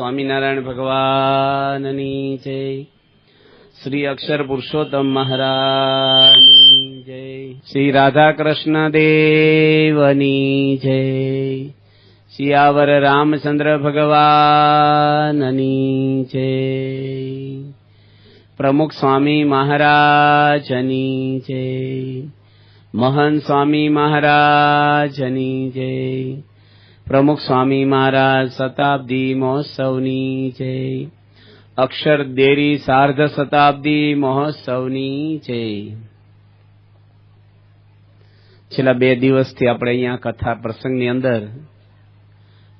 સ્વામિનારાયણ ભગવાનની જય. શ્રી અક્ષર પુરુષોત્તમ મહારાજની જય. શ્રી રાધા કૃષ્ણ દેવની જય. સિયાવર રામચંદ્ર ભગવાનની જય. પ્રમુખ સ્વામી મહારાજની જય. મહંત સ્વામી મહારાજની જય. પ્રમુખ સ્વામી મહારાજ શતાબ્દી મહોત્સવની જય. અક્ષર દેરી સાર્ધ શતાબ્દી મહોત્સવની જય. છેલ્લા 2 દિવસથી આપણે અહીંયા કથા પ્રસંગની અંદર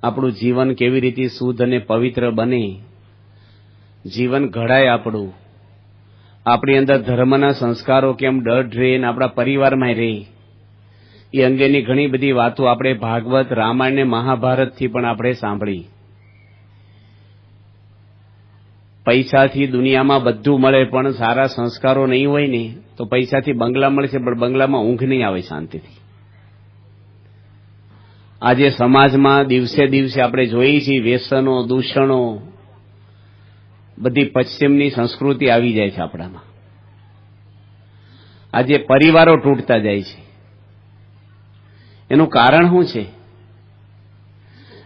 આપણું જીવન કેવી રીતે શુદ્ધ અને પવિત્ર બને, જીવન ઘડાય આપણું, આપણી અંદર ધર્મના સંસ્કારો કેમ દઢ રહે ને આપણા પરિવારમાં રહે, એ અંગેની ઘણી બધી વાતો આપણે ભાગવત, રામાયણ ને મહાભારતથી પણ આપણે સાંભળી. પૈસાથી દુનિયામાં બધું મળે પણ સારા સંસ્કારો નહીં હોય ને તો પૈસાથી બંગલા મળશે પણ બંગલામાં ઊંઘ નહીં આવે શાંતિથી. આજે સમાજમાં દિવસે દિવસે આપણે જોઈએ છીએ વ્યસનો, દૂષણો, બધી પશ્ચિમની સંસ્કૃતિ આવી જાય છે આપણામાં. આજે પરિવારો તૂટતા જાય છે. એનું કારણ શું છે?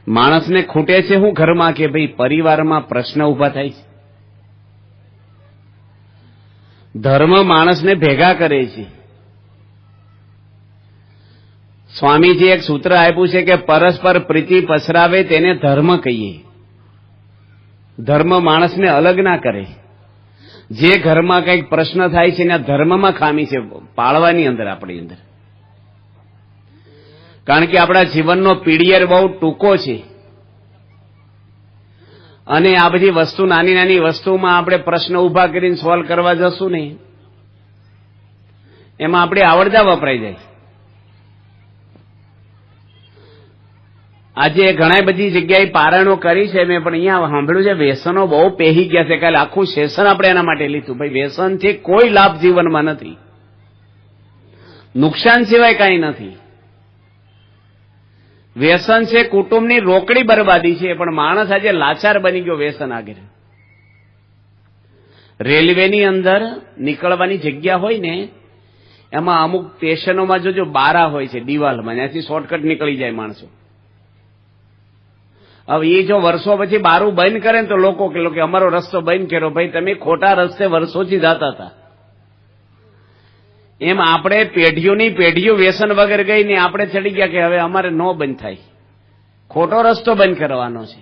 માણસને ખૂટે છે શું ઘરમાં કે ભાઈ પરિવારમાં પ્રશ્ન ઉભા થાય છે. ધર્મ માણસને ભેગા કરે છે. સ્વામીજી એક સૂત્ર આપ્યું છે કે પરસ્પર પ્રીતિ પસરાવે તેને ધર્મ કહીએ. ધર્મ માણસને અલગ ના કરે. જે ઘરમાં કંઈક પ્રશ્ન થાય છે એના ધર્મમાં ખામી છે પાળવાની અંદર, આપણી અંદર. કારણ કે આપણા જીવનનો પીરિયડ બહુ ટૂંકો છે અને આ બધી વસ્તુ, નાની નાની વસ્તુમાં આપણે પ્રશ્ન ઉભા કરીને સોલ્વ કરવા જશું ને એમાં આપણી આવડતા વપરાઈ જાય. આજે ઘણા બધી જગ્યાએ પારણો કરી છે મેં, પણ અહીંયા સાંભળ્યું છે વ્યસનો બહુ પહેરી ગયા છે. કાલે આખું સેશન આપણે એના માટે લીધું. ભાઈ વ્યસનથી કોઈ લાભ જીવનમાં નથી, નુકસાન સિવાય કાંઈ નથી. વ્યસન છે કુટુંબની રોકડી બરબાદી છે, પણ માણસ આજે લાચાર બની ગયો વ્યસન આગળ. રેલવેની અંદર નીકળવાની જગ્યા હોય ને એમાં અમુક સ્ટેશનોમાં જો બારા હોય છે દિવાલમાં, ત્યાંથી શોર્ટકટ નીકળી જાય માણસો. હવે એ જો વર્ષો પછી બારું બંધ કરે ને તો લોકો કે અમારો રસ્તો બંધ કર્યો. ભાઈ તમે ખોટા રસ્તે વર્ષોથી જતા હતા. એમ આપણે પેઢીઓની પેઢીઓ વ્યસન વગર ગઈ ને આપણે ચડી ગયા કે હવે અમારે ન બંધ થાય, ખોટો રસ્તો બંધ કરવાનો છે.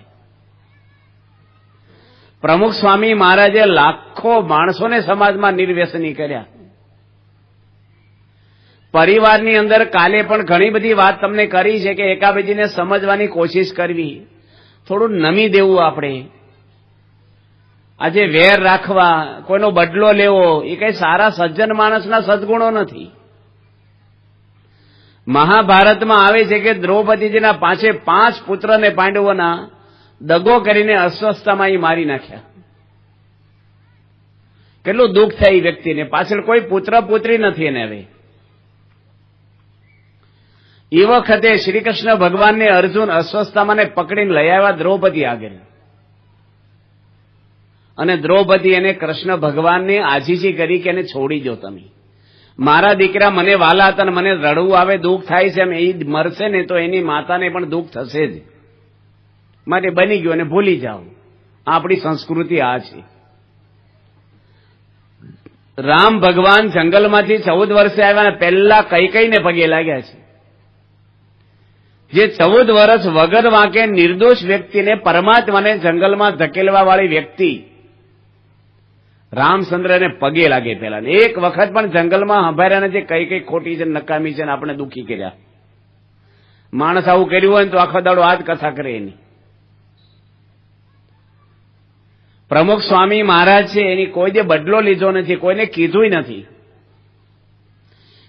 પ્રમુખ સ્વામી મહારાજે લાખો માણસોને સમાજમાં નિર્વ્યસની કર્યા. પરિવારની અંદર કાલે પણ ઘણી બધી વાત તમને કરી છે કે એકાબીજીને સમજવાની કોશિશ કરવી, થોડું નમી દેવું. આપણે આજે વેર રાખવા, કોઈનો બદલો લેવો એ કઈ સારા સજ્જન માણસના સદગુણો નથી. મહાભારતમાં આવે છે કે દ્રૌપદીજીના 5 પુત્રને પાંડવોના દગો કરીને અસ્વસ્થતામાં એ મારી નાખ્યા. કેટલું દુઃખ થાય એ વ્યક્તિને. પાછળ કોઈ પુત્ર પુત્રી નથી એને. હવે એ વખતે શ્રી કૃષ્ણ ભગવાનને અર્જુન અસ્વસ્થતામાં પકડીને લઈ આવ્યા દ્રૌપદી આગળ, અને દ્રૌપદી એને કૃષ્ણ ભગવાનને આજીજી કરી કે એને છોડી દો તમે. મારા દીકરા મને વાલા હતા ને મને રડવું આવે, દુઃખ થાય છે, એમ એ મરશે ને તો એની માતાને પણ દુઃખ થશે જ, માટે બની ગયું અને ભૂલી જાઓ. આપણી સંસ્કૃતિ આ છે. રામ ભગવાન જંગલમાંથી 14 વર્ષે આવ્યા, પહેલા કૈકેયીને પગે લાગ્યા છે. જે 14 વર્ષ વગર વાંકે નિર્દોષ વ્યક્તિને, પરમાત્માને જંગલમાં ધકેલવા વાળી વ્યક્તિ રામચંદ્રને પગે લાગે પેલા. એક વખત પણ જંગલમાં સંભાળ્યા નથી કઈ ખોટી છે, નકામી છે ને આપણે દુઃખી કર્યા. માણસ આવું કર્યું હોય ને તો આખો દાડો આ જ કથા કરે એની. પ્રમુખ સ્વામી મહારાજ છે એની કોઈ જે બદલો લીધો નથી, કોઈને કીધું નથી.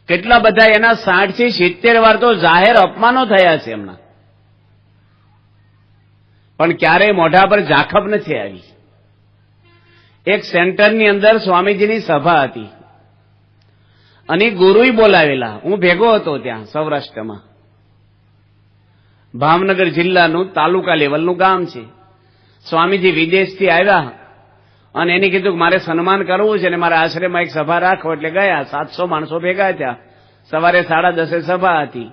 કેટલા બધા એના 60 થી 70 વાર તો જાહેર અપમાનો થયા છે એમના, પણ ક્યારેય મોઢા પર ઝાખપ નથી આવી. એક સેન્ટરની અંદર સ્વામીજીની સભા હતી અને ગુરુએ બોલાવેલા. હું ભેગો હતો ત્યાં સૌરાષ્ટ્રમાં. ભાવનગર જિલ્લાનું તાલુકા લેવલનું ગામ છે. સ્વામીજી વિદેશથી આવ્યા અને એને કીધું કે મારે સન્માન કરવું છે અને મારા આશ્રયમાં એક સભા રાખો, એટલે ગયા. 700 માણસો ભેગા થયા. સવારે 10:30 સભા હતી.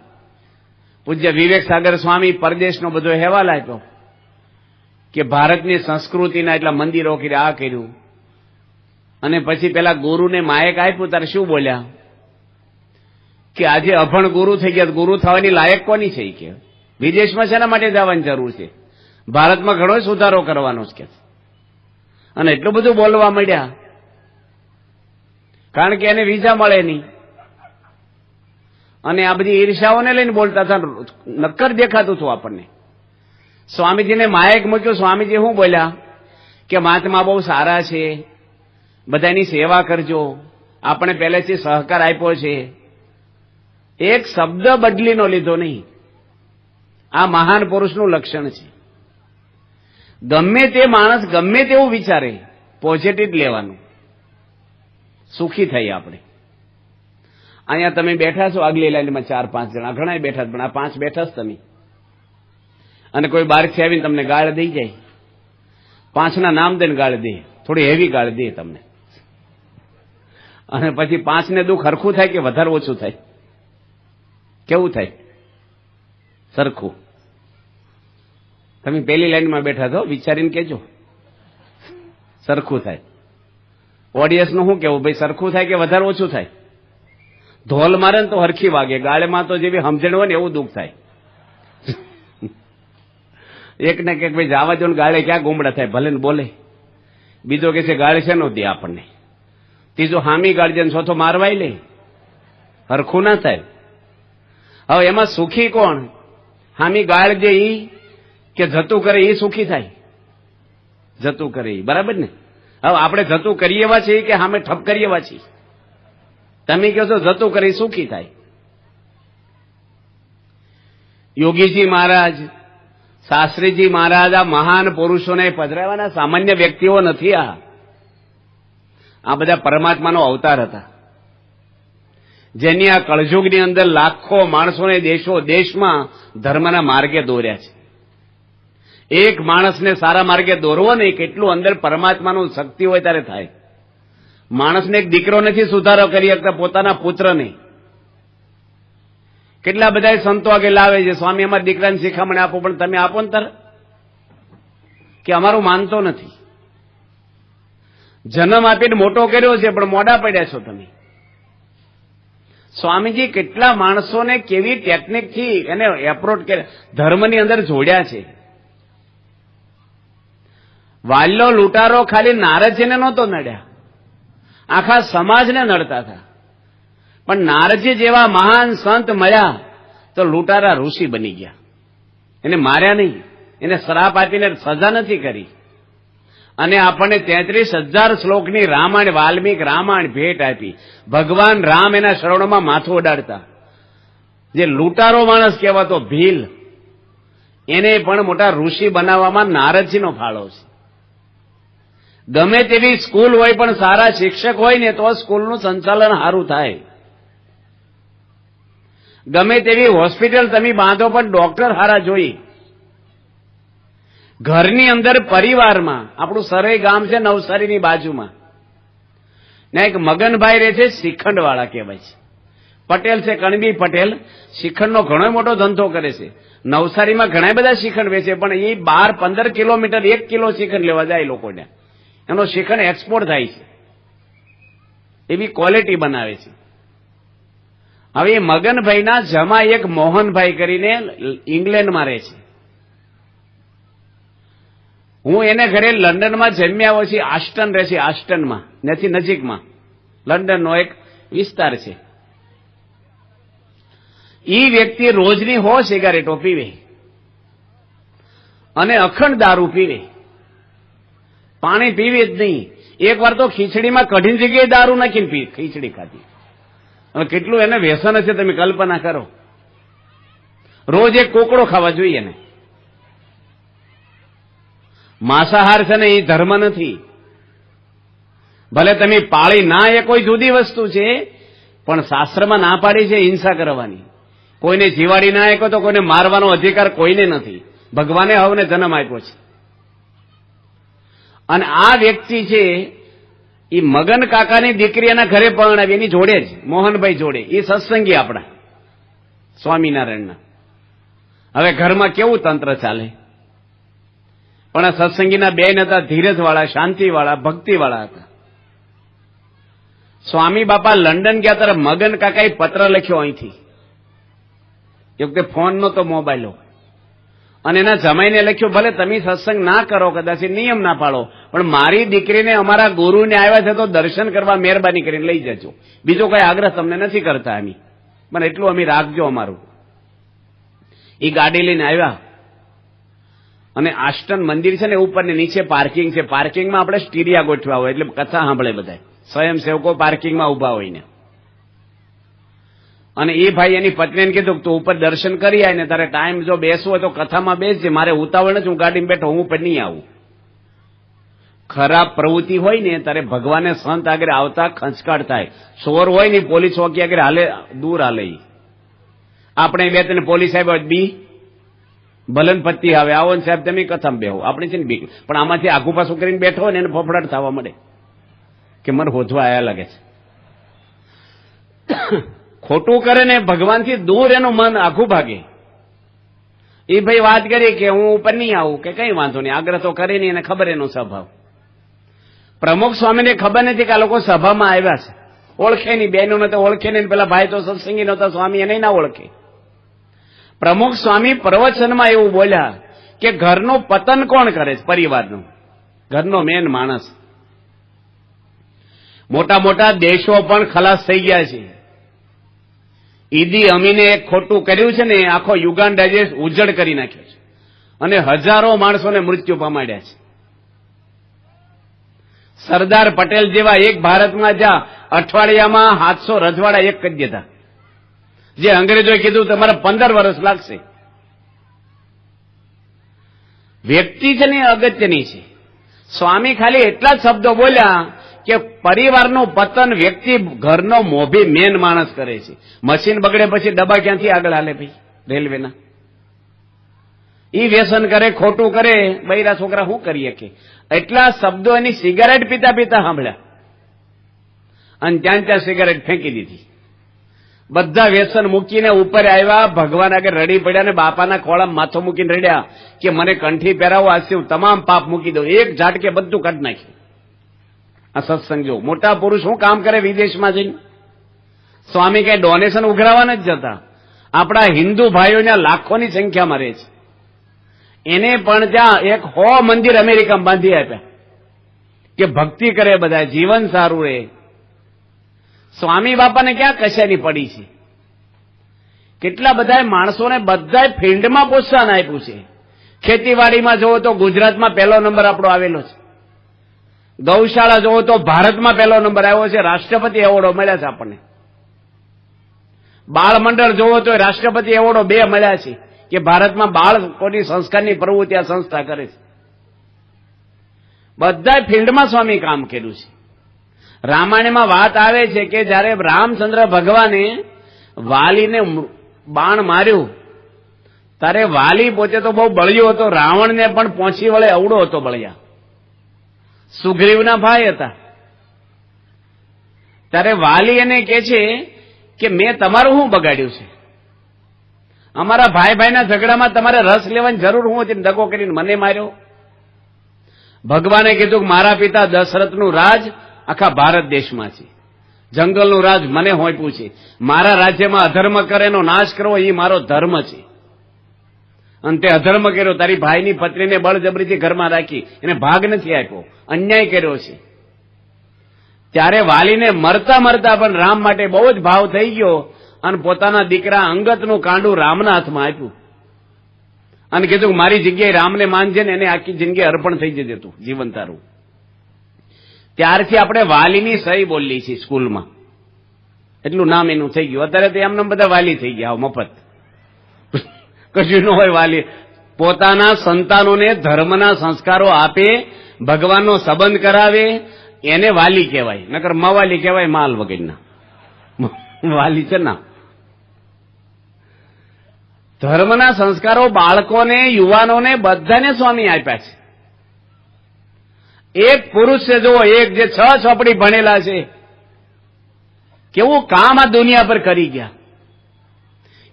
પૂજ્ય વિવેક સાગર સ્વામી પરદેશનો બધો અહેવાલ આપ્યો કે ભારતની સંસ્કૃતિના એટલા મંદિરો કર્યા, આ કર્યું. અને પછી પેલા ગુરુને માયક આપ્યું ત્યારે શું બોલ્યા કે આજે અભણ ગુરુ થઈ ગયા, ગુરુ થવાની લાયક કોની છે કે વિદેશમાં શેના માટે જવાની જરૂર છે, ભારતમાં ઘણો સુધારો કરવાનો છે. અને એટલું બધું બોલવા માંડ્યા કારણ કે એને વિઝા મળે નહીં અને આ બધી ઈર્ષાઓને લઈને બોલતા હતા. નક્કર દેખાતું હતું આપણને. સ્વામીજીને માયક મૂક્યું. સ્વામીજી શું બોલ્યા કે મહાત્મા બહુ સારા છે, બધાની સેવા કરજો, આપણે પહેલેથી સહકાર આપ્યો છે. એક શબ્દ બદલીનો લીધો નહીં. આ મહાન પુરુષનું લક્ષણ છે. ગમે તે માણસ ગમે તેવું વિચારે, પોઝિટિવ લેવાનું. સુખી થઈ આપણે. અહીંયા તમે બેઠા છો આગલી લાઈનમાં 4-5 જણા, ઘણા બેઠા, પણ આ 5 બેઠા જ તમે. અને કોઈ બહારથી આવીને તમને ગાળ દઈ જાય, 5ના નામ દઈને ગાળ દે, થોડી હેવી ગાળ દે તમને, અને પછી 5ને દુઃખ હરખું થાય કે વધારે ઓછું થાય? કેવું થાય? સરખું. તમે પેલી લાઈનમાં બેઠા છો, વિચારીને કેજો. સરખું થાય. ઓડિયન્સનું શું કેવું ભાઈ, સરખું થાય કે વધારે ઓછું થાય? ધોલ મારે ને તો હરખી વાગે, ગાળેમાં તો જેવી સમજણ હોય ને એવું દુઃખ થાય. એક ને કંઈક ભાઈ જવા દો ને, ગાળે ક્યાં ગુમડા થાય, ભલે ને બોલે. બીજો કે છે ગાળે છે નો દે આપણને. ત્રીજો હામી ગાળી દે, ચોથો મારવાય લે, હરખું ના થાય. હવે એમાં સુખી કોણ? હામી ગાળ દે ઈ કે જતું કરે એ સુખી થાય? જતું કરે એ, બરાબર ને? હવે આપણે જતું કરીએ એવા છીએ કે સામે ઠપ કરીએ એવા છીએ? તમે કહો છો જતું કરે એ સુખી થાય. યોગીજી મહારાજ, શાસ્ત્રીજી મહારાજ, આ મહાન પુરુષોને પધરાવાના સામાન્ય વ્યક્તિઓ નથી. આ બધા પરમાત્માનો અવતાર હતા, જેની આ કળજુગની અંદર લાખો માણસોને દેશો દેશમાં ધર્મના માર્ગે દોર્યા છે. એક માણસને સારા માર્ગે દોરવો નહીં, કેટલું અંદર પરમાત્માનું શક્તિ હોય ત્યારે થાય. માણસને એક દીકરો નથી સુધારો કરી શકતા, પોતાના પુત્રને. કેટલા બધા સંતો આગળ લાવે છે, સ્વામી અમારા દીકરાને શિખામણ આપો, પણ તમે આપો ને તર કે અમારું માનતો નથી. જન્મ આપીને મોટો કર્યો છે પણ મોડા પડ્યા છો તમે. સ્વામીજી કેટલા માણસોને કેવી ટેકનિકથી એને એપ્રોચ કર્યા, ધર્મની અંદર જોડ્યા છે. વાલ્યો લૂંટારો ખાલી નારદજીને નહોતો નડ્યા, આખા સમાજને નડતા હતા. પણ નારદજી જેવા મહાન સંત મળ્યા તો લૂંટારા ઋષિ બની ગયા. એને માર્યા નહીં, એને શ્રાપ આપીને સજા નથી કરી. અને આપણને 33,000 શ્લોકની રામાયણ, વાલ્મીક રામાયણ ભેટ આપી. ભગવાન રામ એના શરણોમાં માથું અડાડતા. જે લૂંટારો માણસ કહેવાતો ભીલ, એને પણ મોટા ઋષિ બનાવવામાં નારદજીનો ફાળો છે. ગમે તેવી સ્કૂલ હોય પણ સારા શિક્ષક હોય ને તો સ્કૂલનું સંચાલન સારું થાય. ગમે તેવી હોસ્પિટલ તમે બાંધો પણ ડોક્ટર સારા જોઈએ. ઘરની અંદર, પરિવારમાં, આપણું સરાઈ ગામ છે નવસારીની બાજુમાં, ને એક મગનભાઈ રહે છે, શ્રીખંડવાળા કહેવાય છે, પટેલ છે, કણબી પટેલ. શ્રીખંડનો ઘણો મોટો ધંધો કરે છે. નવસારીમાં ઘણા બધા શ્રીખંડ વેચે, પણ એ 12-15 કિલોમીટર 1 કિલો શ્રીખંડ લેવા જાય લોકોને. એનો શ્રીખંડ એક્સપોર્ટ થાય છે, એવી ક્વોલિટી બનાવે છે. હવે એ મગનભાઈના જમા એક મોહનભાઈ કરીને ઇંગ્લેન્ડમાં રહે છે. હું એને ઘરે લંડનમાં જન્મ્યા આવ્યો છું. આસ્ટન રહે છે, આસ્ટનમાં નથી, નજીકમાં લંડનનો એક વિસ્તાર છે. ઈ વ્યક્તિ રોજની 100 સિગારેટો પીવે અને અખંડ દારૂ પીવે, પાણી પીવે જ નહીં. એક વાર તો ખીચડીમાં કઢીની જગ્યાએ દારૂ નાખીને ખીચડી ખાધી. હવે કેટલું એને વ્યસન હશે તમે કલ્પના કરો. રોજ એક કોકડો ખાવા જોઈએ ને. માંસાહાર છે ને એ ધર્મ નથી. ભલે તમે પાળી ના, એ કોઈ જુદી વસ્તુ છે, પણ શાસ્ત્રમાં ના પાડી છે હિંસા કરવાની. કોઈને જીવાડી ના આપ્યો તો કોઈને મારવાનો અધિકાર કોઈને નથી. ભગવાને હવને જન્મ આપ્યો છે. અને આ વ્યક્તિ છે એ મગન કાકાની દીકરી એના ઘરે પરણાવી, એની જોડે જ, મોહનભાઈ જોડે. એ સત્સંગી આપણા સ્વામિનારાયણના. હવે ઘરમાં કેવું તંત્ર ચાલે, પણ આ સત્સંગીના બેન હતા, ધીરજવાળા, શાંતિવાળા, ભક્તિવાળા હતા. સ્વામી બાપા લંડન ગયા ત્યારે મગન કાકાએ પત્ર લખ્યો અહીંથી. એ વખતે ફોન નહોતો, મોબાઈલ હોય, અને એના જમાઈને લખ્યું, ભલે તમે સત્સંગ ના કરો, કદાચ નિયમ ના પાડો, પણ મારી દીકરીને અમારા ગુરુને આવ્યા છે તો દર્શન કરવા મહેરબાની કરીને લઈ જજો. બીજો કોઈ આગ્રહ તમને નથી કરતા અમે, પણ એટલું અમે રાખજો અમારું. એ ગાડી લઈને આવ્યા અને આષ્ટન મંદિર છે ને ઉપર ને નીચે પાર્કિંગ છે. પાર્કિંગમાં આપણે સ્ટીરિયા ગોઠવા હોય એટલે કથા સાંભળે બધા સ્વયંસેવકો પાર્કિંગમાં ઉભા હોય ને. અને એ ભાઈ એની પત્નીને કીધું તું ઉપર દર્શન કરી આય ને, તારે ટાઈમ જો બેસવો હોય તો કથામાં બેસજે, મારે ઉતાવળ નથી, હું ગાડીમાં બેઠો, હું પણ નહીં આવું. ખરાબ પ્રવૃત્તિ હોય ને ત્યારે ભગવાને સંત આગળ આવતા ખંચકાટ થાય. ચોર હોય ને પોલીસ ચોકી આગળ હાલે, દૂર હાલે. આપણે બે ત્રણ પોલીસ સાહેબ બી ભલન પત્તી આવે, આવો ને સાહેબ તમે કથામાં બેહો, આપણે છે ને બીક. પણ આમાંથી આઘું પાછું કરીને બેઠો હોય ને એને ફફડાટ થવા મળે કે મને હોધવા આયા લાગે છે. ખોટું કરે ને ભગવાનથી દૂર એનું મન આખું ભાગે. એ ભાઈ વાત કરી કે હું ઉપર નહીં આવું, કે કઈ વાંધો નહીં, આગ્રહ તો કરે નહીં, એને ખબર એનો સ્વભાવ. પ્રમુખ સ્વામીને ખબર નથી કે આ લોકો સભામાં આવ્યા છે, ઓળખે નહીં, બહેનોને તો ઓળખે નહીં, પેલા ભાઈ તો સત્સંગી નહોતા, સ્વામી એને ના ઓળખે. પ્રમુખ સ્વામી પ્રવચનમાં એવું બોલ્યા કે ઘરનું પતન કોણ કરે છે? પરિવારનું, ઘરનો મેન માણસ. મોટા મોટા દેશો પણ ખલાસ થઈ ગયા છે. ઈદી અમીને એક ખોટું કર્યું છે ને, આખો યુગાન્ડા જે ઉજ્જડ કરી નાખ્યો છે અને હજારો માણસોને મૃત્યુ પામાડ્યા છે. સરદાર પટેલ જેવા એક ભારતમાં જ્યાં અઠવાડિયામાં 700 રજવાડા એક કરી દીધા, જે અંગ્રેજોએ કીધું તમારે 15 વર્ષ લાગશે. વ્યક્તિ છે ને અગત્યની છે. સ્વામી ખાલી એટલા જ શબ્દો બોલ્યા કે પરિવારનું પતન વ્યક્તિ, ઘરનો મોભી મેન માણસ કરે છે. મશીન બગડે પછી ડબ્બા ક્યાંથી આગળ હાલે ભાઈ રેલવેના? ઈ વ્યસન કરે, ખોટું કરે, બૈરા છોકરા શું કરીએ કે? એટલા શબ્દો એની સિગારેટ પીતા પીતા સાંભળ્યા અને ત્યાં સિગારેટ ફેંકી દીધી. બધા વ્યસન મૂકીને ઉપર આવ્યા, ભગવાન આગળ રડી પડ્યા ને બાપાના ખોળામાં માથું મૂકીને રડ્યા કે મને કંઠી પહેરાવો, આજથી હું તમામ પાપ મૂકી દઉં. એક ઝાટકે બધું કાઢી નાખ્યું. આ સત્સંગ જો મોટા પુરુષ શું કામ કરે વિદેશમાં જઈને? સ્વામી કઈ ડોનેશન ઉઘરાવા નથી જતા. આપણા હિન્દુ ભાઈઓને લાખોની સંખ્યામાં રહે છે. એને પણ ત્યાં એક 100 મંદિર અમેરિકામાં બાંધી આપ્યા કે ભક્તિ કરે, બધા જીવન સારું રહે. સ્વામી બાપાને ક્યાં કશાની પડી છે? કેટલા બધા માણસોને બધા ફિલ્ડમાં પ્રોત્સાહન આપ્યું છે. ખેતીવાડીમાં જોવો તો ગુજરાતમાં પહેલો નંબર આપણો આવેલો છે. ગૌશાળા જોવો તો ભારતમાં પહેલો નંબર આવ્યો છે. રાષ્ટ્રપતિ એવોર્ડો મળ્યા છે આપણને. બાળ મંડળ જોવો તો રાષ્ટ્રપતિ એવોર્ડો 2 મળ્યા છે કે ભારતમાં બાળકોની સંસ્કારની પ્રવૃત્તિ આ સંસ્થા કરે છે. બધા ફિલ્ડમાં સ્વામી કામ કર્યું છે. રામાયણમાં વાત આવે છે કે જયારે રામચંદ્ર ભગવાને વાલીને બાણ માર્યું ત્યારે વાલી પોતે તો બહુ બળ્યો હતો, રાવણને પણ પહોંચી વળે અવડો હતો બળ્યા. સુગ્રીવના ભાઈ હતા. ત્યારે વાલી એને કહે છે કે મેં તમારું શું બગાડ્યું છે? અમારા ભાઈ ભાઈના ઝઘડામાં તમારે રસ લેવાની જરૂર શું હતી? દગો કરીને મને માર્યો. ભગવાને કીધું કે મારા પિતા દશરથનું રાજ આખા ભારત દેશમાં છે, જંગલનું રાજ મને હોંપ્યું છે. મારા રાજ્યમાં અધર્મ કરે એનો નાશ કરવો એ મારો ધર્મ છે. અને તે અધર્મ કર્યો, તારી ભાઈની પત્નીને બળજબરીથી ઘરમાં રાખી, એને ભાગ નથી આપ્યો, અન્યાય કર્યો છે. ત્યારે વાલીને મરતા મરતા પણ રામ માટે બહુ જ ભાવ થઈ ગયો અને પોતાના દીકરા અંગતનું કાંડું રામના હાથમાં આપ્યું અને કીધું મારી જગ્યાએ રામને માનજે ને એને આખી જિંદગી અર્પણ થઈ જજે તું, જીવન તારું. ત્યારથી આપણે વાલીની સહી બોલી છે સ્કૂલમાં, એટલું નામ એનું થઈ ગયું. અત્યારે તો એમને બધા વાલી થઈ ગયા, મફત કશું ન હોય. વાલી પોતાના સંતાનોને ધર્મના સંસ્કારો આપે, ભગવાનનો સંબંધ કરાવે, એને વાલી કહેવાય. નકર મવાલી કહેવાય માલ વગરના. વાલી છે ના. ધર્મના સંસ્કારો બાળકોને, યુવાનોને બધાને સ્વામી આપ્યા છે. એક પુરુષ છે જો, એક જે 6 ચોપડી ભણેલા છે, કેવું કામ આ દુનિયા પર કરી ગયા.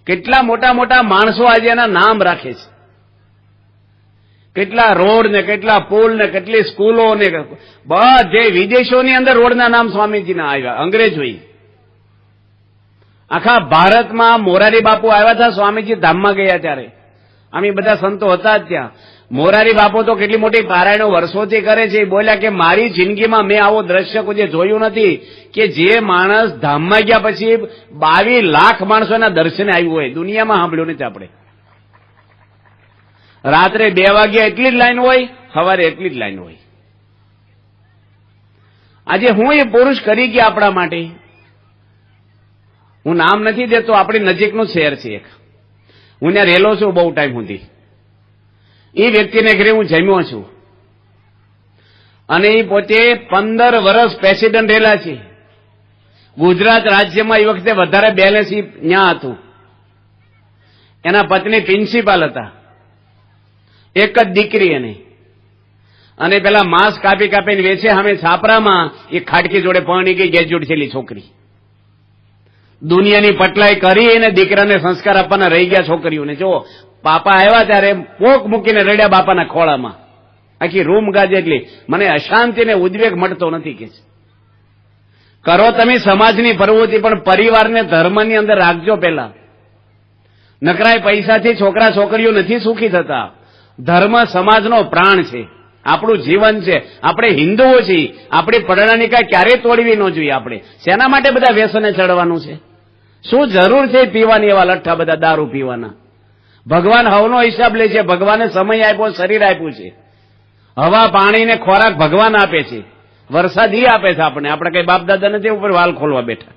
કેટલા મોટા મોટા માણસો આજે એના નામ રાખે છે. કેટલા રોડ ને કેટલા પુલ ને કેટલી સ્કૂલો ને બધે વિદેશોની અંદર રોડના નામ સ્વામીજીના આવ્યા, અંગ્રેજોએ. આખા ભારતમાં મોરારી બાપુ આવ્યા હતા, સ્વામીજી ધામમાં ગયા ત્યારે. અમે બધા સંતો હતા જ ત્યાં. મોરારી બાપુ તો કેટલી મોટી પારાયણો વર્ષોથી કરે છે. બોલ્યા કે મારી જિંદગીમાં મેં આવો દ્રશ્ય કોઈ જોયું નથી કે જે માણસ ધામમાં ગયા પછી 22 લાખ માણસોના દર્શને આવ્યું હોય. દુનિયામાં સાંભળ્યું નથી આપણે. રાત્રે 2 વાગ્યા એટલી જ લાઈન હોય, સવારે એટલી જ લાઈન હોય. આજે હું એ પુરુષ કરી ગયા આપણા માટે. હું નામ નથી દેતો, આપણી નજીકનું શહેર છે એક. હું ત્યાં રહેલો છું બહુ ટાઈમ સુધી. એ વ્યક્તિને ઘરે હું જમ્યો છું અને એ પોતે 15 વર્ષ પ્રેસિડેન્ટ રહેલા છે. ગુજરાત રાજ્યમાં એ વખતે વધારે બેલેન્સ ત્યાં હતું. એના પત્ની પ્રિન્સિપાલ હતા, એક જ દીકરી એને. અને પેલા માંસ કાપી કાપીને વેચે સામે છાપરામાં એ ખાટકી જોડે પરણી ગઈ ગ્રેજ્યુએટ છેલી છોકરી. દુનિયાની પટલાઈ કરી અને દીકરાને સંસ્કાર આપવાના રહી ગયા છોકરીઓને. જો પાપા આવ્યા ત્યારે પોક મૂકીને રડ્યા બાપાના ખોળામાં. આખી રૂમ ગાજે. એટલી મને અશાંતિ ને ઉદ્વેગ મળતો નથી કે કરો તમે સમાજની પ્રવૃત્તિ, પણ પરિવારને ધર્મની અંદર રાખજો. પેલા નકરાય પૈસાથી છોકરા છોકરીઓ નથી સુખી થતા. ધર્મ સમાજનો પ્રાણ છે, આપણું જીવન છે. આપણે હિન્દુઓ છીએ, આપણી પરણાનિકા ક્યારેય તોડવી ન જોઈએ. આપણે શેના માટે બધા વ્યસને ચડવાનું છે? શું જરૂર છે પીવાની એવા લઠ્ઠા બધા દારૂ પીવાના? ભગવાન હવનો હિસાબ લે છે. ભગવાને સમય આપ્યો, શરીર આપ્યું છે. હવા પાણી ને ખોરાક ભગવાન આપે છે. વરસાદ ઈ આપે છે આપણે. આપણે કઈ બાપ દાદા નથી ઉપર વાલ ખોલવા બેઠા.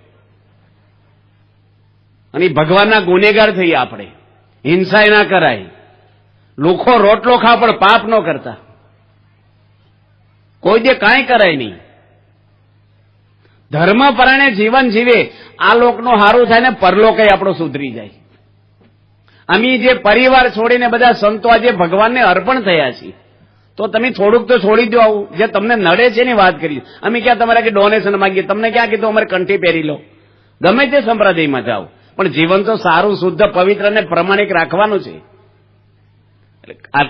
અને ભગવાનના ગુનેગાર થઈએ આપણે. હિંસા ના કરાય, લોકો રોટલો ખા પણ પાપ ન કરતા. કોઈ દે કાંઈ કરાય નહીં. ધર્મ પરાણે જીવન જીવે, આ લોકનું સારું થાય ને પરલોકે આપણો સુધરી જાય. અમે જે પરિવાર છોડીને બધા સંતો આજે ભગવાનને અર્પણ થયા છીએ, તો તમે થોડુંક તો છોડી દો. આવું જે તમને નડે છે એની વાત કરી. અમે ક્યાં તમારા કે ડોનેશન માંગીએ? તમને ક્યાં કીધું અમારે કંઠી પહેરી લો? ગમે તે સંપ્રદાયમાં જાઓ, પણ જીવન તો સારું, શુદ્ધ, પવિત્ર અને પ્રમાણિક રાખવાનું છે.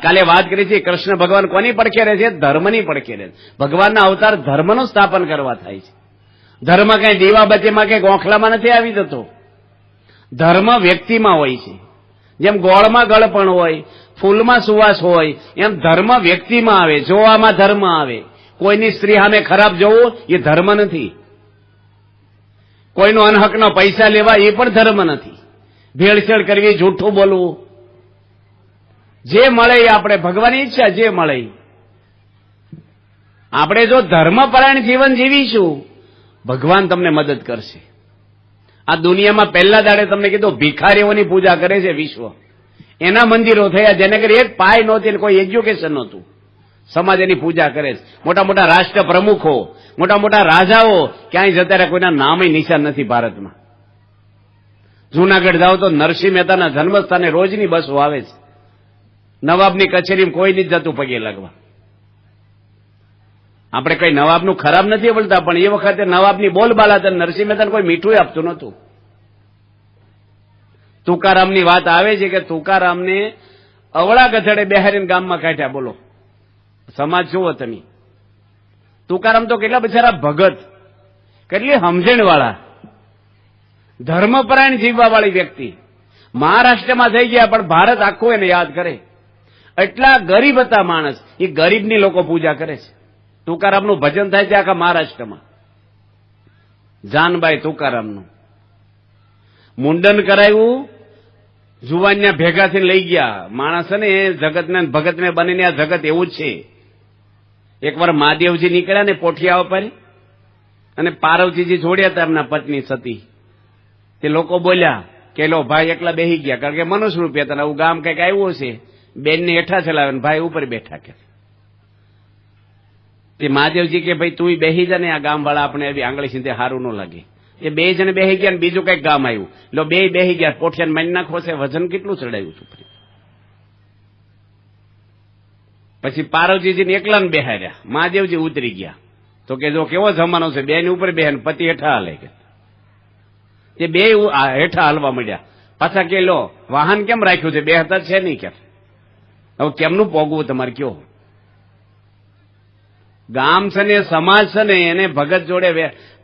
કાલે વાત કરી છે, કૃષ્ણ ભગવાન કોની પડખે રહે છે? ધર્મની પડખે રહે છે. ભગવાનના અવતાર ધર્મનું સ્થાપન કરવા થાય છે. ધર્મ કઈ દીવાબત્તીમાં કે ગોખલામાં નથી આવી જતો. ધર્મ વ્યક્તિમાં હોય છે. જેમ ગોળમાં ગળપણ હોય, ફૂલમાં સુવાસ હોય, એમ ધર્મ વ્યક્તિમાં આવે, જોવામાં ધર્મ આવે. કોઈની સ્ત્રી સામે ખરાબ જોવું એ ધર્મ નથી. કોઈનો અનહકનો પૈસા લેવા એ પણ ધર્મ નથી. ભેળસેળ કરવી, જૂઠું બોલવું, જે મળે એ આપણે ભગવાનની ઈચ્છા, જે મળે. આપણે જો ધર્મપરાયણ જીવન જીવીશું, ભગવાન તમને મદદ કરશે. આ દુનિયામાં પહેલા દાડે તમને કીધું ભિખારીઓની પૂજા કરે છે વિશ્વ. એના મંદિરો થયા જેને કરી એક પાય નહોતી, કોઈ એજ્યુકેશન નહોતું. સમાજ એની પૂજા કરે છે. મોટા મોટા રાષ્ટ્ર પ્રમુખો, મોટા મોટા રાજાઓ ક્યાંય જતા રહ્યા, કોઈના નામે નિશાન નથી ભારતમાં. જૂનાગઢ જાઓ તો નરસિંહ મહેતાના જન્મસ્થાને રોજની બસો આવે છે. નવાબની કચેરીમાં કોઈ નથી જતું પગે લાગવા. આપણે કઈ નવાબનું ખરાબ નથી બોલતા, પણ એ વખતે નવાબની બોલબાલા હતા. નરસિંહ મહેતાને કોઈ મીઠું આપતું નહોતું. તુકારામની વાત આવે છે કે તુકારામને અવળા ગધેડે બેહારીને ગામમાં કાઢ્યા. બોલો સમાજ જુઓ તમે. તુકારામ તો કેટલા બિચારા ભગત, કેટલી સમજણ વાળા, ધર્મપરાયણ જીવવા વાળી વ્યક્તિ. મહારાષ્ટ્રમાં થઈ ગયા, પણ ભારત આખું એને યાદ કરે. એટલા ગરીબ હતા માણસ, એ ગરીબની લોકો પૂજા કરે છે. તુકારામનું ભજન થાય છે આખા મહારાષ્ટ્રમાં. જાનબાઈ તુકારામનું મુંડન કરાયું, જુવાનના ભેગાથી લઈ ગયા. માણસ ને જગતને ભગતને બનીને, આ જગત એવું જ છે. એકવાર મહાદેવજી નીકળ્યા ને પોઠિયા ઉપર, અને પાર્વતીજી છોડ્યા હતા એમના પત્ની સતી. તે લોકો બોલ્યા કે લો ભાઈ એકલા બેહી ગયા, કારણ કે મનુષ્ય રૂપે હતા. આવું ગામ કઈક આવ્યું છે, બેનને હેઠા ચલાવે, ભાઈ ઉપર બેઠા. કે તે મહાદેવજી કે ભાઈ તું બેહી જા ને, આ ગામ વાળા આપણે એવી આંગળી સીધે સારું ન લાગે. એ 2 જણ બેહી ગયા ને બીજું કઈક ગામ આવ્યું. લો 2 બેહી ગયા, પોઠિયાને મારી નાખો છે. વજન કેટલું ચડાયું છું. પછી પાર્વતીજીને એકલાને બેહાર્યા, મહાદેવજી ઉતરી ગયા. તો કે જો કેવો જમાનો છે, બે ની ઉપર બેહે પતિ હેઠા હાલે. કે તે બે હેઠા હાલવા મળ્યા. પાછા કે લો વાહન કેમ રાખ્યું છે, બે હતા છે નહીં. કે હવે કેમનું પોગવું તમારે કયો? ગામ છે ને સમાજ છે ને એને ભગત જોડે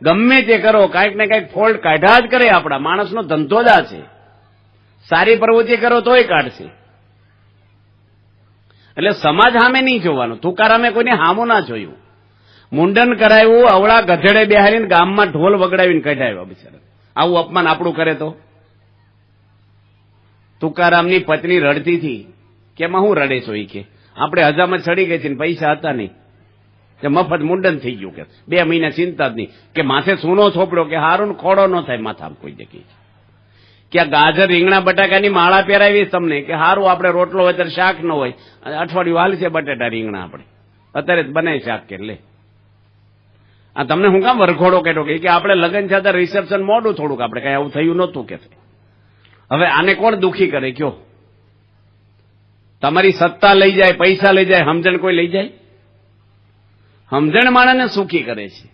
ગમે તે કરો, કાંઈક ને કાંઈક ફોલ્ટ કાઢ્યા જ કરે. આપણા માણસનો ધંધો જ આ છે. સારી પ્રવૃત્તિ કરો તોય કાઢશે. એટલે સમાજ સામે નહીં જોવાનું. તુકારામે કોઈને હામું ના જોયું. મુંડન કરાવ્યું, અવળા ગધેડે બેહારીને ગામમાં ઢોલ વગડાવીને કઢાવ્યા બિચારા. આવું અપમાન આપણું કરે તો? તુકારામની પત્ની રડતી હતી કે એમાં હું રડે છો? કે આપણે હજામત ચડી ગઈ હતી ને પૈસા હતા નહીં, કે મફત મુંડન થઈ ગયું. કે 2 મહિના ચિંતા જ નહીં. કે માથે સૂનો થોપડ્યો કે હારું ખોડો ન થાય માથામાં કોઈ જગ્યાએ. કે આ ગાજર રીંગણા બટાકાની માળા પહેરાવી તમને, કે હારું આપણે રોટલો હોય ત્યારે શાક ન હોય, અઠવાડિયું હાલ છે બટાટા રીંગણા આપણે અત્યારે જ બનાવી શાક. કે લે આ તમને હું કામ વરઘોડો કેટો? કે આપણે લગ્ન છે ત્યારે રિસેપ્શન મોડું થોડુંક, આપણે કઈ આવું થયું નહોતું. કે હવે આને કોણ દુખી કરે કયો? તમારી સત્તા લઈ જાય, પૈસા લઈ જાય, સમજણ કોઈ લઈ જાય? સમજણ માણસને સુખી કરે છે.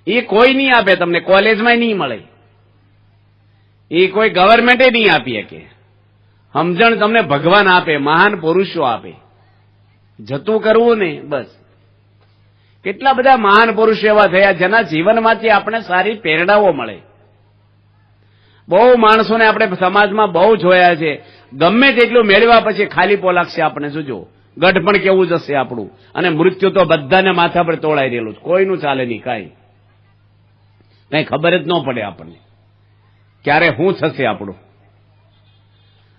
એ કોઈ નહીં આપે તમને, કોલેજમાં નહીં મળે, એ કોઈ ગવર્મેન્ટે નહીં આપી શકે. સમજણ તમને ભગવાન આપે, મહાન પુરુષો આપે. જતું કરવું ને બસ. કેટલા બધા મહાન પુરુષો એવા થયા જેના જીવનમાંથી આપણે સારી પ્રેરણાઓ મળે. બહુ માણસોને આપણે સમાજમાં બહુ જોયા છે. ગમે તેટલું મેળવ્યા પછી ખાલી પોલાકશે આપણે. જોજો ગઢ પણ કેવું જશે આપણું. અને મૃત્યુ તો બધાને માથા પર તોડાઈ રહેલું છે, કોઈનું ચાલે નહીં. કઈ ખબર જ ન પડે આપણને ક્યારે શું થશે આપણું.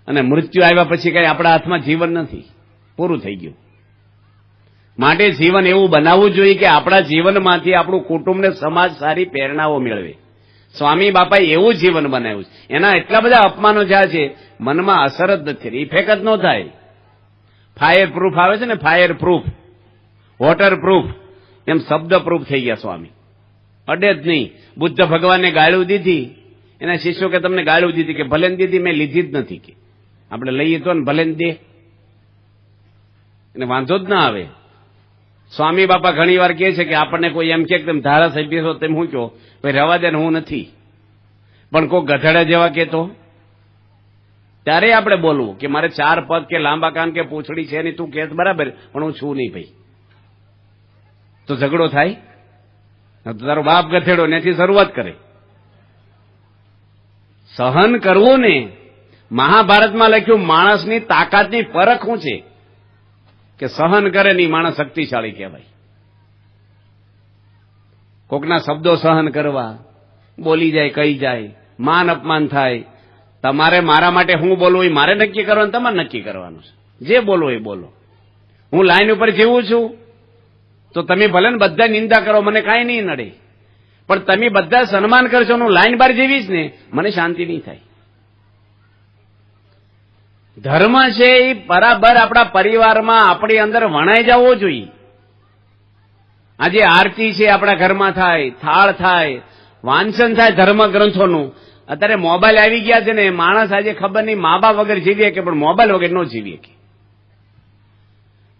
અને મૃત્યુ આવ્યા પછી કઈ આપણા હાથમાં જીવન નથી, પૂરું થઈ ગયું. માટે જીવન એવું બનાવવું જોઈએ કે આપણા જીવનમાંથી આપણું કુટુંબ ને સમાજ સારી પ્રેરણાઓ મેળવે. સ્વામી બાપાએ એવું જીવન બનાવ્યું છે. એના એટલા બધા અપમાનો જ્યાં છે, મનમાં અસર જ નથી, ઇફેક્ટ જ ન થાય. ફાયર પ્રૂફ આવે છે ને, ફાયર પ્રૂફ, વોટર પ્રૂફ, એમ શબ્દ પ્રૂફ થઈ ગયા સ્વામી. અડે જ નહીં. બુદ્ધ ભગવાનને ગાળું દીધી, એના શિષ્યો કે તમને ગાળું દીધી? કે ભલે દીધી, મેં લીધી જ નથી. કે આપણે લઈએ તો ને ભલે દે, એને વાંધો જ ના આવે. સ્વામી બાપા ઘણી વાર કહે છે કે આપણને કોઈ એમ કે તમે ધારાસભ્ય છો, તેમ હું કહો ભાઈ રવા દે ને, હું નથી. પણ કોઈ ગધેડા જેવા કહેતો ત્યારે આપણે બોલવું કે મારે 4 પગ કે લાંબા કાન કે પૂંછડી છે નહીં, તું કહેશ બરાબર, પણ હું છું નહીં ભાઈ. તો ઝઘડો થાય. તારો બાપ ગધેડો ત્યાંથી શરૂઆત કરે. સહન કરવું ને, મહાભારતમાં લખ્યું માણસની તાકાતની પરખ શું છે? કે સહન કરે નહીં માણસ શક્તિશાળી કહેવાય. કોકના શબ્દો સહન કરવા, બોલી જાય, કહી જાય, માન અપમાન થાય. તમારે મારા માટે હું બોલવું એ મારે નક્કી કરવાનું, તમારે નક્કી કરવાનું છે. જે બોલો એ બોલો. હું લાઈન ઉપર જીવું છું તો તમે ભલે ને બધા નિંદા કરો, મને કાંઈ નહીં નડે. પણ તમે બધા સન્માન કરશો, હું લાઈન બહાર જીવીશ ને, મને શાંતિ નહીં થાય. ધર્મ છે એ બરાબર આપણા પરિવારમાં આપણી અંદર વણાઈ જવો જોઈએ. આજે આરતી છે આપણા ઘરમાં થાય, થાળ થાય, વાંચન થાય ધર્મ ગ્રંથોનું. અત્યારે મોબાઈલ આવી ગયા છે ને, માણસ આજે ખબર નહીં મા બાપ વગર જીવીએ કે પણ મોબાઈલ વગર ન જીવીએ. કે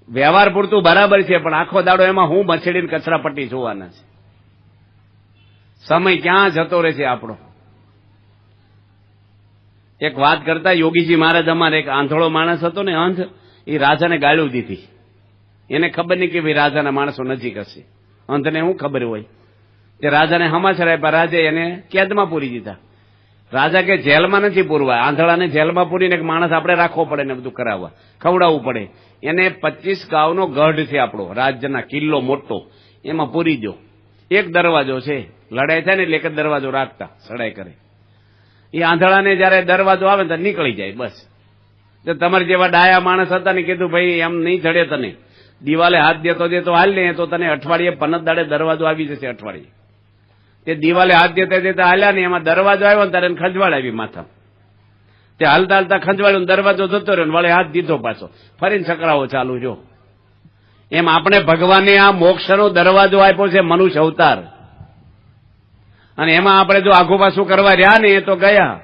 વ્યવહાર પૂરતું બરાબર છે, પણ આખો દાડો એમાં હું મછડીને કચરાપટ્ટી જોવાના છે. સમય ક્યાં જતો રહે છે આપણો. એક વાત કરતા યોગીજી મહારાજ, અમારે એક આંધળો માણસ હતો ને, અંધ, એ રાજાને ગાળું દીધી. એને ખબર નહીં કે ભાઈ રાજાના માણસો નજીક હશે. અંધને શું ખબર હોય? તે રાજાને સમાચાર આપ્યા, રાજે એને કેદમાં પૂરી દીધા. રાજા કે જેલમાં નથી પૂરવા, આંધળાને જેલમાં પૂરીને એક માણસ આપણે રાખવો પડે ને બધું કરાવવા, ખવડાવવું પડે. એને 25 ગાઉનો ગઢ છે આપણો રાજ્યના, કિલ્લો મોટો, એમાં પૂરી દો. એક દરવાજો છે, લડાઈ થાય ને એટલે એક જ દરવાજો રાખતા, સડાઈ કરે. એ આંધળાને જયારે દરવાજો આવે ને તો નીકળી જાય બસ. તો તમારે જેવા ડાયા માણસ હતા ને કીધું ભાઈ એમ નહીં જડે તને, દિવાલે હાથ દેતો દેતો હાલ ને, તો તને અઠવાડિયે 15 દાડે દરવાજો આવી જશે. અઠવાડિયે તે દિવાલે હાથ દેતા દેતા હાલ્યા ને, એમાં દરવાજો આવ્યો ને ત્યારે ખંજવાળ આવી માથા. તે હાલતા હાલતા ખંજવાળ્યો, દરવાજો જતો રહ્યો, વળે હાથ દીધો પાછો, ફરીને ચકરાવો ચાલુ. જો એમ આપણે ભગવાને આ મોક્ષનો દરવાજો આપ્યો છે, મનુષ્ય અવતાર. અને એમાં આપણે જો આઘું પાછું કરવા રહ્યા ને તો ગયા.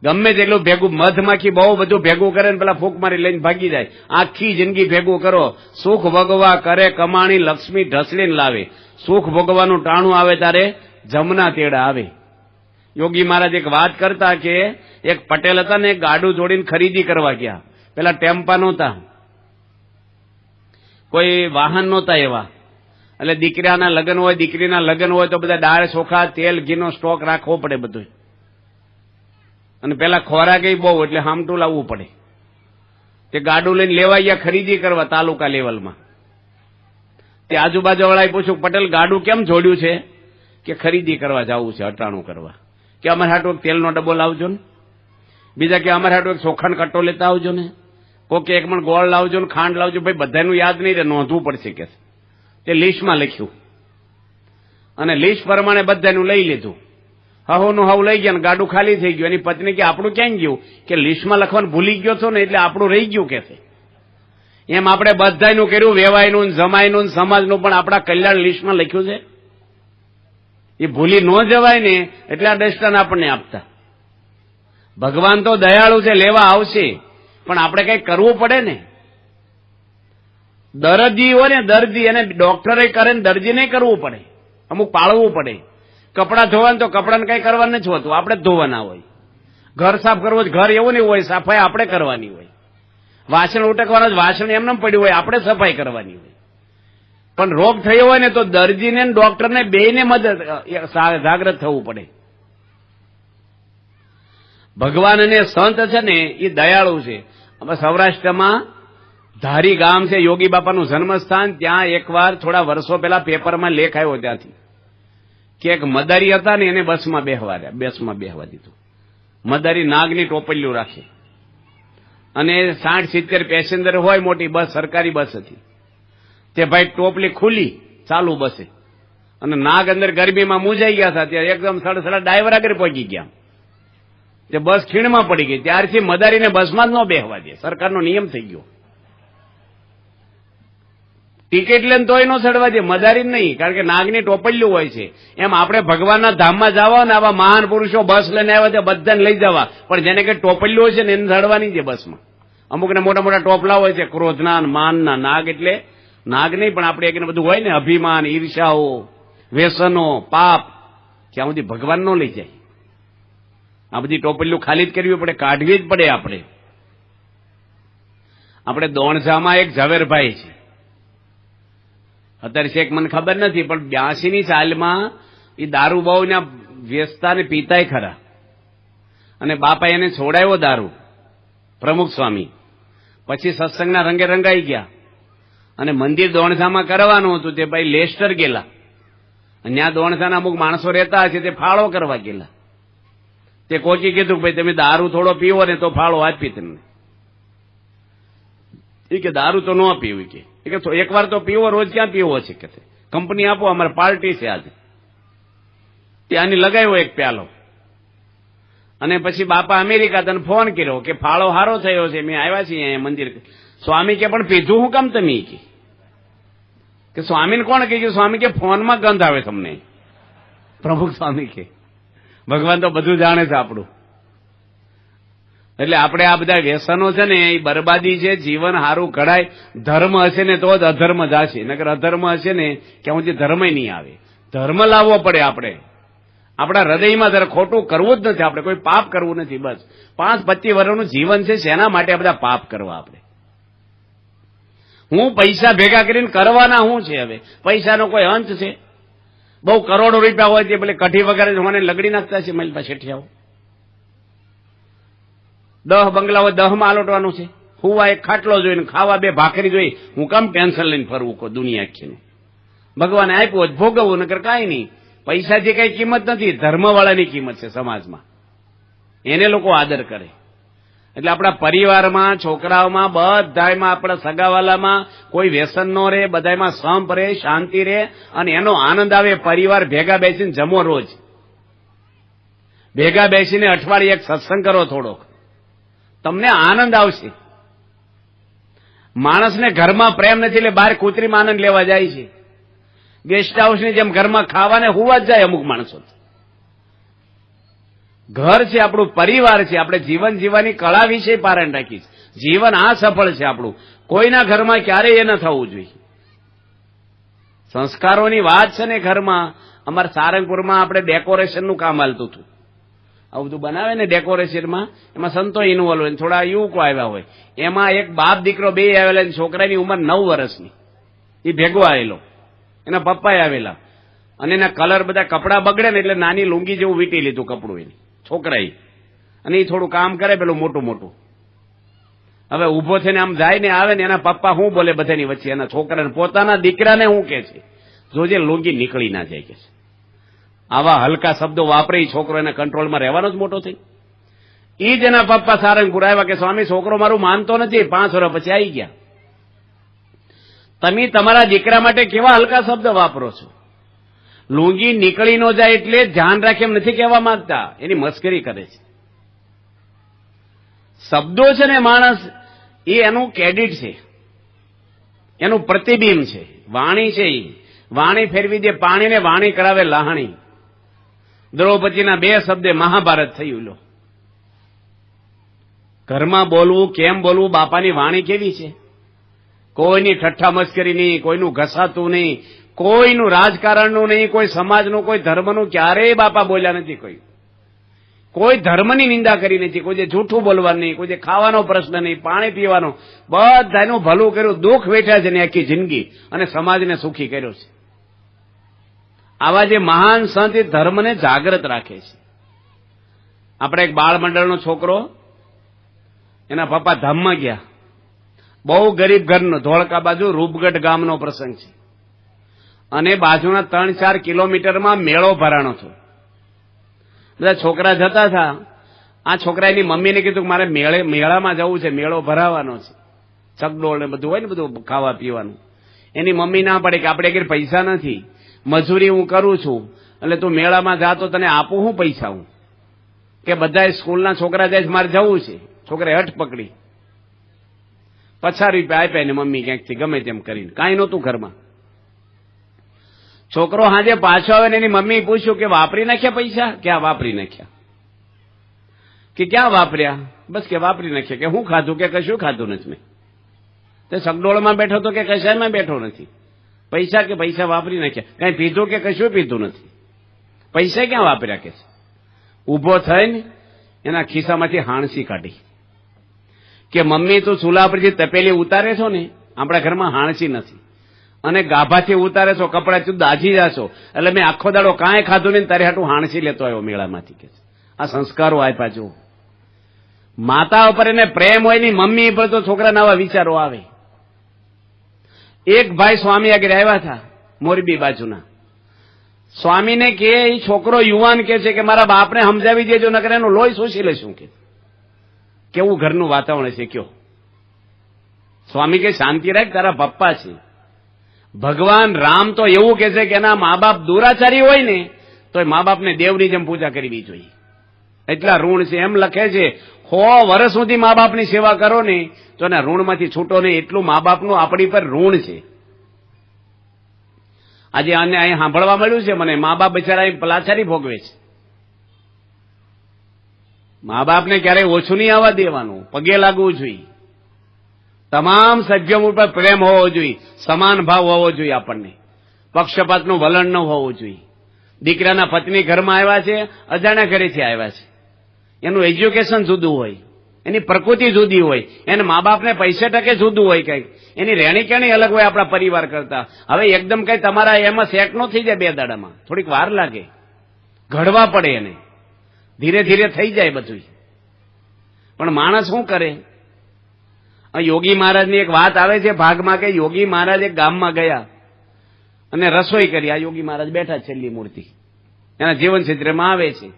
ગમે તેટલું ભેગું, મધમાખી બહુ બધું ભેગું કરે ને પેલા ફૂંક મારી લઈને ભાગી જાય. આખી જિંદગી ભેગું કરો, સુખ ભોગવા કરે કમાણી, લક્ષ્મી ઢસલીને લાવે. સુખ ભોગવાનું ટાણું આવે ત્યારે જમના તેડા આવે. યોગી મહારાજ એક વાત કરતા કે એક પટેલ હતા ને, એક ગાડું જોડીને ખરીદી કરવા ગયા. પેલા ટેમ્પા નહોતા, કોઈ વાહન નહોતા એવા, એટલે દીકરાના લગ્ન હોય, દીકરીના લગ્ન હોય તો બધા દાળ ચોખા તેલ ઘીનો સ્ટોક રાખવો પડે બધું. અને પેલા ખોરાક બહુ, એટલે હામટું લાવવું પડે. તે ગાડું લઈને લેવા ગયા ખરીદી કરવા તાલુકા લેવલમાં. તે આજુબાજુ વાળાએ પૂછ્યું, પટેલ ગાડું કેમ જોડ્યું છે? કે ખરીદી કરવા જવું છે, અટાણું કરવા. કે અમારે હાટું તેલનો ડબ્બો લાવજો ને. બીજા કે અમારે હાટું એક ચોખાનો કટ્ટો લેતા આવજો ને. કોકે એક મણ ગોળ લાવજો ને, ખાંડ લાવજો. ભાઈ બધાનું યાદ નહીં રહે, નોંધવું પડશે કે. તે લિસ્ટમાં લખ્યું અને લિસ્ટ પ્રમાણે બધાનું લઈ લીધું. હવનું હવ લઈ ગયા ને ગાડું ખાલી થઈ ગયું. એની પત્ની કે આપણું ક્યાં ગયું? કે લિસ્ટમાં લખવાનું ભૂલી ગયો છો ને એટલે આપણું રહી ગયું કે છે. એમ આપણે બધાનું કર્યું, વેવાયનું, જમાયનું, સમાજનું પણ આપણા કલ્યાણ લિસ્ટમાં લખ્યું છે. એ ભૂલી ન જવાય ને એટલે આ દર્શન આપણને આપતા. ભગવાન તો દયાળુ છે, લેવા આવશે, પણ આપણે કઈ કરવું પડે ને. દર્દી હોય ને, દર્દી, એને ડોક્ટરે કરે ને દર્દીને કરવું પડે, અમુક પાળવું પડે. કપડાં ધોવાના તો કપડાને કઈ કરવાનું નથી હોતું, આપણે જ ધોવાના હોય. ઘર સાફ કરવું, ઘર એવું નહીં હોય, સફાઈ આપણે કરવાની હોય. વાસણ ઉટકવાના, વાસણ એમને પડ્યું હોય, આપણે સફાઈ કરવાની હોય. પણ રોગ થયો હોય ને તો દર્દીને ડોક્ટરને બેયને મદદ, જાગ્રત થવું પડે. ભગવાન અને સંત છે ને એ દયાળુ છે. અમે સૌરાષ્ટ્રમાં ધારી ગામ છે, યોગી બાપાનું જન્મસ્થાન. ત્યાં એકવાર થોડા વર્ષો પહેલા પેપરમાં લેખ આવ્યો ત્યાંથી કે એક મદારી હતા ને એને બસમાં બેહવા દીધું. મદારી નાગની ટોપલિયું રાખે અને 60-70 પેસેન્જર હોય, મોટી બસ, સરકારી બસ હતી. તે ભાઈ ટોપલી ખુલી ચાલુ બસે અને નાગ અંદર ગરમીમાં મૂંઝાઈ ગયા હતા. ત્યાં એકદમ સડસડા ડ્રાઈવર આગળ પહોંચી ગયા. તે બસ ખીણમાં પડી ગઈ. ત્યારથી મદારીને બસમાં જ ન બેહવા દે, સરકારનો નિયમ થઈ ગયો. ટિકિટ લઈને તોય ન ચડવા દે, મદારી નહીં, કારણ કે નાગની ટોપલિયું હોય છે. એમ આપણે ભગવાનના ધામમાં જવા ને આવા મહાન પુરુષો બસ લઈને આવ્યા છે, બધાને લઈ જવા, પણ જેને કઈ ટોપલિયું હોય છે ને એને ચડવાની છે બસમાં. અમુકને મોટા મોટા ટોપલા હોય છે, ક્રોધના માનના. નાગ એટલે નાગ નહીં, પણ આપણે એકને બધું હોય ને, અભિમાન, ઈર્ષાઓ, વ્યસનો, પાપ, ત્યાં સુધી ભગવાન ન લઈ જાય. આ બધી ટોપલિયું ખાલી જ કરવી પડે, કાઢવી જ પડે. આપણે દોણઝામાં એક ઝવેરભાઈ છે, અત્યારે શેખ મને ખબર નથી, પણ 82ની સાલમાં એ દારૂ બહુ ના વ્યસ્તા ને પીતાય ખરા. અને બાપા એને છોડાયો દારૂ, પ્રમુખ સ્વામી. પછી સત્સંગના રંગે રંગાઈ ગયા અને મંદિર દોણઝામાં કરવાનું હતું. તે ભાઈ લેસ્ટર ગયેલા, ત્યાં દોણઝાના અમુક માણસો રહેતા હશે, તે ફાળો કરવા ગયેલા. તે કોકી કીધું ભાઈ તમે દારૂ થોડો પીવો ને તો ફાળો આપી તમને. એ કે દારૂ તો ન પીવું, કે એકવાર તો પીવો, રોજ ક્યાં પીવો છે કે કંપની આપો, અમારે પાર્ટી છે આજે. ત્યાંની લગાવ્યો એક પ્યાલો અને પછી બાપા અમેરિકા તને ફોન કર્યો કે ફાળો હારો થયો છે, મેં આવ્યા છીએ અહીંયા મંદિર. સ્વામી કે પણ પીધું હું કામ તમે? કે સ્વામીને કોણ કહે? સ્વામી કે ફોનમાં ગંધ આવે તમને. પ્રમુખ સ્વામી કે ભગવાન તો બધું જાણે છે આપણું. એટલે આપણે આ બધા વ્યસનો છે ને એ બરબાદી છે. જીવન સારું ઘડાય, ધર્મ હશે ને તો જ અધર્મ જશે, નકર અધર્મ હશે ને ક્યાં સુધી ધર્મ નહીં આવે. ધર્મ લાવવો પડે. આપણે આપણા હૃદયમાં જરા ખોટું કરવું જ નથી, આપણે કોઈ પાપ કરવું નથી. બસ 5-25 વર્ષનું જીવન છે, શેના માટે આ બધા પાપ કરવા? આપણે હું પૈસા ભેગા કરીને કરવાના શું છે? હવે પૈસાનો કોઈ અંત છે? બહુ કરોડો રૂપિયા હોય તે પેલે કઢી વગેરે મને લગડી નાખતા છે મારી પાસે શેઠિયાઓ. 10 બંગલા હોય, 10માં આલોટવાનું છે. હુવા એક ખાટલો જોઈને, ખાવા 2 ભાખરી જોઈ, હું કામ ટેન્શન લઈને ફરવું કો દુનિયા આખીનું? ભગવાને આપ્યું જ ભોગવવું, નકર કાંઈ નહીં. પૈસાથી કઈ કિંમત નથી, ધર્મવાળાની કિંમત છે સમાજમાં, એને લોકો આદર કરે. એટલે આપણા પરિવારમાં, છોકરાઓમાં, બધામાં, આપણા સગાવાલામાં કોઈ વ્યસન ન રહે, બધામાં સંપ રહે, શાંતિ રહે અને એનો આનંદ આવે. પરિવાર ભેગા બેસીને જમો, રોજ ભેગા બેસીને અઠવાડિયે એક સત્સંગ કરો થોડોક, તમને આનંદ આવશે. માણસને ઘરમાં પ્રેમ નથી એટલે બહાર કૃત્રિમ આનંદ લેવા જાય છે. ગેસ્ટ હાઉસની જેમ ઘરમાં ખાવાને હુવા જ જાય અમુક માણસો. ઘર છે, આપણું પરિવાર છે. આપણે જીવન જીવવાની કળા વિશે પારણ રાખીશ. જીવન આ સફળ છે આપણું. કોઈના ઘરમાં ક્યારેય એ ન થવું જોઈએ. સંસ્કારોની વાત છે ને ઘરમાં. અમારા સારંગપુરમાં આપણે ડેકોરેશનનું કામ હાલતું હતું. આવું બધું બનાવે ને ડેકોરેશનમાં, એમાં સંતો ઇન્વોલ્વ હોય, થોડા યુવકો આવ્યા હોય. એમાં એક બાપ દીકરો બે આવેલા, છોકરાની ઉંમર 9 વર્ષની, એ ભેગો આવેલો, એના પપ્પાએ આવેલા, અને એના કલર બધા કપડા બગડે ને એટલે નાની લુંગી જેવું વીટી લીધું કપડું એની છોકરાએ, અને એ થોડું કામ કરે પેલું મોટું મોટું. હવે ઉભો થઈને આમ જાય ને આવે ને એના પપ્પા શું બોલે બધાની વચ્ચે, એના છોકરાને પોતાના દીકરાને શું કે છે, જોજે લુંગી નીકળી ના જાય કે છે. આવા હલકા શબ્દો વાપરે છોકરો એના કંટ્રોલમાં રહેવાનો જ મોટો થઈ. એ જ એના પપ્પા સારંગપુર આવ્યા કે સ્વામી છોકરો મારું માનતો નથી, 5 વર્ષ પછી આવી ગયા. તમે તમારા દીકરા માટે કેવા હલકા શબ્દ વાપરો છો? લુંગી નીકળી ન જાય એટલે ધ્યાન રાખે એમ નથી કહેવા માંગતા, એની મસ્કરી કરે છે. શબ્દો છે ને માણસ એ એનું ક્રેડિટ છે, એનું પ્રતિબિંબ છે. વાણી છે એ વાણી ફેરવી દે પાણીને, વાણી કરાવે લાહણી. દ્રૌપદીના 2 શબ્દે મહાભારત થયું. લો, ઘરમાં બોલવું કેમ બોલવું, બાપાની વાણી કેવી છે. કોઈની ઠઠ્ઠા મસ્કરી નહીં, કોઈનું ઘસાતું નહીં, કોઈનું રાજકારણનું નહીં, કોઈ સમાજનું, કોઈ ધર્મનું ક્યારેય બાપા બોલ્યા નથી. કોઈ ધર્મની નિંદા કરી નથી, કોઈ જે જૂઠું બોલવાનું નહીં, કોઈ જે ખાવાનો પ્રશ્ન નહીં, પાણી પીવાનો, બધાનું ભલું કર્યું, દુઃખ વેઠ્યા છે ને આખી જિંદગી, અને સમાજને સુખી કર્યો છે. આવા જે મહાન સંત ધર્મને જાગૃત રાખે છે. આપણે એક બાળ મંડળનો છોકરો, એના પપ્પા ધામમાં ગયા, બહુ ગરીબ ઘરનો, ધોળકા બાજુ રૂપગઢ ગામનો પ્રસંગ છે, અને બાજુના 3-4 કિલોમીટરમાં મેળો ભરાણો હતો. બધા છોકરા જતા હતા. આ છોકરા એની મમ્મીને કીધું કે મારે મેળામાં જવું છે, મેળો ભરાવાનો છે, ચકડોળ ને બધું હોય ને, બધું ખાવા પીવાનું. એની મમ્મી ના પડે કે આપણે ઘેર પૈસા નથી, મજૂરી હું કરું છું, એટલે તું મેળામાં જા તો તને આપું હું પૈસા. હું કે બધા સ્કૂલના છોકરા જાય મારે જવું છે. છોકરાએ હઠ પકડી, 50 રૂપિયા આપ્યા એને મમ્મી ક્યાંકથી ગમે તેમ કરીને, કાંઈ નહોતું ઘરમાં. છોકરો હાજે પાછો આવે ને એની મમ્મી પૂછ્યું કે વાપરી નાખ્યા પૈસા? ક્યાં વાપરી નાખ્યા? કે ક્યાં વાપર્યા? બસ કે વાપરી નાખ્યા. કે હું ખાધું? કે કશું ખાધું નથી મેં. તે સગડોળમાં બેઠો તો કે કશાયમાં બેઠો નથી. પૈસા? કે પૈસા વાપરી નાખ્યા. કઈ પીધું? કે કશું પીધું નથી. પૈસા ક્યાં વાપર્યા? કે ઉભો થઈને એના ખિસ્સામાંથી હાણસી કાઢી કે મમ્મી તું ચૂલા પરથી તપેલી ઉતારે છો ને, આપણા ઘરમાં હાણસી નથી, અને ગાભાથી ઉતારે છો, કપડા તું દાજી જાશો, એટલે મેં આખો દાડો કાંઈ ખાધું નહીં, તારે હાટું હાણસી લેતો આવ્યો મેળામાંથી. કે આ સંસ્કારો આપ્યા. જો માતા ઉપર એને પ્રેમ હોય ની, મમ્મી પર તો છોકરાના આવા વિચારો આવે. એક ભાઈ સ્વામી આગળ આવ્યા હતા, મોરબી બાજુના. સ્વામીને કે એ છોકરો યુવાન કે છે કે મારા બાપને સમજાવી દેજો, નકર એનું લોહી શોષી લેશું. કે કેવું ઘરનું વાતાવરણ છે કયો? સ્વામી કે શાંતિ રાખ, તારા પપ્પા છે. ભગવાન રામ તો એવું કે છે કે એના મા બાપ દુરાચારી હોય ને તો મા બાપને દેવની જેમ પૂજા કરવી જોઈએ, એટલા ઋણ છે. એમ લખે છે 100 વર્ષ સુધી મા બાપની સેવા કરો ને તો એના ઋણમાંથી છૂટો નહીં, એટલું મા બાપનું આપણી પર ઋણ છે. આજે આને અહીં સાંભળવા મળ્યું છે મને, મા બાપ બિચારા અહીં પલાચારી ભોગવે છે. મા બાપને ક્યારેય ઓછું નહીં આવવા દેવાનું, પગે લાગવું જોઈએ. તમામ સભ્યો ઉપર પ્રેમ હોવો જોઈએ, સમાન ભાવ હોવો જોઈએ, આપણને પક્ષપાતનું વલણ ન હોવું જોઈએ. દીકરાના પત્ની ઘરમાં આવ્યા છે, અજાણ્યા ઘરેથી આવ્યા છે, એનું એજ્યુકેશન જુદું હોય, એની પ્રકૃતિ જુદી હોય, એને મા બાપને પૈસે ટકે જુદું હોય, કંઈક એની રહેણી કેણી અલગ હોય આપણા પરિવાર કરતા. હવે એકદમ કઈ તમારા એમાં સેટ ન થઈ જાય 2 દાડામાં, થોડીક વાર લાગે, ઘડવા પડે એને, ધીરે ધીરે થઈ જાય બધું. પણ માણસ શું કરે? યોગી મહારાજની એક વાત આવે છે ભાગમાં કે યોગી મહારાજ એક ગામમાં ગયા અને રસોઈ કરી. આ યોગી મહારાજ બેઠા, છેલ્લી મૂર્તિ એના જીવન ક્ષેત્રમાં આવે છે.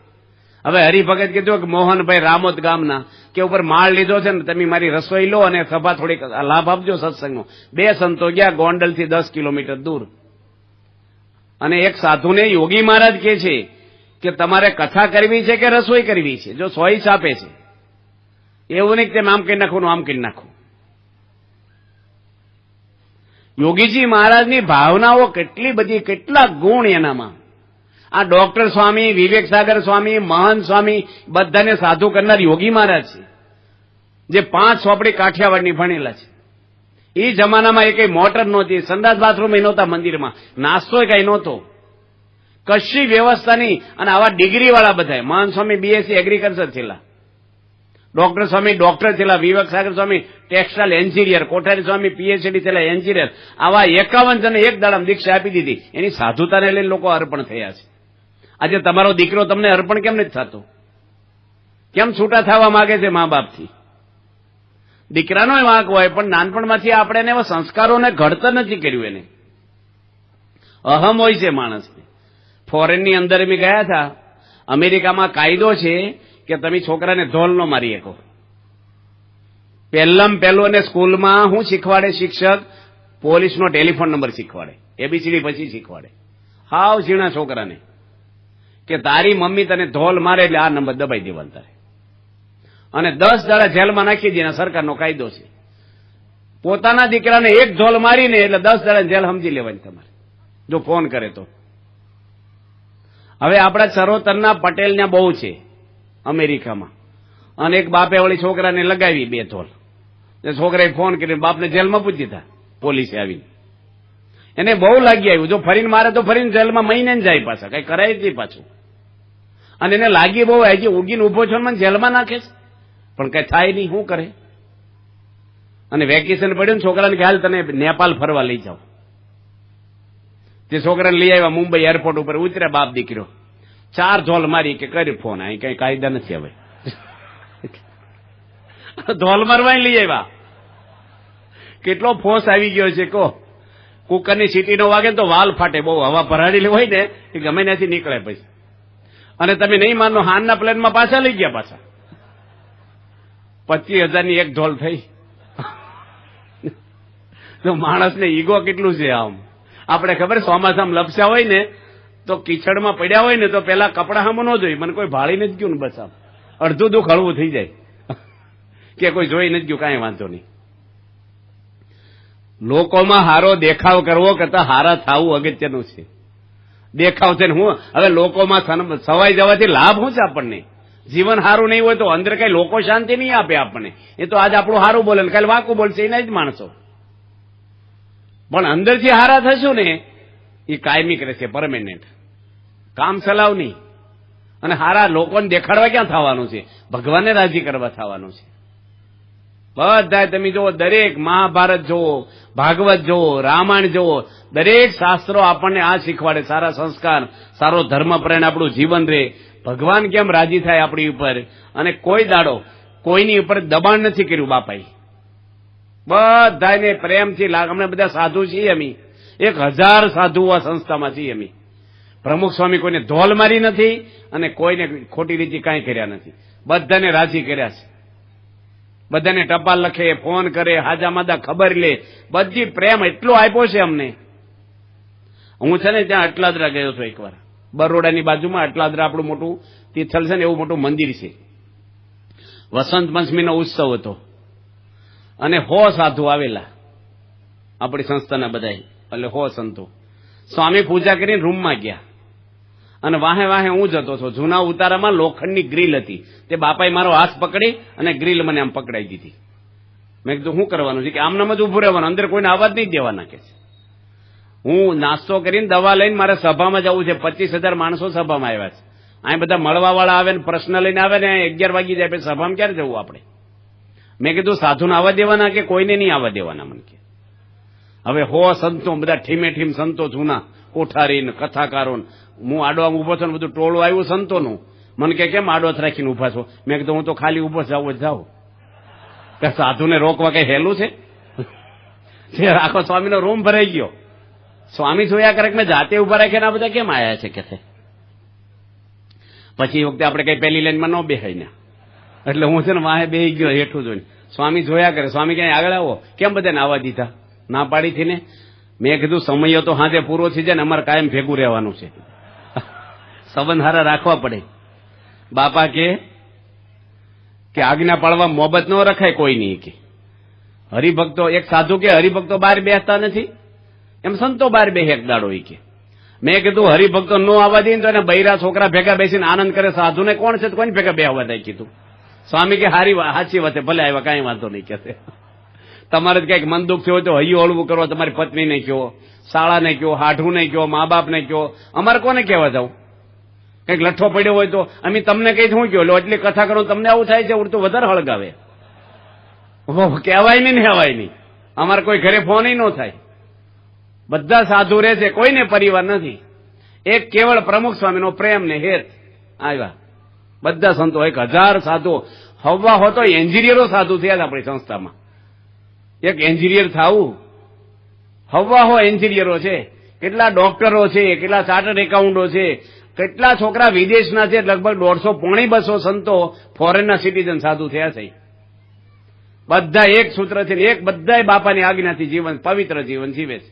હવે હરિભગત કીધું કે મોહનભાઈ રામોદ ગામના કે ઉપર માળ લીધો છે ને, તમે મારી રસોઈ લો અને સભા થોડીક લાભ આપજો સત્સંગનો. 2 સંતો ગયા ગોંડલથી 10 કિલોમીટર દૂર, અને એક સાધુને યોગી મહારાજ કહે છે કે તમારે કથા કરવી છે કે રસોઈ કરવી છે? જો ચોઈસ આપે છે, એવું નહીં કે તમે આમ કરી નાખો આમ કરી નાખો. યોગીજી મહારાજની ભાવનાઓ કેટલી બધી, કેટલા ગુણ એનામાં. આ ડોક્ટર સ્વામી, વિવેક સાગર સ્વામી, મહંત સ્વામી બધાને સાધુ કરનાર યોગી મહારાજ છે, જે 5 ચોપડી કાઠિયાવાડની ભણેલા છે. એ જમાનામાં એ કઈ મોટર નહોતી, સંડાસ બાથરૂમ નહોતા મંદિરમાં, નાસ્તો કઈ નહોતો, કશી વ્યવસ્થા નહીં. અને આવા ડિગ્રી વાળા બધા, મહંત સ્વામી બીએસસી એગ્રીકલ્ચર થયેલા, ડોક્ટર સ્વામી ડોક્ટર થયેલા, વિવેક સાગર સ્વામી ટેક્સટાઇલ એન્જિનિયર, કોઠારી સ્વામી પીએચડી થયેલા એન્જિનિયર. આવા 51 જણે એક દાડામાં દીક્ષા આપી દીધી. એની સાધુતાને લઈને લોકો અર્પણ થયા છે. આજે તમારો દીકરો તમને અર્પણ કેમ નથી થતો? કેમ છૂટા થવા માંગે છે મા બાપથી? દીકરાનો વાંક હોય, પણ નાનપણમાંથી આપણે એને એવા સંસ્કારોને ઘડતર નથી કર્યું. એને અહમ હોય છે માણસને. ફોરેનની અંદર અમે ગયા હતા, અમેરિકામાં કાયદો છે કે તમે છોકરાને ધોલ ન મારી શકો. પહેલું એને સ્કૂલમાં શું શીખવાડે શિક્ષક? પોલીસનો ટેલિફોન નંબર શીખવાડે, એબીસીડી પછી શીખવાડે હાવ ઝીણા છોકરાને, કે તારી મમ્મી તને ધોલ મારે એટલે આ નંબર દબાઈ દેવાનો તારે, અને 10 દાડા જેલમાં નાખી દે. સરકારનો કાયદો છે. પોતાના દીકરાને એક ધોલ મારીને એટલે 10 દાડા જેલ સમજી લેવાની તમારે, જો ફોન કરે તો. હવે આપણા ચરોતરના પટેલના બહુ છે અમેરિકામાં, અને એક બાપે વળી છોકરાને લગાવી 2 ધોલ. છોકરાએ ફોન કરીને બાપને જેલમાં પૂછી દીધા, પોલીસે આવીને. એને બહુ લાગી આવ્યું, જો ફરીને મારે તો ફરીને જેલમાં મહિને જાય પાછા, કઈ કરાય જ નહીં પાછું. અને એને લાગી બહુ, હજી ઉગીને ઉભો છો મને જેલમાં નાખે છે, પણ કઈ થાય નહીં, શું કરે? અને વેકેશન પડ્યું ને છોકરાને કે હાલ તને નેપાલ ફરવા લઈ જાઓ. તે છોકરાને લઈ આવ્યા, મુંબઈ એરપોર્ટ ઉપર ઉતર્યા બાપ દીકરો, 4 ધોલ મારી કે કરી ફોન, અહીં કઈ કાયદા નથી હવે. ધોલ મારવા લઈ આવ્યા. કેટલો ફોર્સ આવી ગયો છે કહો. કુકરની સીટી નો વાગે તો વાલ ફાટે, બહુ હવા ભરાડેલી હોય ને એ ગમે ત્યાંથી નીકળે પછી. અને તમે નહીં માનો, હાનના પ્લેનમાં પાછા લઈ ગયા, પાછા 25,000ની એક ધોલ થઈ. તો માણસને ઈગો કેટલું છે આમ. આપણે ખબર, ચોમાસામાં લપસ્યા હોય ને તો કીચડમાં પડ્યા હોય ને તો પેલા કપડા સામે ન જોઈ, મને કોઈ ભાળી નથી ગયું ને બસ આમ અડધું દુઃખ હળવું થઈ જાય કે કોઈ જોઈ નથી ગયું, કાંઈ વાંધો નહીં. લોકોમાં હારો દેખાવ કરવો કરતા હારા થવું અગત્યનું છે. દેખાવ છે ને હું હવે લોકોમાં સવાઈ જવાથી લાભ શું છે આપણને? જીવન સારું નહીં હોય તો અંદર કઈ લોકો શાંતિ નહીં આપે આપણને. એ તો આજ આપણું સારું બોલે ને કાલે વાંકું બોલશે, એના જ માણસો. પણ અંદરથી હારા થશું ને એ કાયમી કરે છે, પરમેનન્ટ, કામ ચલાવ નહીં. અને હારા લોકોને દેખાડવા ક્યાં થવાનું છે? ભગવાનને રાજી કરવા થવાનું છે. બધા તમે જુઓ, દરેક મહાભારત જુઓ, ભાગવત જુઓ, રામાયણ જુઓ, દરેક શાસ્ત્રો આપણને આ શીખવાડે, સારા સંસ્કાર, સારો ધર્મપરાયણ આપણું જીવન રહે. ભગવાન કેમ રાજી થાય આપણી ઉપર, અને કોઈ દાડો કોઈની ઉપર દબાણ નથી કર્યું બાપાએ. બધાને પ્રેમથી અમે બધા સાધુ છીએ. અમે 1000 સાધુ આ સંસ્થામાં છીએ. અમે પ્રમુખ સ્વામી કોઈને ધોલ મારી નથી અને કોઈને ખોટી રીતે કાંઈ કર્યા નથી. બધાને રાજી કર્યા છે. બધાને ટપાલ લખે, ફોન કરે, હાજા માદા ખબર લે, બધી પ્રેમ એટલો આપ્યો છે અમને. હું છે ને ત્યાં અટલાદરા ગયો છું એકવાર, બરોડાની બાજુમાં અટલાદરા આપણું મોટું તિથલ છે ને, એવું મોટું મંદિર છે. વસંત પંચમીનો ઉત્સવ હતો અને 100 સાધુ આવેલા આપણી સંસ્થાના બધા, એટલે 100 સંતો. સ્વામી પૂજા કરીને રૂમમાં ગયા અને વાહે વાહે હું જતો હતો. જૂના ઉતારામાં લોખંડની ગ્રીલ હતી, તે બાપાએ મારો હાથ પકડી અને ગ્રીલ મને આમ પકડાઈ દીધી. મેં કીધું શું કરવાનું છે? કે આમનામ જ ઉભું રહેવાનું, અંદર કોઈને અવાજ નહીં દેવાના. કે હું નાસ્તો કરીને દવા લઈને મારે સભામાં જવું છે. 25,000 માણસો સભામાં આવ્યા છે. અહીં બધા મળવાવાળા આવે ને પ્રશ્ન લઈને આવે ને 11 વાગી જાય, પછી સભામાં ક્યારે જવું આપણે? મેં કીધું સાધુને આવવા દેવાના કે કોઈને નહીં આવવા દેવાના? મને કે હવે 100 સંતો, બધા ઠીમે ઠીમ સંતો, જૂના કોઠારી કથાકારો. હું આડો આમ ઉભો છો ને બધું ટોળું આવ્યું સંતોનું. મને કે કેમ આડો રાખીને ઉભા છો? મેં કીધું હું તો ખાલી ઉભો જાવ જ જાઉં. કે સાધુને રોકવા કઈ હેલું છે? આખો સ્વામીનો રૂમ ભરાઈ ગયો. સ્વામી જોયા કરે કે મેં જાતે ઉભા રાખ્યા, બધા કેમ આયા છે કે પછી વખતે આપણે કઈ પહેલી લાઈનમાં ન બેહાય ને, એટલે હું છે ને વાહે બેહી ગયો હેઠું જોઈને. સ્વામી જોયા કરે, સ્વામી ક્યાંય આગળ આવો, કેમ બધાને આવવા દીધા? ના પાડી થી ને. મેં કીધું સમય તો હાજે પૂરો થઈ જાય ને, અમારે કાયમ ભેગું રહેવાનું છે, સંબંધ હારા રાખવા પડે. બાપા કે આજ્ઞા પાળવા મોહબત ન રખાય કોઈ નહીં. કે હરિભક્તો, એક સાધુ કે હરિભક્તો બહાર બેસતા નથી, એમ સંતો બહાર બેસે એક દાડો. કે મેં કીધું હરિભક્તો નો આવવા દે તો એને બૈરા છોકરા ભેગા બેસીને આનંદ કરે, સાધુને કોણ છે કોઈને ભેગા બે આવવા દે કીધું. સ્વામી કે સાચી વાત, ભલે આવ્યા, કાંઈ વાંધો નહીં કે તમારે કઈક મન દુઃખ થયો હોય તો હૈયું હળવું કરો, તમારી પત્નીને કહો, શાળાને કહો, હાઠુંને કહો, મા બાપને કહો, અમારે કોને કહેવા જાવ? કઈક લઠ્ઠો પડ્યો હોય તો અમે તમને કઈ શું કહો, એટલી કથા કરો તમને આવું થાય છે, ઉડતું વધારે હળગાવે. કહેવાય નહીં ને કહેવાય નહીં. અમારે કોઈ ઘરે ફોન ન થાય, બધા સાધુ રહે છે, કોઈને પરિવાર નથી. એક કેવળ પ્રમુખ સ્વામીનો પ્રેમ ને હેત આવ્યા. બધા સંતો 1000 સાધુ હવા હો તો એન્જિનિયરો સાધુ થયા આપણી સંસ્થામાં. એક એન્જિનિયર થાવું, હવા હો એન્જિનિયરો છે, કેટલા ડોક્ટરો છે, કેટલા ચાર્ટર્ડ એકાઉન્ટો છે, કેટલા છોકરા વિદેશના છે, લગભગ 150-200 સંતો ફોરેનના સિટીઝન સાધુ થયા છે. બધા એક સૂત્ર છે, એક બધા બાપાની આજ્ઞાથી જીવન, પવિત્ર જીવન જીવે છે.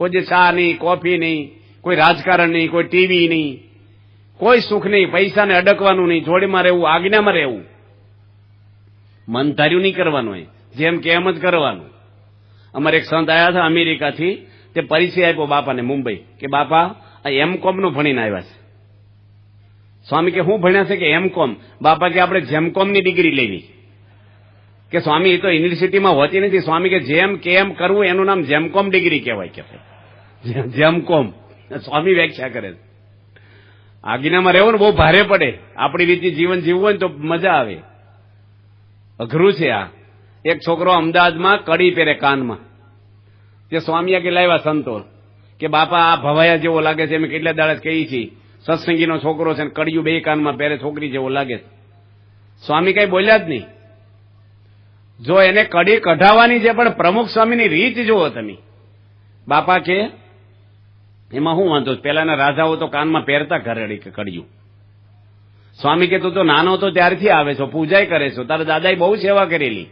કોઈ જે ચા નહીં, કોફી નહીં, કોઈ રાજકારણ નહીં, કોઈ ટીવી નહીં, કોઈ સુખ નહીં, પૈસાને અડકવાનું નહીં, જોડીમાં રહેવું, આજ્ઞામાં રહેવું, મન ધાર્યું નહીં કરવાનું હોય, જેમ કે એમ જ કરવાનું. અમારે એક સંત આવ્યા હતા અમેરિકાથી, તે પરિચય આપ્યો બાપાને મુંબઈ, કે બાપા આ M.Com નું ભણીને આવ્યા છે. સ્વામી કે હું ભણ્યા છે? કે M.Com. બાપા કે આપણે જેમ.com ની ડિગ્રી લેવી. કે સ્વામી એ તો યુનિવર્સિટીમાં હોતી નથી. સ્વામી કે જેમ કેમ કરવું એનું નામ જેમ.com ડિગ્રી કહેવાય. કે જેમ.com સ્વામી વ્યાખ્યા કરે છે. આજ્ઞામાં રહેવું ને બહુ ભારે પડે. આપણી રીતે જીવન જીવવું હોય ને તો મજા આવે. અઘરું છે આ. એક છોકરો અમદાવાદમાં કડી પહેરે કાનમાં, તે સ્વામી કે લાવ્યા સંતો, કે બાપા આ ભવાયા જેવો લાગે છે. અમે કેટલા દાડા કહી છીએ, સત્સંગીનો છોકરો છે ને કડિયું 2 કાનમાં પહેરે, છોકરી જેવો લાગે છે. સ્વામી કઈ બોલ્યા જ નહીં. જો એને કડી કઢાવવાની છે, પણ પ્રમુખ સ્વામીની રીત જુઓ તમે. બાપા કે એમાં શું વાંધો? પેલાના રાજાઓ તો કાનમાં પહેરતા ઘરેડી કે કડિયું. સ્વામી કે તું તો નાનો તો ત્યારથી આવે છો, પૂજાય કરે છો, તારા દાદાએ બહુ સેવા કરેલી.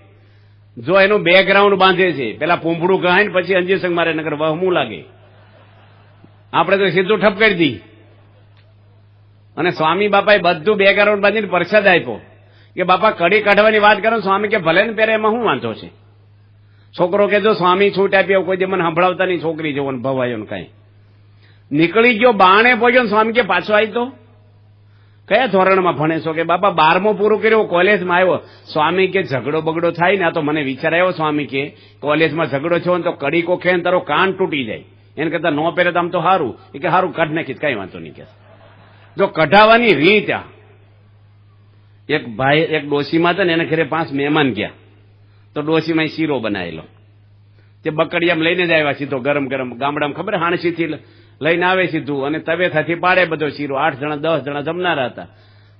જો એનું બેકગ્રાઉન્ડ બાંધે છે, પેલા પૂંફડું ગહાય ને પછી અંજીસંગ મારે, નગર વહમું લાગે. આપણે તો સીધું ઠપ કરી દી. અને સ્વામી બાપાએ બધું બેકગ્રાઉન્ડ બાંધીને પ્રસાદ આપ્યો, કે બાપા કડી કાઢવાની વાત કરો. સ્વામી કે ભલે ને પહેરે, એમાં શું વાંધો છે? છોકરો કે જો સ્વામી છૂટ આપી, કોઈ જે મને સંભળાવતા નહીં, છોકરી જેવો ને ભવાયો ને કઈ. નીકળી ગયો, બાણે પહોંચ્યો ને સ્વામી કે પાછો આવી તો કયા ધોરણમાં ભણે છો? કે બાપા 12મું પૂરું કર્યું, કોલેજમાં આવ્યો. સ્વામી કે ઝઘડો બગડો થાય ને, આ તો મને વિચાર આવ્યો. સ્વામી કે કોલેજમાં ઝઘડો થયો ને તો કડી કોખે ને તારો કાન તૂટી જાય, એને કરતા ન પહેરે તો આમ તો સારું. એ કે સારું કાઢ નાખીશ, કઈ વાંધો નહીં. કે જો કઢાવવાની રીત આ. એક ભાઈ, એક ડોશીમાં હતા ને, એને ઘરે 5 મહેમાન ગયા, તો ડોશીમાં શીરો બનાવેલો, તે બકડિયામાં લઈને જ આવ્યા સીધો, ગરમ ગરમ. ગામડામાં ખબર હાણસીથી લઈને આવે સીધું, અને તવેથાથી પાડે બધો શીરો. 8 જણા 10 જણા જમનારા હતા.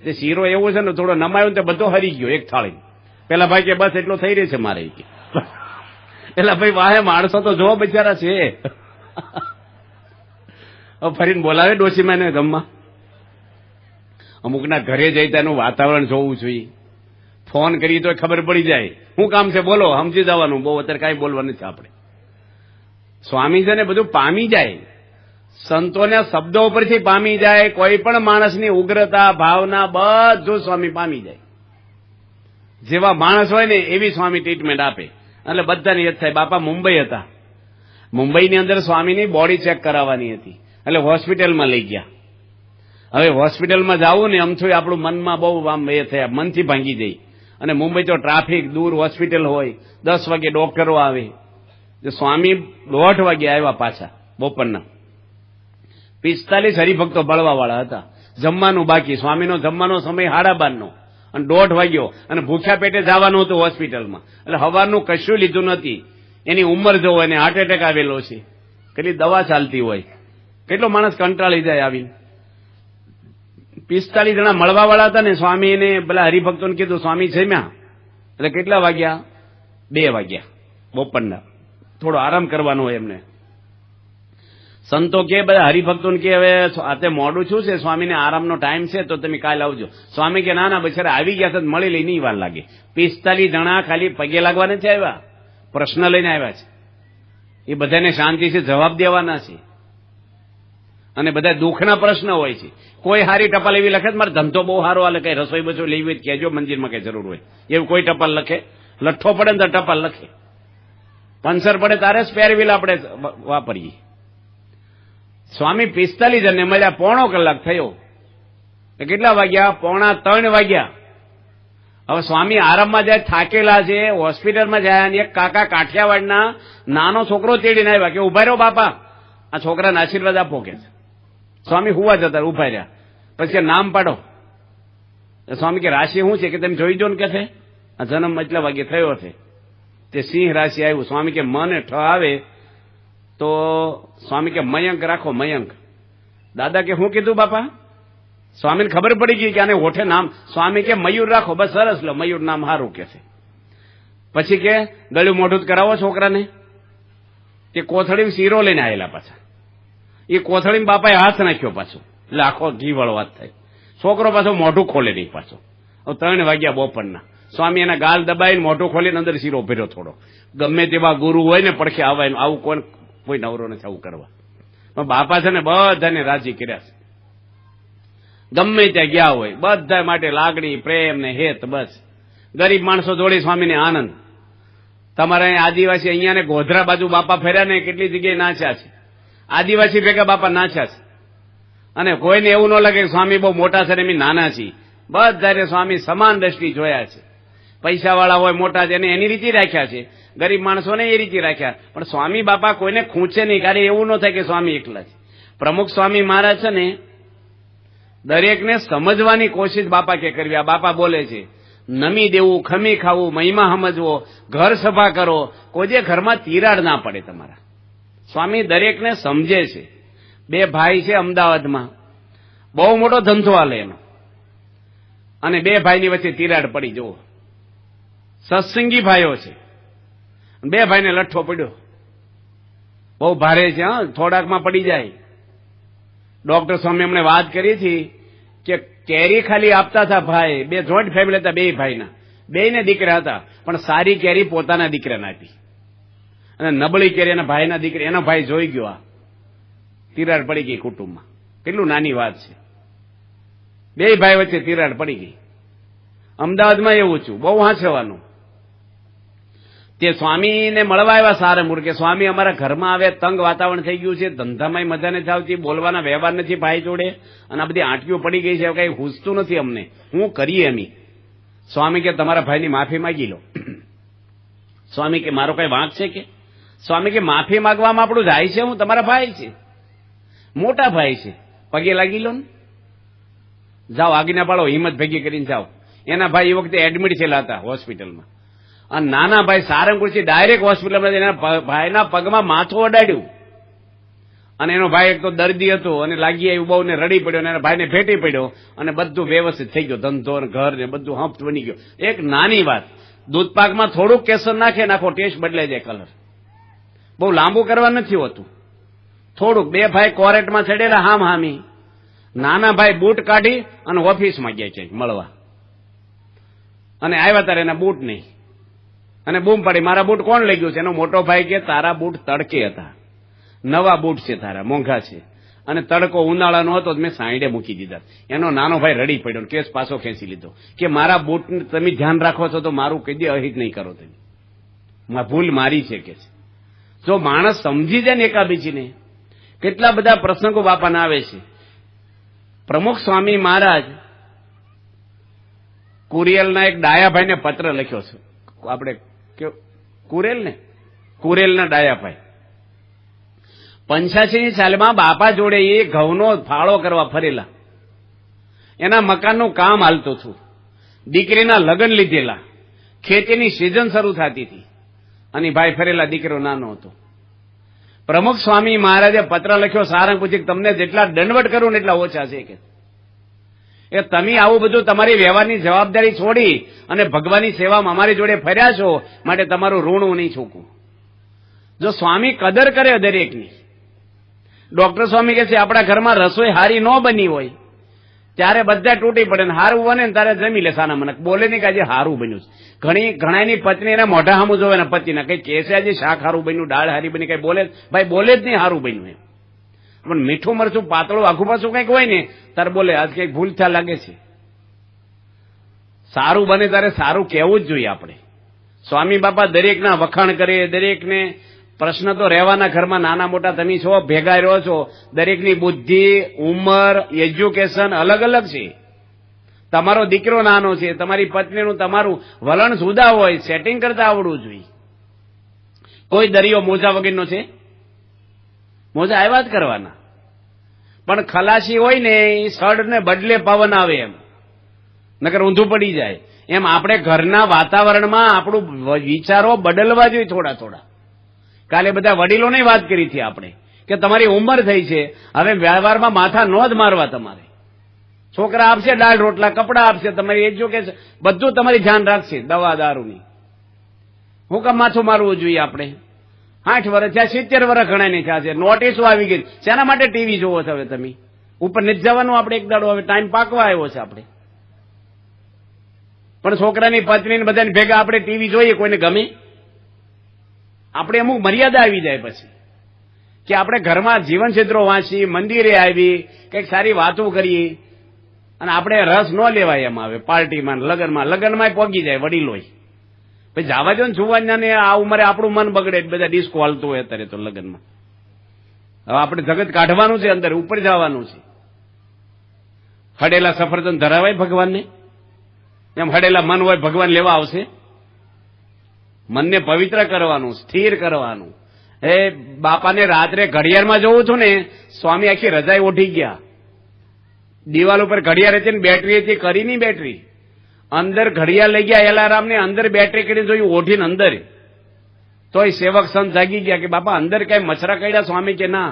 તે શીરો એવો છે ને, થોડો નમાયો ને તે બધો હરી ગયો એક થાળી. પેલા ભાઈ કે બસ એટલો થઈ રહ્યો છે મારે. એટલે ભાઈ વાહે માણસો તો જો બિચારા છે. ફરીને બોલાવે ડોશીમાં ને ગમમાં. અમુકના ઘરે જઈ તેનું વાતાવરણ જોવું જોઈએ. ફોન કરીએ તો ખબર પડી જાય શું કામ છે, બોલો, સમજી જવાનું. બહુ અત્યારે કાંઈ બોલવાનું છે આપણે. સ્વામી છે ને બધું પામી જાય, સંતોના શબ્દો ઉપરથી પામી જાય. કોઈ પણ માણસની ઉગ્રતા, ભાવના બધું સ્વામી પામી જાય. જેવા માણસ હોય ને એવી સ્વામી ટ્રીટમેન્ટ આપે, એટલે બધાની યાદ થાય. બાપા મુંબઈ હતા, મુંબઈની અંદર સ્વામીની બોડી ચેક કરાવવાની હતી, એટલે હોસ્પિટલમાં લઈ ગયા. હવે હોસ્પિટલમાં જવું ને અમથું આપણું મનમાં બહુ આમ એ થયા, મનથી ભાંગી જાય. અને મુંબઈ તો ટ્રાફિક, દૂર હોસ્પિટલ હોય, 10 વાગે ડોક્ટરો આવે. સ્વામી 1:30 વાગે આવ્યા પાછા બપોરના. 45 હરિભક્તો બળવાવાળા હતા, જમવાનું બાકી. સ્વામીનો જમવાનો સમય 12:30 અને 1:30 વાગ્યો, અને ભૂખ્યા પેટે જવાનું હતું હોસ્પિટલમાં. એટલે સવારનું કશું લીધું નથી. એની ઉંમર જોવો, એને હાર્ટ એટેક આવેલો છે, કેટલી દવા ચાલતી હોય, કેટલો માણસ કંટાળી જાય આવીને. 45 જણા મળવાવાળા હતા ને. સ્વામી એને પેલા હરિભક્તોને કીધું, સ્વામી જમ્યા? એટલે કેટલા વાગ્યા? 2 વાગ્યા બપોરના. થોડો આરામ કરવાનો હોય એમને. સંતો કે બધા હરિભક્તોને કે હવે આતે મોડું છું છે, સ્વામીને આરામનો ટાઈમ છે, તો તમે કાલે આવજો. સ્વામી કે ના ના બિચારા આવી ગયા છે, મળી લઈ નહીં વાર લાગે. 45 જણા ખાલી પગે લાગવા નથી આવ્યા, પ્રશ્ન લઈને આવ્યા છે. એ બધાને શાંતિથી જવાબ દેવાના છે, અને બધા દુઃખના પ્રશ્ન હોય છે. કોઈ હારી ટપાલ એવી લખે, મારે ધંધો બહુ સારો હાલે, કઈ રસોઈ બસો લેવી હોય કહેજો, મંદિરમાં કઈ જરૂર હોય એવું કોઈ ટપાલ લખે. લઠ્ઠો પડે ને તો ટપાલ લખે, પંચર પડે તારે સ્પેર વ્હીલ આપણે વાપરીએ. સ્વામી 45 જણને મળ્યા, પોણો કલાક થયો. કેટલા વાગ્યા? 2:45 વાગ્યા. હવે સ્વામી આરામમાં જાય, થાકેલા છે, હોસ્પિટલમાં જાય, અને એક કાકા કાઠિયાવાડના નાનો છોકરો તેડીને આવ્યા કે ઉભા રહ્યો બાપા, આ છોકરાને આશીર્વાદ આપો કે. સ્વામી હુવા જતા ઉભા રહ્યા. પછી નામ પાડો. સ્વામી કે રાશિ શું છે કે તમે જોઈ જો ને કે છે, આ જન્મ એટલા વાગે થયો છે, તે સિંહ રાશિ આવ્યું. સ્વામી કે મને ઠ આવે તો સ્વામી કે મયંક રાખો, મયંક. દાદા કે શું કીધું બાપા? સ્વામીને ખબર પડી ગઈ કે આને હોઠે નામ. સ્વામી કે મયુર રાખો. બસ સરસ, લો મયુર નામ સારું કે છે. પછી કે ગળ્યું મોઢું કરાવો છોકરાને. તે કોથળીમાં શીરો લઈને આવેલા પાછા. એ કોથળીમાં બાપાએ હાથ નાખ્યો પાછો, એટલે આખો ઘી વાળો વાત થાય. છોકરો પાછો મોઢું ખોલે નહીં પાછો. 3 વાગ્યા બપોરના. સ્વામી એના ગાલ દબાઈને મોઢું ખોલીને અંદર શીરો ભર્યો થોડો. ગમે તેવા ગુરુ હોય ને પડખે આવાય, આવું કોઈ નવરો નથી આવું કરવા. પણ બાપા છે ને બધાને રાજી કર્યા છે. ગમે ત્યાં ગયા હોય બધા માટે લાગણી, પ્રેમ ને હેત. બસ ગરીબ માણસો જોડે સ્વામીને આનંદ. તમારે અહીં આદિવાસી, અહીંયા ને ગોધરા બાજુ બાપા ફર્યા ને કેટલી જગ્યાએ નાચ્યા છે. આદિવાસી ભેગા બાપા નાચ્યા છે. અને કોઈને એવું ન લાગે કે સ્વામી બહુ મોટા છે ને એમ નાના છીએ. બધાને સ્વામી સમાન દ્રષ્ટિ જોયા છે. પૈસાવાળા હોય મોટા છે એને એની રીતે રાખ્યા છે, ગરીબ માણસોને એ રીતે રાખ્યા. પણ સ્વામી બાપા કોઈને ખૂંચે નહીં. કારણ એવું ન થાય કે સ્વામી એકલા છે. પ્રમુખ સ્વામી મહારાજ છે ને દરેકને સમજવાની કોશિશ બાપા કે કરવી. આ બાપા બોલે છે નમી દેવું, ખમી ખાવું, મહિમા સમજવો, ઘર સભા કરો, કોઈ જે ઘરમાં તિરાડ ના પડે તમારા. સ્વામી દરેકને સમજે છે. 2 ભાઈ છે અમદાવાદમાં, બહુ મોટો ધંધો હાલે એનો, અને 2 ભાઈની વચ્ચે તિરાડ પડી. જુઓ, સત્સંગી ભાઈઓ છે, 2 ભાઈને લઠ્ઠો પડ્યો, બહુ ભારે છે. હા, થોડાકમાં પડી જાય. ડોક્ટર સ્વામી એમણે વાત કરી હતી કે કેરી ખાલી આપતા હતા ભાઈ. 2 જોઈન્ટ ફેમિલી હતા, 2 ભાઈના, 2ને દીકરા હતા, પણ સારી કેરી પોતાના દીકરાને આપી, અને નબળી કેરી એના ભાઈના દીકરા. એનો ભાઈ જોઈ ગયો, આ તિરાડ પડી ગઈ કુટુંબમાં. કેટલું નાની વાત છે. 2 ભાઈ વચ્ચે તિરાડ પડી ગઈ. અમદાવાદમાં એવું છું, બહુ વાંચવાનું. તે સ્વામીને મળવા આવ્યા સારંગપુર કે સ્વામી અમારા ઘરમાં આવે, તંગ વાતાવરણ થઈ ગયું છે, ધંધામાં મજા નથી આવતી, બોલવાના વ્યવહાર નથી ભાઈ જોડે, અને આ બધી આંટીઓ પડી ગઈ છે, કઈ હુસતું નથી અમને, હું કરીએ એમ. સ્વામી કે તમારા ભાઈની માફી માંગી લો. સ્વામી કે મારો કઈ વાંક છે કે? સ્વામી કે માફી માંગવામાં આપણું જાય છે, હું તમારા ભાઈ છે, મોટા ભાઈ છે, પગે લાગી લો ને. જાઓ, આજ્ઞા પાડો, હિંમત ભેગી કરીને જાઓ. એના ભાઈ એ વખતે એડમિટ થયેલા હતા હોસ્પિટલમાં, અને નાના ભાઈ સારંગપુરથી ડાયરેક્ટ હોસ્પિટલમાં એના ભાઈના પગમાં માથું અડાડ્યું. અને એનો ભાઈ એક તો દર્દી હતો, અને લાગી આવ્યું બહુ, ને રડી પડ્યો, અને એના ભાઈને ભેટી પડ્યો, અને બધું વ્યવસ્થિત થઈ ગયો, ધંધો ને ઘર ને બધું હંફ બની ગયો. એક નાની વાત, દૂધપાકમાં થોડુંક કેસર નાખે, નાખો ટેસ્ટ બદલાઈ જાય, કલર. બહુ લાંબુ કરવા નથી હોતું, થોડુંક. 2 ભાઈ કોરેટમાં ચડેલા હામ હામી. નાના ભાઈ બૂટ કાઢી અને ઓફિસમાં ગયા છે મળવા, અને આવ્યા તારે એના બૂટ નહીં, અને બૂમ પાડી મારા બૂટ કોણ લઈ ગયું છે? એનો મોટો ભાઈ કે તારા બૂટ તડકે હતા, નવા બૂટ છે તારા, મોંઘા છે, અને તડકો ઉનાળાનો હતો મેં સાઈડે મૂકી દીધા. એનો નાનો ભાઈ રડી પડ્યો, કેસ પાછો ખેંચી લીધો કે મારા બૂટ તમે ધ્યાન રાખો છો તો મારું કઈ દે અહિત નહીં કરો, તમે ભૂલ મારી છે કે. જો માણસ સમજી જાય ને એકાબીજીને, કેટલા બધા પ્રસંગો બાપાના આવે છે. પ્રમુખ સ્વામી મહારાજ કુરિયલના એક ડાયાભાઈને પત્ર લખ્યો છે. આપણે કુરેલના ડાયાભાઈ 85ની સાલમાં બાપા જોડે એ ઘઉંનો ફાળો કરવા ફરેલા. એના મકાનનું કામ હાલતું હતું, દીકરીના લગ્ન લીધેલા, ખેતીની સિઝન શરૂ થતી હતી, અને ભાઈ ફરેલા, દીકરો નાનો હતો. પ્રમુખ સ્વામી મહારાજે પત્ર લખ્યો સારંગપુરથી, તમને જેટલા દંડવટ કરું ને એટલા ઓછા છે કે એ તમે આવું બધું તમારી વ્યવહારની જવાબદારી છોડી અને ભગવાનની સેવામાં અમારી જોડે ફર્યા છો, માટે તમારું ઋણ હું નહીં ચૂકું. જો સ્વામી કદર કરે દરેકની. ડોક્ટર સ્વામી કહે છે આપણા ઘરમાં રસોઈ હારી ન બની હોય ત્યારે બધા તૂટી પડે, ને હારું બને ને તારે જમી લે સાના મને, બોલે નહીં કે આજે હારું બન્યું છે. ઘણાની પત્ની એને મોઢા સામું જોવે ને પતિના, કઈ કેસે આજે શાક હારું બન્યું, દાળ હારી બની, કઈ બોલે ભાઈ, બોલે જ નહીં હારું બન્યું એમ. પણ મીઠું મરચું પાતળું આખું પાછું કંઈક હોય ને તારે બોલે આજ કંઈક ભૂલ થયા લાગે છે. સારું બને ત્યારે સારું કહેવું જ જોઈએ આપણે. સ્વામી બાપા દરેકના વખાણ કરે, દરેકને પ્રશ્ન તો રહેવાના ઘરમાં નાના મોટા તમે છો, ભેગા રહો છો, દરેકની બુદ્ધિ, ઉંમર, એજ્યુકેશન અલગ અલગ છે. તમારો દીકરો નાનો છે, તમારી પત્નીનું તમારું વલણ જુદા હોય, સેટિંગ કરતા આવડવું જોઈએ. કોઈ દરિયો મોજા વગરનો છે? મોજા આવ્યા જ કરવાના. પણ ખલાસી હોય ને એ સડને બદલે પવન આવે એમ, નકર ઊંધું પડી જાય. એમ આપણે ઘરના વાતાવરણમાં આપણું વિચારો બદલવા જોઈએ થોડા થોડા. કાલે બધા વડીલોની વાત કરી હતી આપણે કે તમારી ઉંમર થઈ છે, હવે વ્યવહારમાં માથા ન જ મારવા. તમારે છોકરા આપશે દાળ રોટલા, કપડા આપશે, તમારી એજ્યુકેશન બધું તમારી ધ્યાન રાખશે, દવા દારૂની. હું કામ માથું મારવું જોઈએ આપણે? 60 વર્ષ થયા, 70 વર્ષ ઘણાને થયા છે, નોટિસો આવી ગઈ. શેના માટે ટીવી જોવો છો હવે તમે? ઉપર નથી જવાનું આપણે એક દાડો, હવે ટાઈમ પાકવા આવ્યો છે આપણે. પણ છોકરાની પત્નીને બધાને ભેગા આપણે ટીવી જોઈએ, કોઈને ગમે? આપણે અમુક મર્યાદા આવી જાય પછી કે આપણે ઘરમાં જીવન ક્ષેત્રો વાંચી, મંદિરે આવી, કંઈક સારી વાતો કરીએ, અને આપણે રસ ન લેવાય એમ આવે. પાર્ટીમાં, લગ્નમાં પોગી જાય વડીલોય. પછી જવા દો ને જુવાનને, આ ઉંમરે આપણું મન બગડે, બધા ડિસ્કો હાલતું હોય અત્યારે તો લગ્નમાં. હવે આપણે જગત કાઢવાનું છે, અંદર ઉપર જવાનું છે. હડેલા સફરજન ધરાવાય ભગવાનને? એમ હડેલા મન હોય ભગવાન લેવા આવશે? મનને પવિત્ર કરવાનું, સ્થિર કરવાનું. એ બાપાને રાત્રે ઘડિયાળમાં જોવું છું ને, સ્વામી આખી રજાઈ ઓઢી ગયા. દિવાલ ઉપર ઘડિયાળ હતી ને બેટરી હતી, કરી નહીં બેટરી. અંદર ઘડિયાળ લઈ ગયા એલારામને, અંદર બેટરી કરીને જોયું, ઓઢીને અંદર. તોય સેવક સંત જાગી ગયા કે બાપા અંદર કઈ મચ્છરા કર્યા? સ્વામી કે ના,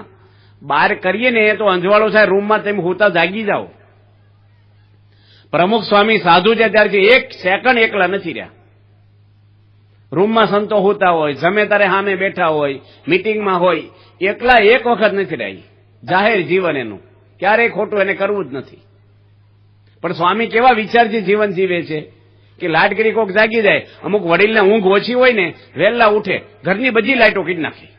બહાર કરીએ ને તો અંજવાળો થાય રૂમમાં, તેમ હોતા જાગી જાઓ. પ્રમુખ સ્વામી સાધુ છે ત્યારથી 1 સેકન્ડ એકલા નથી રહ્યા. રૂમમાં સંતો હોતા હોય, જમે તારે સામે બેઠા હોય, મિટિંગમાં હોય, એકલા એક વખત નથી રહી. જાહેર જીવન એનું ક્યારેય ખોટું એને કરવું જ નથી. પણ સ્વામી કેવા વિચારથી જીવન જીવે છે કે લાટકડી કોક જાગી જાય, અમુક વડીલને ઊંઘ ઓછી હોય ને, વહેલા ઉઠે, ઘરની બધી લાઈટો કીધી નાખી,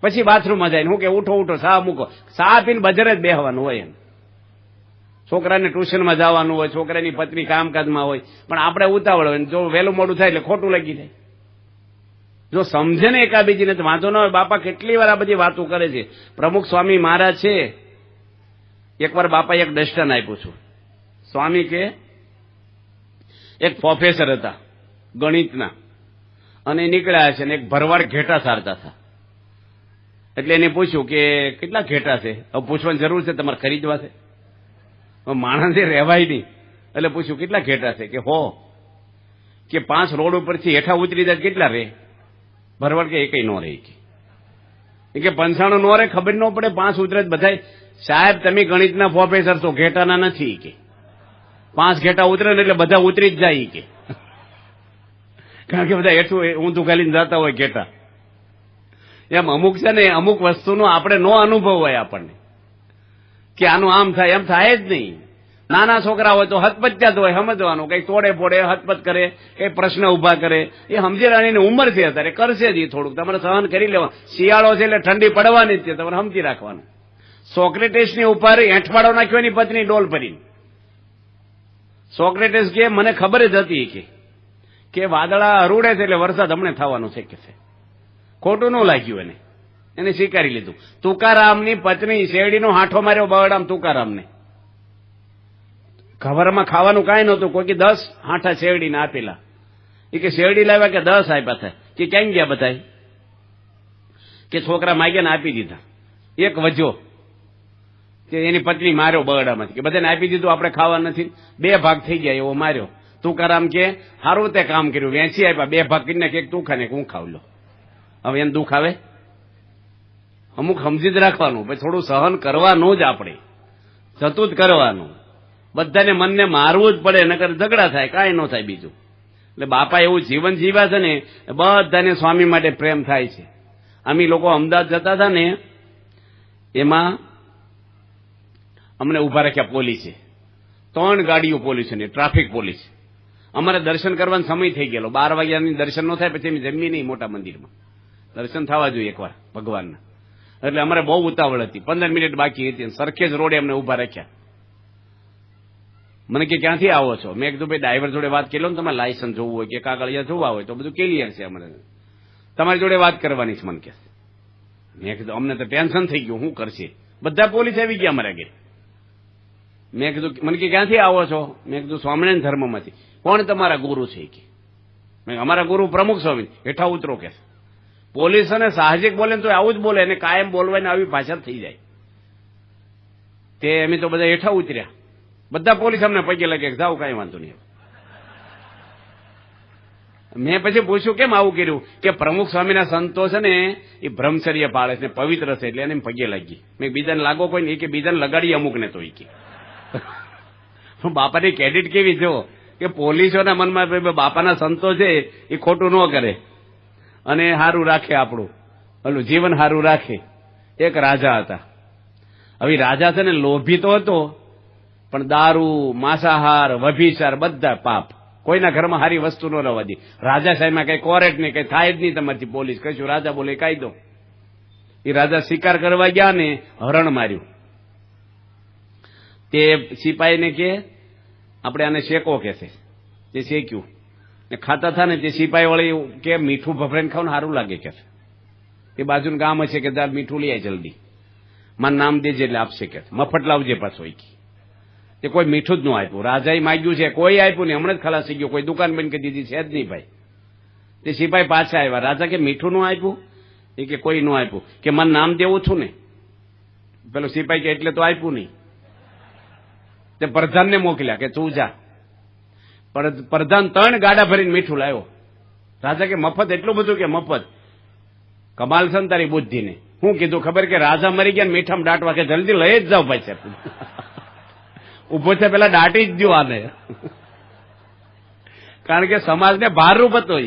પછી બાથરૂમમાં જાય. હું કે ઉઠો ઉઠો, સા મૂકો, સા પીને બજાર જ બેહવાનું હોય એમ. છોકરાને ટ્યુશનમાં જવાનું હોય, છોકરાની પત્ની કામકાજમાં હોય, પણ આપણે ઉતાવળ હોય, જો વહેલું મોડું થાય એટલે ખોટું લાગી જાય. જો સમજે ને એકાબીજીને તો વાંધો ના હોય. બાપા કેટલી વાર આ બધી વાતો કરે છે. પ્રમુખ સ્વામી મહારાજ છે, એકવાર બાપાએ એક દર્શન આપ્યું છું. સ્વામી કે એક પ્રોફેસર હતા ગણિતના, અને નીકળ્યા છે, અને એક ભરવાડ ઘેટા સારતા હતા. એટલે એને પૂછ્યું કે કેટલા ઘેટા છે? હવે પૂછવાની જરૂર છે, તમારે ખરીદવા છે? માણસે રહેવાય નહીં, એટલે પૂછ્યું કેટલા ઘેટા છે? કે હો. કે 5 રોડ ઉપરથી હેઠા ઉતરી જાય કેટલા રહે? ભરવાડ કે એકય નો રહે. કે 95 નો રહે, ખબર ન પડે, 5 ઉતરે બધા. સાહેબ તમે ગણિતના પ્રોફેસર છો, ઘેટાના નથી. કે 5 ઘેટા ઉતરે ને એટલે બધા ઉતરી જ જાય. કે કારણ કે બધા હેઠું ઊંધું ખાલીને જતા હોય ઘેટા. એમ અમુક છે ને, અમુક વસ્તુનો આપણે નો અનુભવ હોય આપણને કે આનું આમ થાય, એમ થાય જ નહીં. નાના છોકરા હોય તો હતપત્યા જ હોય, સમજવાનું. કઈ તોડે ફોડે, હતપત કરે, કઈ પ્રશ્ન ઉભા કરે, એ સમજી રાણીની ઉંમર છે અત્યારે, કરશે જ. થોડુંક તમારે સહન કરી લેવા. શિયાળો છે એટલે ઠંડી પડવાની જ છે, તમારે સમજી રાખવાનું. સોક્રેટિસની ઉપર એંઠવાડો નાખ્યો એની પત્ની ડોલ ભરીને. સોક્રેટિસ કે મને ખબર જ હતી કે વાદળા અરૂડે છે એટલે વરસાદ હમણે થવાનું છે. કે ખોટું ન લાગ્યું એને સ્વીકારી લીધું. તુકારામની પત્ની શેરડીનો હાંઠો માર્યો બવડામ તુકારામને. ખબરમાં ખાવાનું કાંઈ નહોતું, કોઈ 10 હાંઠા શેરડીને આપેલા. એ કે શેરડી લાવ્યા કે 10 આપ્યા થાય. કે ક્યાં ગયા બધા? કે છોકરા માગ્યા ને આપી દીધા. એક વજો કે એની પત્ની માર્યો બગડામાંથી, કે બધાને આપી દીધું, આપણે ખાવા નથી. 2 ભાગ થઈ ગયા એવો માર્યો. તુકારામ કે સારું તે કામ કર્યું, વેચી આપ્યા. 2 ભાગ કરીને કે તું ખાને હું ખાવ લો. હવે એને દુઃખ આવે? અમુક સમજી જ રાખવાનું, પછી થોડું સહન કરવાનું જ, આપણે જતું જ કરવાનું. બધાને મનને મારવું જ પડે, નકર ઝઘડા થાય, કાંઈ ન થાય બીજું. એટલે બાપા એવું જીવન જીવ્યા છે ને, બધાને સ્વામી માટે પ્રેમ થાય છે. અમે લોકો અમદાવાદ જતા હતા ને, એમાં અમને ઉભા રાખ્યા પોલીસે. 3 ગાડીઓ પોલીસની, ટ્રાફિક પોલીસ. અમારે દર્શન કરવાનો સમય થઈ ગયેલો, 12 વાગ્યાની દર્શન ન થાય પછી અમે જમીએ નહીં મોટા મંદિરમાં. દર્શન થવા જોઈએ એકવાર ભગવાનના. એટલે અમારે બહુ ઉતાવળ હતી, 15 મિનિટ બાકી હતી. સરખેજ રોડે અમને ઉભા રાખ્યા. મને કે ક્યાંથી આવો છો? મેં કીધું ભાઈ ડ્રાઈવર જોડે વાત કરી લો ને, તમારે લાયસન્સ જોવું હોય કે કાગળિયા જોવા હોય તો બધું ક્લિયર છે અમારે. તમારી જોડે વાત કરવાની છે મને કે. મેં કીધું અમને તો ટેન્શન થઈ ગયું, શું કરશે? બધા પોલીસ આવી ગયા અમારા ઘરે. મેં કીધું મને કે ક્યાંથી આવો છો? મેં કીધું સ્વામિનારાયણ ધર્મમાંથી. કોણ તમારા ગુરુ છે કે? મેં અમારા ગુરુ પ્રમુખ સ્વામી. હેઠા ઉતરો કે. પોલીસ અને સાહજિક બોલે તો આવું જ બોલે, અને કાયમ બોલવાની આવી ભાષા થઈ જાય. તે અમે તો બધા હેઠા ઉતર્યા. બધા પોલીસ અમને પગે લાગે, જાઓ કાંઈ વાંધો નહીં. મેં પછી પૂછ્યું કેમ આવું કર્યું? કે પ્રમુખ સ્વામીના સંતો છે ને એ બ્રહ્મચર્ય પાળે છે, પવિત્ર છે, એટલે એને પગે લાગી. મેં બીજાને લાગો કોઈ નહીં કે બીજાને લગાડી અમુક ને તો કે. બાપાની ક્રેડિટ કેવી જો કે પોલીસોના મનમાં બાપાના સંતો છે એ ખોટું ન કરે અને સારું રાખે, આપણું ઓલું જીવન સારું રાખે. એક રાજા હતા. હવે રાજા છે ને લોભી તો હતો, પણ દારૂ, માંસાહાર, વ્યભિચાર બધા પાપ. કોઈના ઘરમાં સારી વસ્તુ ન રહેવા દી. રાજા સાહેબમાં કઈ કોરેટ નહીં, કઈ થાય જ નહીં તમારથી. પોલીસ કશું રાજા બોલે કાયદો. એ રાજા શિકાર કરવા ગયા ને હરણ માર્યું. તે સિપાહીને કે આપણે આને શેકો કે છે. તે શેક્યું ને ખાતા થા ને તે સિપાહી વાળી કે મીઠું ભભરાઈને ખાવ ને સારું લાગે કે. તે બાજુનું ગામ હશે કે તાર મીઠું લઈ આય જલ્દી, મારું નામ દેજે એટલે આપશે કે. મફત લાવજે પાછો. તે કોઈ મીઠું જ ન આપ્યું. રાજાએ માગ્યું છે, કોઈ આપ્યું નહીં. હમણાં જ ખલાસ થઈ ગયો. કોઈ દુકાન બંધ કરી દીધી છે જ નહીં ભાઈ. તે સિપાહી પાછા આવ્યા. રાજા કે મીઠું નું આપ્યું? એ કે કોઈ નું આપ્યું. કે મને નામ દેવું છું ને. પેલો સિપાહી કે એટલે તો આપ્યું નહીં. તે પ્રધાનને મોકલ્યા કે તું જા. પ્રધાન 3 ગાડા ભરીને મીઠું લાવ્યો. રાજા કે મફત? એટલું બધું કે મફત? કમાલ છે ને તારી બુદ્ધિને. શું કીધું ખબર? કે રાજા મરી ગયા મીઠામાં દાટવા. કે જલ્દી લઈ જ જાઓ ભાઈ સાહેબ. ઉભો છે પેલા દાટી જ દો આને. કારણ કે સમાજને ભારરૂપ હતો.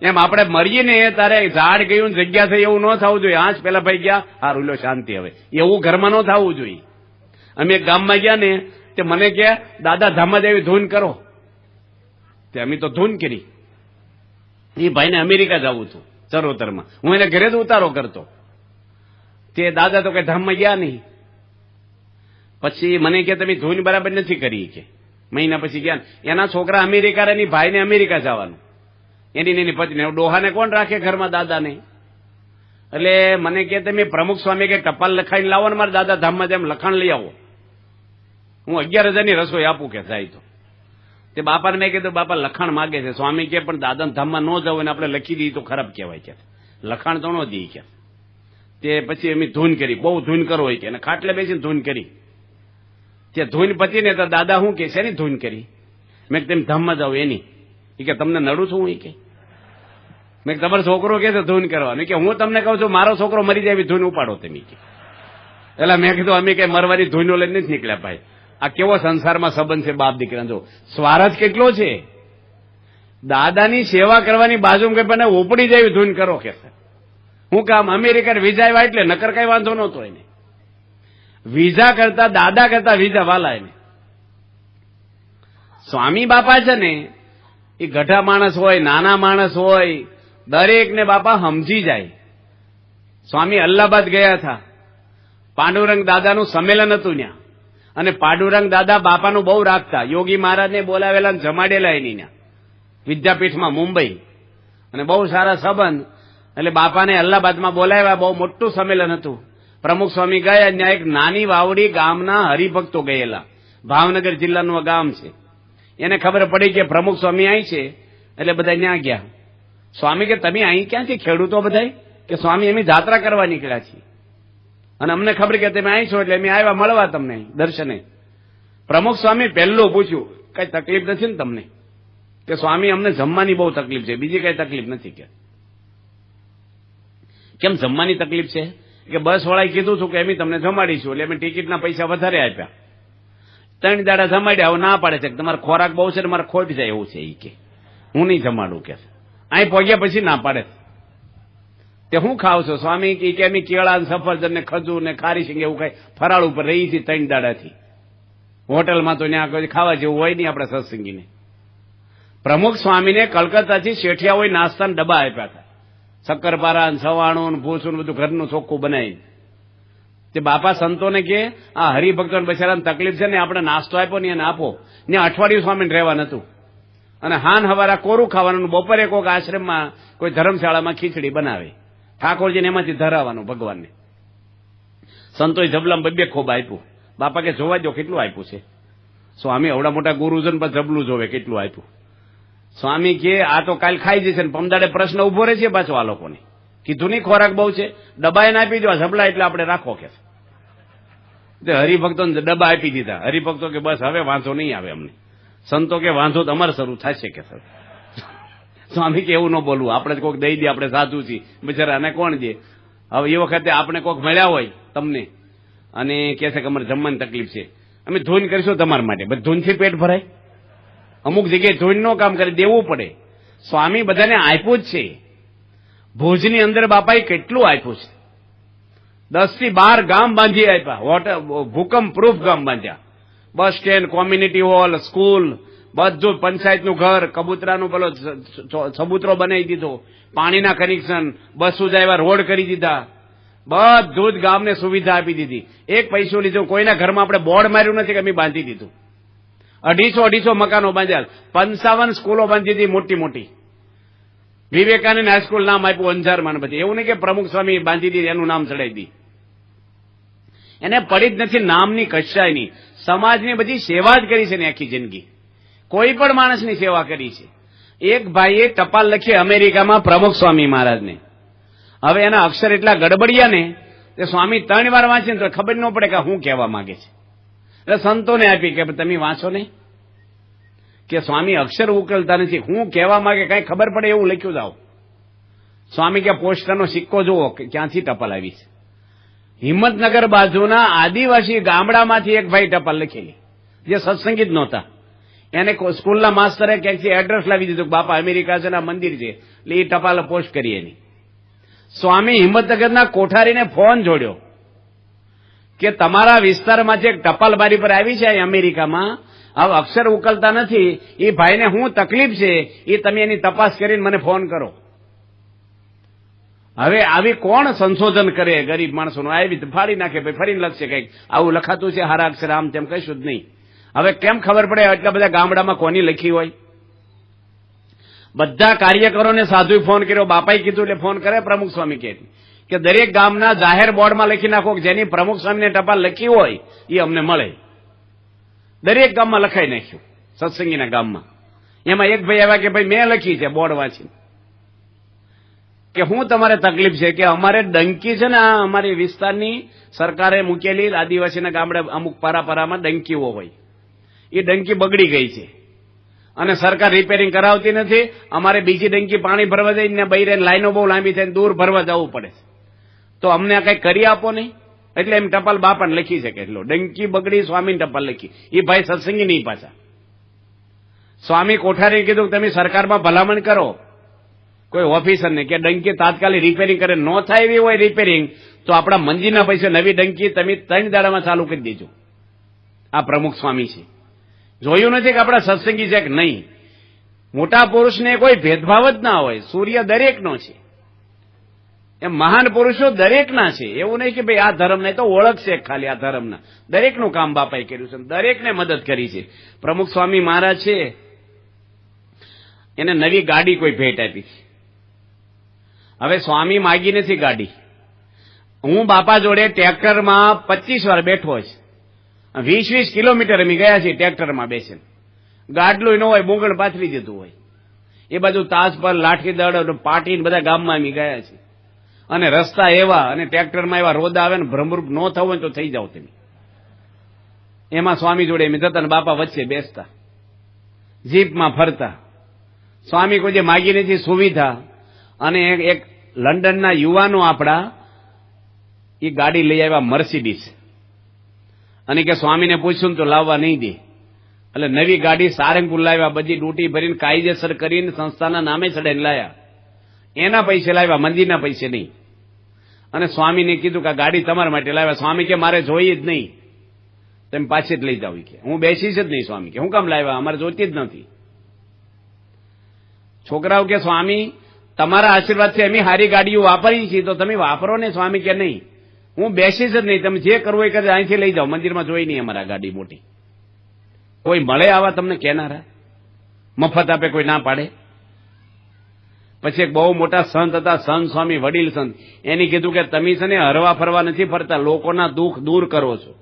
એમ આપણે મરીએ ને તારે ઝાડ ગયું જગ્યા થઈ એવું ન થવું જોઈએ. આજ પેલા ભાઈ ગયા, હારું લો શાંતિ. હવે એવું ઘરમાં ન થવું જોઈએ. અમે એક ગામમાં ગયા ને તે મને કે દાદા ધામમાં જેવી ધૂન કરો. તે અમે તો ધૂન કરી. એ ભાઈને અમેરિકા જવું હતું ચરોતરમાં. હું એને ઘરે જ ઉતારો કરતો. તે દાદા તો કઈ ધામમાં ગયા નહીં. પછી મને કે તમે ધૂન બરાબર નથી કરી કે. મહિના પછી ગયા. એના છોકરા અમેરિકા રહે, ભાઈને અમેરિકા જવાનું. એની પત્ની ડોહાને કોણ રાખે ઘરમાં? દાદાને. એટલે મને કે તમે પ્રમુખ સ્વામી કે ટપાલ લખાઈને લાવો ને મારા દાદા ધામમાં જેમ લખાણ લઈ આવો. હું 11,000ની રસોઈ આપું કે જાય તો. તે બાપાને મેં કીધું બાપા લખાણ માગે છે. સ્વામી કે પણ દાદા ધામમાં ન જવું ને આપણે લખી દઈએ તો ખરાબ કહેવાય કે. લખાણ તો ન દઈએ કે. તે પછી અમે ધૂન કરી. બહુ ધૂન કરો હોય કે. અને ખાટલે બેસીને ધૂન કરી. તે ધૂન પતી ને તો દાદા શું કે છે ની ધૂન કરી? મેં તેમ ધામમાં જાવ એની. એ કે તમને નડું છું હું? એ કે મેં તમારો છોકરો કે છે ધૂન કરવાનું. કે હું તમને કહું છું મારો છોકરો મરી જાય એવી ધૂન ઉપાડો તમે કે. એટલે મેં કીધું અમે કઈ મરવાની ધૂનો લઈને નથી નીકળ્યા ભાઈ. આ કેવો સંસારમાં સંબંધ છે બાપ દીકરા. જો સ્વાર્થ કેટલો છે. દાદાની સેવા કરવાની બાજુમાં કઈ પણ ઉપડી જાય ધૂન કરો કે. હું કામ અમેરિકા વિઝા આવ્યા એટલે નકર કઈ વાંધો નહોતો એને. વિઝા કરતા દાદા કરતા વિઝા વાલા એને. સ્વામી બાપા છે ને એ ગઢા માણસ હોય, નાના માણસ હોય, દરેકને બાપા સમજી જાય. સ્વામી અલ્હાબાદ ગયા હતા. પાંડુરંગ દાદાનું સંમેલન હતું ત્યાં. અને પાંડુરંગ દાદા બાપાનું બહુ રાખતા. યોગી મહારાજને બોલાવેલા જમાડેલા એની ત્યાં વિદ્યાપીઠમાં મુંબઈ. અને બહુ સારા સંબંધ. એટલે બાપાને અલ્હાબાદમાં બોલાવ્યા. બહુ મોટું સંમેલન હતું. પ્રમુખ સ્વામી ગયા. ત્યાં એક નાની વાવડી ગામના હરિભક્તો ગયેલા. ભાવનગર જિલ્લાનું ગામ છે. એને ખબર પડી કે પ્રમુખ સ્વામી અહીં છે. એટલે બધા ત્યાં ગયા. સ્વામી કે તમે અહીં ક્યાં છે? ખેડૂતો બધા કે સ્વામી અમે જાત્રા કરવા નીકળ્યા છીએ અને અમને ખબર કે તમે અહીં છો એટલે અમે આવ્યા મળવા તમને દર્શને. પ્રમુખ સ્વામી પહેલું પૂછ્યું કઈ તકલીફ નથી ને તમને? કે સ્વામી અમને જમવાની બહુ તકલીફ છે, બીજી કઈ તકલીફ નથી. કે કેમ જમવાની તકલીફ છે? કે બસ વાળાએ કીધું હતું કે અમે તમને જમાડીશું એટલે અમે ટિકિટના પૈસા વધારે આપ્યા. 3 દાડા જમાડ્યા. હવે ના પાડે છે કે તમારો ખોરાક બહુ છે ને મારે ખોટ જાય એવું છે. એ કે હું નહીં જમાડું કે. અહીં પહોંચ્યા પછી ના પાડે. તે હું ખાવ છો સ્વામી? કે અમે કેળા સફરજન ને ખજૂર ને ખારી સિંગ એવું કઈ ફરાળ ઉપર રહી છે 3 દાડાથી. હોટલમાં તો ત્યાં કોઈ ખાવા જેવું હોય નહીં આપણે સત્સંગીને. પ્રમુખ સ્વામીને કલકત્તાથી શેઠિયા હોય નાસ્તાના ડબ્બા આપ્યા હતા. શક્કરપારા, સવાણું, ભૂસું બધું ઘરનું ચોખ્ખું બનાવી. તે બાપા સંતોને કે આ હરિભક્તોને બચારાને તકલીફ છે ને આપણે નાસ્તો આપ્યો ને એને આપો. ને અઠવાડિયું સ્વામીને રહેવા નતું. અને હાન હવારા કોરું ખાવાનું, બપોરે કોઈક આશ્રમમાં કોઈ ધર્મશાળામાં ખીચડી બનાવે, ઠાકોરજીને એમાંથી ધરાવવાનું ભગવાનને. સંતોષ જબલામાં બે ખોબ આપ્યું. બાપા કે જોવા દો કેટલું આપ્યું છે. સ્વામી અવડા મોટા ગુરુજન પર જબલું જોવે કેટલું આપ્યું. સ્વામી કે આ તો કાલ ખાઈ જશે ને પમદાડે પ્રશ્ન ઉભો રહે છે પાછો આ લોકોને. કીધું નહીં ખોરાક બહુ છે, ડબ્બાને આપી દો, જબલા એટલે આપણે રાખો કે. હરિભક્તો ડબ્બા આપી દીધા. હરિભક્તો કે બસ હવે વાંધો નહીં આવે અમને. સંતો કે વાંધો તો અમારે શરૂ થશે કે સર. સ્વામી કે એવું ન બોલવું, આપણે કોઈક દઈ દે, આપણે સાધુ છીએ બિચારા, આને કોણ દે. હવે એ વખતે આપણે કોઈક મળ્યા હોય તમને અને કહે છે કે અમારે જમવાની તકલીફ છે, અમે ધૂન કરીશું તમારા માટે. બસ ધૂનથી પેટ ભરાય? અમુક જગ્યાએ ધૂન નો કામ કરી દેવું પડે. સ્વામી બધાને આપ્યું જ છે. ભુજની અંદર બાપાએ કેટલું આપ્યું છે. 10 થી 12 ગામ બાંધી આપ્યા, વોટર ભૂકંપ પ્રૂફ ગામ બાંધ્યા. Bus stand, community hall, school, બધું, પંચાયતનું ઘર, કબૂતરાનું પેલો ચબૂતરો બનાવી દીધો, પાણીના કનેક્શન, બસો જાય રોડ કરી દીધા, બધું જ ગામને સુવિધા આપી દીધી. એક પૈસો લીધો, કોઈના ઘરમાં આપણે બોર્ડ માર્યું નથી કે અમે બાંધી દીધું. 250 મકાનો બાંધ્યા, 55 સ્કૂલો બાંધી દીધી મોટી મોટી. વિવેકાનંદ હાઈસ્કૂલ નામ આપ્યું અંજારમાં. પછી એવું નહીં કે પ્રમુખ સ્વામી બાંધી દીધી એનું નામ ચડાવી દી. એને પડી જ નથી નામની કશાયની. સમાજની બધી સેવા જ કરી છે ને આખી જિંદગી. કોઈ પણ માણસની સેવા કરી છે. એક ભાઈએ ટપાલ લખી અમેરિકામાં પ્રમુખ સ્વામી મહારાજને. હવે એના અક્ષર એટલા ગડબડિયા ને તે સ્વામી 3 વાર વાંચીને તો ખબર ન પડે કે શું કહેવા માંગે છે. એટલે સંતોને આપી કે તમે વાંચો ને, કે સ્વામી અક્ષર ઉકેલતા નથી, હું કહેવા માંગે કઈ ખબર પડે એવું લખ્યું જાઓ. સ્વામી કે પોસ્ટરનો સિક્કો જુઓ કે ક્યાંથી ટપાલ આવી છે. હિંમતનગર બાજુના આદિવાસી ગામડામાંથી એક ભાઈ ટપાલ લખેલી, જે સત્સંગી જ નહોતા. એને સ્કૂલના માસ્ટરે ક્યાંકથી એડ્રેસ લાવી દીધું, બાપા અમેરિકા છે, મંદિર છે, એટલે એ ટપાલ પોસ્ટ કરી એની. સ્વામી હિંમતનગરના કોઠારીને ફોન જોડ્યો કે તમારા વિસ્તારમાંથી એક ટપાલ બારી પર આવી છે અમેરિકામાં, હવે અક્ષર ઉકલતા નથી, એ ભાઈને શું તકલીફ છે એ તમે એની તપાસ કરીને મને ફોન કરો. હવે આવી કોણ સંશોધન કરે ગરીબ માણસોનું? આવી ફાડી નાખે, ભાઈ ફરીને લખશે કંઈક આવું લખાતું છે હારા અક્ષર, આમ તેમ કશું જ નહીં. હવે કેમ ખબર પડે એટલા બધા ગામડામાં કોની લખી હોય? બધા કાર્યકરોને સાધુ ફોન કર્યો, બાપાએ કીધું એટલે ફોન કરે પ્રમુખ સ્વામી કે દરેક ગામના જાહેર બોર્ડમાં લખી નાખો કે જેની પ્રમુખ સ્વામીને ટપાલ લખી હોય એ અમને મળે. દરેક ગામમાં લખાઈ નાખ્યું, સત્સંગીના ગામમાં. એમાં એક ભાઈ આવ્યા કે ભાઈ મેં લખી છે બોર્ડ વાંચી, કે હું તમારે તકલીફ છે કે અમારે ડંકી છે ને અમારી વિસ્તારની સરકારે મૂકેલી આદિવાસીના ગામડે અમુક પારામાં ડંકીઓ હોય, એ ડંકી બગડી ગઈ છે અને સરકાર રિપેરિંગ કરાવતી નથી. અમારે બીજી ડંકી પાણી ભરવા જઈને બૈરે લાઈનો બહુ લાંબી થઈને દૂર ભરવા જવું પડે, તો અમને આ કંઈક કરી આપો નહીં. એટલે એમ ટપાલ બાપાને લખી શકે એટલો, ડંકી બગડી સ્વામીને ટપાલ લખી. એ ભાઈ સત્સંગી નહીં પાછા. સ્વામી કોઠારીને કીધું તમે સરકારમાં ભલામણ કરો કોઈ ઓફિસરને કે ડંકી તાત્કાલિક રિપેરિંગ કરે. ન થાય એવી હોય રિપેરિંગ તો આપણા મંજીના પૈસે નવી ડંકી તમે 3 દાડામાં ચાલુ કરી દેજો. આ પ્રમુખ સ્વામી છે. જોયું નથી કે આપણા સત્સંગી છે કે નહીં? મોટા પુરુષને કોઈ ભેદભાવ જ ના હોય, સૂર્ય દરેકનો છે, એમ મહાન પુરુષો દરેકના છે. એવું નહીં કે ભાઈ આ ધર્મ નહીં, તો ઓળખ છે ખાલી આ ધર્મના. દરેકનું કામ બાપાએ કર્યું છે, દરેકને મદદ કરી છે. પ્રમુખ સ્વામી મહારાજ છે એને નવી ગાડી કોઈ ભેટ આપી છે. હવે સ્વામી માગી નથી ગાડી. હું બાપા જોડે ટ્રેક્ટરમાં 25 વાર બેઠો છે, 20-20 કિલોમીટર અમે ગયા છીએ ટ્રેક્ટરમાં બેસીને. ગાડલું ન હોય, બોંગણ પાથરી દીધું હોય. એ બાજુ તાજ પર લાઠીદળ પાટીને બધા ગામમાં અમે ગયા છીએ. અને રસ્તા એવા અને ટ્રેક્ટરમાં એવા રોદા આવે ને ભ્રમરૂપ ન થવું હોય તો થઈ જાવ તમે. એમાં સ્વામી જોડે અમે જતા ને બાપા વચ્ચે બેસતા, જીપમાં ફરતા. સ્વામી કોઈ જે માગી નથી સુવિધા. અને એક લંડનના યુવાનો આપણા એ ગાડી લઈ આવ્યા મર્સિડીઝ, અને કે સ્વામીને પૂછ્યું તો લાવવા નહીં દે. એટલે નવી ગાડી સારંગપુર લાવ્યા, બધી ડૂટી ભરીને કાયદેસર કરીને સંસ્થાના નામે ચડાઈને લાયા. એના પૈસે લાવ્યા, મંદિરના પૈસે નહીં. અને સ્વામીને કીધું કે આ ગાડી તમારા માટે લાવ્યા. સ્વામી કે મારે જોઈએ જ નહીં, તમે પાછી જ લઈ જાવ કે હું બેસીશ જ નહીં. સ્વામી કે હું કામ લાવ્યા, અમારે જોઈતી જ નથી. છોકરાઓ કે સ્વામી તમારા આશીર્વાદથી અમે સારી ગાડીઓ વાપરી છીએ તો તમે વાપરો ને. સ્વામી કે નહીં, હું બેસીશ જ નહીં, તમે જે કરવું એ કરે, અહીંથી લઈ જાઓ, મંદિરમાં જોઈ નહીં અમારા ગાડી મોટી. કોઈ મળે આવા તમને કહેનારા? મફત આપે કોઈ ના પાડે? પછી એક બહુ મોટા સંત હતા, સંત સ્વામી વડીલ સંત, એની કીધું કે તમે છે ને હરવા ફરવા નથી ફરતા, લોકોના દુઃખ દૂર કરો છો,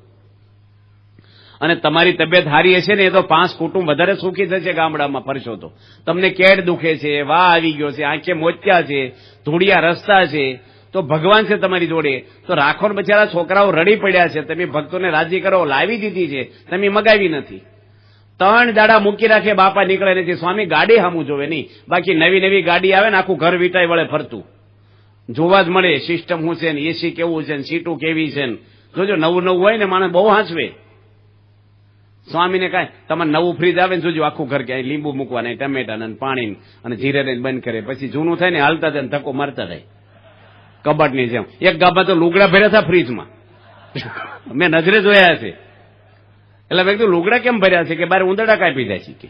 અને તમારી તબિયત હારી હશે ને એ તો 5 કુટુંબ વધારે સુખી થશે ગામડામાં ફરશો તો. તમને કેડ દુખે છે, વાહ આવી ગયો છે, આંખે મોત્યા છે, ધૂળિયા રસ્તા છે, તો ભગવાન છે તમારી જોડે, તો રાખો ને બચારા છોકરાઓ રડી પડ્યા છે, તમે ભક્તોને રાજી કરો, લાવી દીધી છે, તમે મગાવી નથી. 3 દાડા મૂકી રાખે, બાપા નીકળે નથી. સ્વામી ગાડી સામું જોવે નહીં, બાકી નવી નવી ગાડી આવે ને આખું ઘર વીટાઈ વળે ફરતું જોવા જ મળે. સિસ્ટમ શું છે ને, એસી કેવું છે ને, સીટું કેવી છે ને, જોજો નવું નવું હોય ને માણસ બહુ હાંચવે. સ્વામીને કાંઈ તમારે નવું ફ્રીજ આવે ને જોજો આખું ઘર ક્યાંય લીંબુ મૂકવાના, ટમેટા ને પાણી અને જીરે ને બંધ કરે, પછી જૂનું થાય ને હાલતા થાય ધક્કો મારતા થાય કબાટની જેમ. એક ગામમાં તો લુગડા ભર્યા હતા ફ્રીજમાં, મેં નજરે જોયા છે. એટલે મેં કીધું લુગડા કેમ ભર્યા છે? કે બાર ઉંદરડા કાપી જાય છે કે,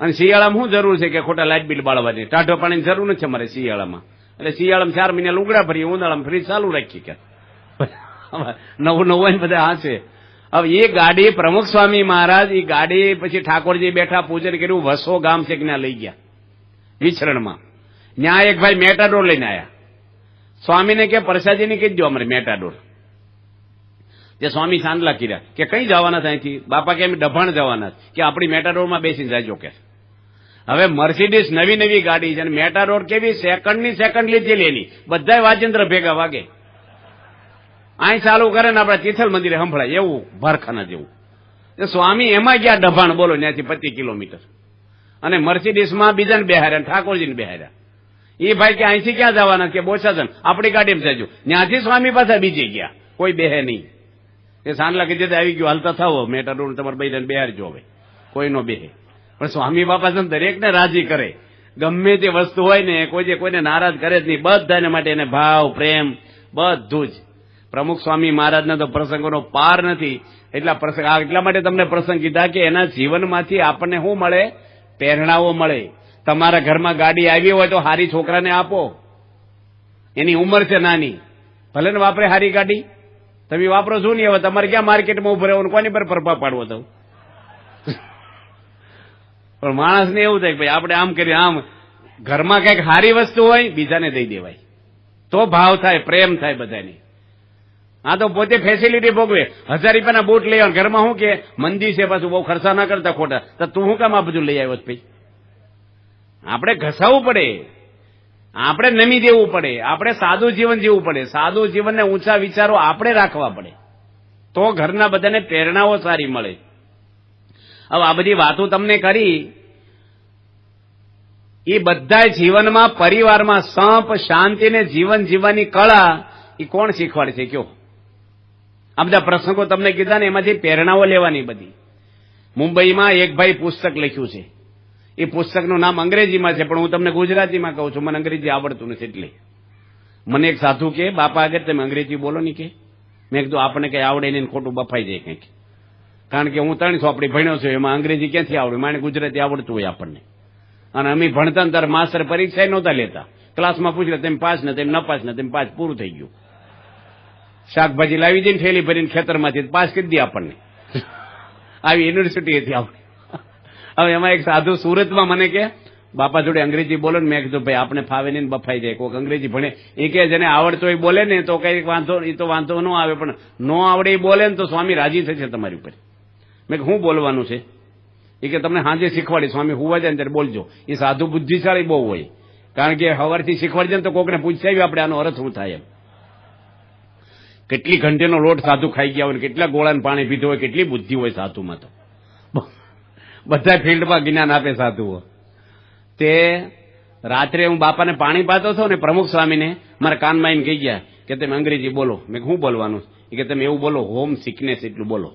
અને શિયાળામાં શું જરૂર છે કે ખોટા લાઇટ બિલ બાળવાની, ટાઢો પાણીની જરૂર નથી અમારે શિયાળામાં. એટલે શિયાળામાં 4 મહિના લુગડા ભરીએ, ઉનાળામાં ફ્રીજ ચાલુ રાખીએ કે નવું નવું હોય બધા હા છે. હવે એ ગાડી પ્રમુખ સ્વામી મહારાજ, એ ગાડી પછી ઠાકોરજી બેઠા પૂજન કર્યું, વસો ગામ છે ત્યાં લઈ ગયા વિચરણમાં. ત્યાં એક ભાઈ મેટાડોર લઈને આવ્યા. સ્વામીને કે પ્રસાદીને કહી દો અમારે મેટાડોર. તે સ્વામી સાંદલા કર્યા કે કઈ જવાના ત્યાંથી? બાપા કે અમે ડભાણ જવાના, કે આપણી મેટાડોરમાં બેસીને જાજો કે. હવે મર્સિડીઝ નવી નવી ગાડી છે, અને મેટાડોર કેવી સેકન્ડ લીધેલી, એની બધા વાજેન્દ્ર ભેગા વાગે. અહીં ચાલુ કરે ને આપડા તિથલ મંદિરે સંભળાય એવું ભારખાના જેવું. સ્વામી એમાં ગયા ડભાણ, બોલો, ત્યાંથી 25 કિલોમીટર, અને મર્સિડીઝમાં બીજાને બેહાર્યા, ઠાકોરજીને બેહાર્યા. એ ભાઈ કે અહીંથી ક્યાં જવાના? કે બોસાજન, આપણી ગાડીમાં જજો. ત્યાંથી સ્વામી પાછા બીજે ગયા, કોઈ બેહે નહીં. એ સાંજલા કીધે આવી ગયો, હાલતા થાવો મેટાડોર તમારે બૈરાને બેહારજો, હવે કોઈ નો બેહે. પણ સ્વામી બાપા છે દરેકને રાજી કરે, ગમે તે વસ્તુ હોય ને, કોઈને નારાજ કરે જ નહીં, બધાને માટે એને ભાવ પ્રેમ બધું જ. પ્રમુખ સ્વામી મહારાજના તો પ્રસંગોનો પાર નથી. એટલા માટે તમને પ્રસંગ કીધા કે એના જીવનમાંથી આપણને શું મળે? પ્રેરણાઓ મળે. તમારા ઘરમાં ગાડી આવી હોય તો હારી છોકરાને આપો, એની ઉંમર છે નાની, ભલે ને વાપરે હારી ગાડી, તમે વાપરો છો નહીં. હવે તમારે ક્યાં માર્કેટમાં ઉભો રહેવાનું, કોની પર પ્રભાવ પાડવો તો? પણ માણસને એવું થાય કે ભાઈ આપણે આમ કરીએ, આમ ઘરમાં કઈક સારી વસ્તુ હોય બીજાને દઈ દેવાય, તો ભાવ થાય, પ્રેમ થાય બધાની. આ તો પોતે ફેસિલિટી ભોગવે. 1000 રૂપિયાના બૂટ લઈ આવ્યો, ઘરમાં શું કે મંદી છે, પાછું બહુ ખર્ચા ના કરતા ખોટા, તો તું શું કામ આ બધું લઈ આવ્યો? ભાઈ આપણે ઘસાવવું પડે, આપણે નમી દેવું પડે, આપણે સાદું જીવન જીવવું પડે. સાદું જીવનને ઊંચા વિચારો આપણે રાખવા પડે, તો ઘરના બધાને પ્રેરણાઓ સારી મળે. હવે આ બધી વાતો તમને કરી, એ બધા જીવનમાં પરિવારમાં સંપ શાંતિને જીવન જીવવાની કળા એ કોણ શીખવાડે છે કયો? આ બધા પ્રસંગો તમને કીધા ને, એમાંથી પ્રેરણાઓ લેવાની બધી. મુંબઈમાં એક ભાઈ પુસ્તક લખ્યું છે, એ પુસ્તકનું નામ અંગ્રેજીમાં છે, પણ હું તમને ગુજરાતીમાં કહું છું, મને અંગ્રેજી આવડતું નથી. એટલે મને એક સાધુ કે બાપા આગળ તમે અંગ્રેજી બોલો નહીં કે. મેં કીધું આપણે કઈ આવડે નહીં, ખોટું બફાઈ જાય કંઈક, કારણ કે હું 3 ચોપડી ભણ્યો છું, એમાં અંગ્રેજી ક્યાંથી આવડે? મારે ગુજરાતી આવડતું હોય આપણને. અને અમે ભણતા ને ત્યારે માસ્ટર પરીક્ષા નહોતા લેતા, ક્લાસમાં પૂછ્યું તેમ પાસ ને તેમ નપાસ ને તેમ પાસ, પૂરું થઈ ગયું. શાકભાજી લાવી દઈને થેલી ભરીને ખેતરમાંથી પાસ કરી દે આપણને, આવી યુનિવર્સિટી હતી આપણે. હવે એમાં એક સાધુ સુરતમાં મને કે બાપા જોડે અંગ્રેજી બોલો ને. મેં કીધું ભાઈ આપણે ફાવે નહીં, બફાઈ જાય, કોઈક અંગ્રેજી ભણે એ કે જેને આવડતો એ બોલે ને તો કઈ વાંધો, એ તો વાંધો ન આવે, પણ ન આવડે એ બોલે ને તો સ્વામી રાજી થશે તમારી ઉપર. મેં શું બોલવાનું છે? એ કે તમને સાંજે શીખવાડી, સ્વામી હુવા જાય ને ત્યારે બોલજો. એ સાધુ બુદ્ધિશાળી બહુ હોય, કારણ કે સવારથી શીખવાડી જાય ને તો કોકને પૂછતા આવ્યું આપણે આનો અર્થ શું થાય એમ. કેટલી ઘંટેનો લોટ સાધુ ખાઈ ગયા હોય, કેટલા ગોળાને પાણી પીધું હોય, કેટલી બુદ્ધિ હોય સાધુમાં. તો બધા ફિલ્ડમાં જ્ઞાન આપે સાધુઓ. તે રાત્રે હું બાપાને પાણી પાતો હતો ને, પ્રમુખ સ્વામીને મારા કાનમાં આવીને કહી ગયા કે તમે અંગ્રેજી બોલો. મેં શું બોલવાનું? કે તમે એવું બોલો, હોમ સિકનેસ એટલું બોલો.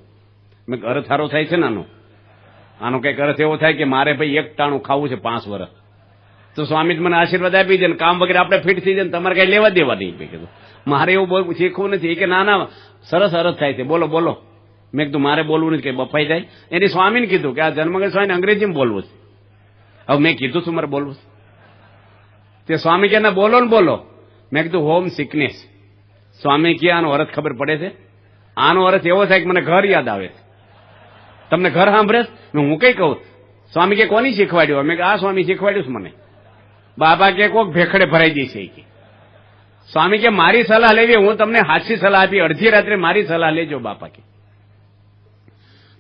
મેં અર્થ સારો થાય છે ને આનો કંઈક અર્થ એવો થાય કે મારે ભાઈ 1 ટાણું ખાવું છે 5 વર્ષ, તો સ્વામી મને આશીર્વાદ આપી દે ને કામ વગેરે આપણે ફિટ થઈ જાય, તમારે કઈ લેવા દેવા નહીં. કીધું મારે એવું શીખવું નથી. કે ના સરસ અર્થ થાય છે, બોલો બોલો. મેં કીધું મારે બોલવું નથી, કે બફાઈ જાય. એની સ્વામીને કીધું કે આ જન્મગર સ્વામીને અંગ્રેજીમાં બોલવું છે. હવે મેં કીધું શું મારે બોલવું છે? તે સ્વામી કે ના બોલો ને બોલો. મેં કીધું હોમ સિકનેસ. સ્વામી કે આનો અર્થ ખબર પડે છે? આનો અર્થ એવો થાય કે મને ઘર યાદ આવે છે. તમને ઘર સાંભળે? હું કઈ કહું? સ્વામી કે કોની શીખવાડ્યું? અમે કે આ સ્વામી શીખવાડ્યું છે મને. બાબા કે કોક ભેખડે ભરાઈ જશે કે. સ્વામી કે મારી સલાહ લેવી, હું તમને હાચી સલાહ આપી, અડધી રાત્રે મારી સલાહ લેજો બાપા કે.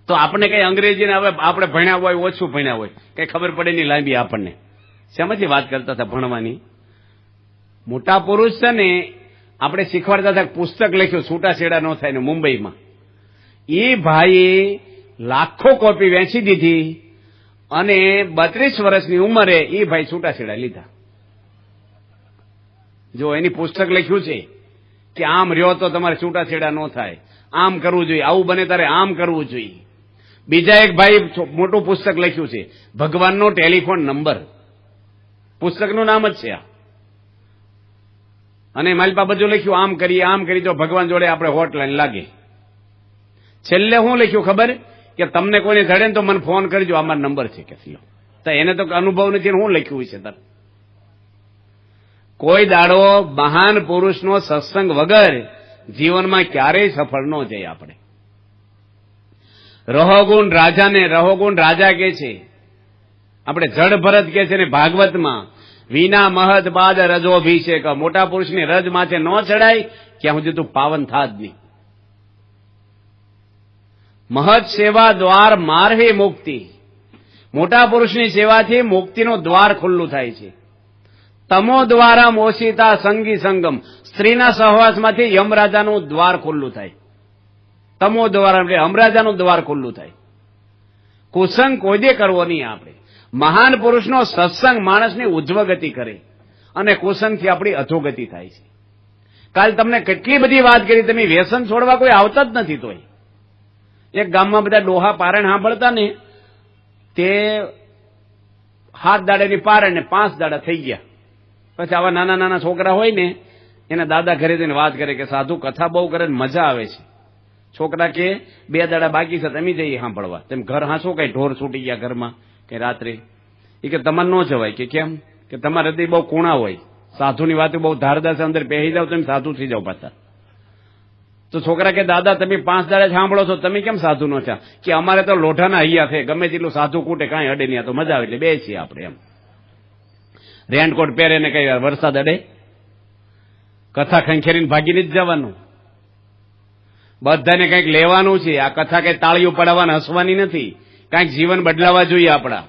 તો આપણે કઈ અંગ્રેજીને હવે આપણે ભણ્યા હોય, ઓછું ભણ્યા હોય, કઈ ખબર પડે નહીં લાંબી આપણને. શેમાંથી વાત કરતા હતા ભણવાની? મોટા પુરુષ છે ને આપણે શીખવાડતા હતા, પુસ્તક લખ્યું છૂટાછેડા ન થાય ને મુંબઈમાં. એ ભાઈએ લાખો કોપી વેચી દીધી અને 32 વર્ષની ઉંમરે એ ભાઈ છૂટાછેડા લીધા. જો એની પુસ્તક લખ્યું છે કે આમ રહ્યો તો તમારે છૂટાછેડા ન થાય, આમ કરવું જોઈએ, આવું બને ત્યારે આમ કરવું જોઈએ. બીજા એક ભાઈ મોટું પુસ્તક લખ્યું છે ભગવાનનો ટેલિફોન નંબર, પુસ્તકનું નામ જ છે આ. અને મારી પાસે બધું લખ્યું આમ કરી તો ભગવાન જોડે આપણે હોટલાઈન લાગે. છેલ્લે હું લખ્યું ખબર? કે તમને કોઈને જડે ને તો મને ફોન કરજો, આ મારો નંબર છે કે લો. તો એને તો અનુભવ નથી, હું લખ્યું છે તાર. કોઈ દાડો મહાન પુરુષનો સત્સંગ વગર જીવનમાં ક્યારેય સફળ ન જાય. આપણે રહોગુણ રાજા કે છે, આપણે જડ ભરત કે છે ને ભાગવતમાં, વિના મહદ બાદ રજોભિષેક, મોટા પુરુષની રજ માથે ન ચડાય ક્યાં સુધી તું પાવન થાત નહીં. મહદ સેવા દ્વાર માર્હે મુક્તિ, મોટા પુરુષની સેવાથી મુક્તિનો દ્વાર ખુલ્લું થાય છે. તમો દ્વારા મોશિતા સંગી સંગમ, સ્ત્રીના સહવાસમાંથી યમરાજાનું દ્વાર ખુલ્લું થાય. તમો દ્વારા એટલે યમરાજાનું દ્વાર ખુલ્લું થાય. કુસંગ કોઈ દે કરવો નહીં. આપણે મહાન પુરુષનો સત્સંગ માણસની ઉજ્જવગતિ કરે અને કુસંગથી આપણી અધોગતિ થાય છે. કાલ તમને કેટલી બધી વાત કરી, તમે વ્યસન છોડવા કોઈ આવતા જ નથી. તોય એક ગામમાં બધા ડોહા પારણ સાંભળતા ને, તે 7 દાડાની પારણ ને 5 દાડા થઈ ગયા. પછી આવા નાના નાના છોકરા હોય ને એના દાદા ઘરે જઈને વાત કરે કે સાધુ કથા બહુ કરે ને મજા આવે છે. છોકરા કે 2 દાડા બાકી છે, તમે જઈએ સાંભળવા. તેમ ઘર હાંસો કઈ ઢોર છૂટી ગયા ઘરમાં કે રાત્રે. એ કે તમારે ન જવાય. કે કેમ? કે તમારા હૃદય બહુ કુણા હોય, સાધુની વાતો બહુ ધારદાર છે, અંદર પહેરી જાવ તમે સાધુ થઈ જાવ પાછા. તો છોકરા કે દાદા તમે 5 દાડા સાંભળો છો, તમે કેમ સાધુ નો છો? કે અમારે તો લોઢાના હૈયા છે, ગમે તેટલું સાધુ કૂટે કાંઈ અડે નહીં, તો મજા આવે એટલે બે છીએ આપણે. એમ રેનકોટ પહેરે ને કઈ વરસાદ અડે? કથા ખંખેરીને ભાગીને જ જવાનું. બધાને કંઈક લેવાનું છે. આ કથા કઈ તાળીઓ પડાવવાની હસવાની નથી, કંઈક જીવન બદલાવા જોઈએ આપણા.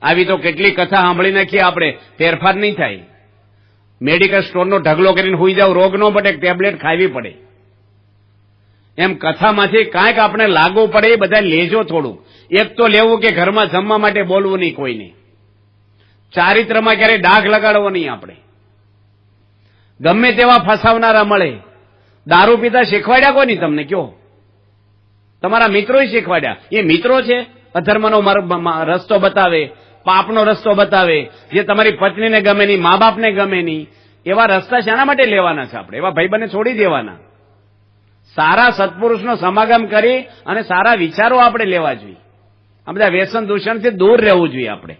આવી તો કેટલી કથા સાંભળી નાખીએ આપણે, ફેરફાર નહીં થાય. મેડિકલ સ્ટોરનો ઢગલો કરીને હોઈ જાવ, રોગ ન પડે, ટેબ્લેટ ખાવી પડે. એમ કથામાંથી કાંઈક આપણે લાગુ પડે એ બધા લેજો થોડું. એક તો લેવું કે ઘરમાં જમવા માટે બોલવું નહીં કોઈને. ચારિત્રમાં ક્યારેય ડાઘ લગાડવો નહીં આપણે. ગમે તેવા ફસાવનારા મળે. દારૂ પીતા શીખવાડ્યા કોઈ નહીં તમને? કયો તમારા મિત્રોએ શીખવાડ્યા? એ મિત્રો છે? અધર્મનો રસ્તો બતાવે, પાપનો રસ્તો બતાવે, જે તમારી પત્નીને ગમે નહીં, મા બાપને ગમે નહીં. એવા રસ્તા શાના માટે લેવાના છે આપણે? એવા ભાઈબંધને છોડી દેવાના. સારા સત્પુરુષનો સમાગમ કરી અને સારા વિચારો આપણે લેવા જોઈએ. આ બધા વ્યસન દૂષણથી દૂર રહેવું જોઈએ. આપણે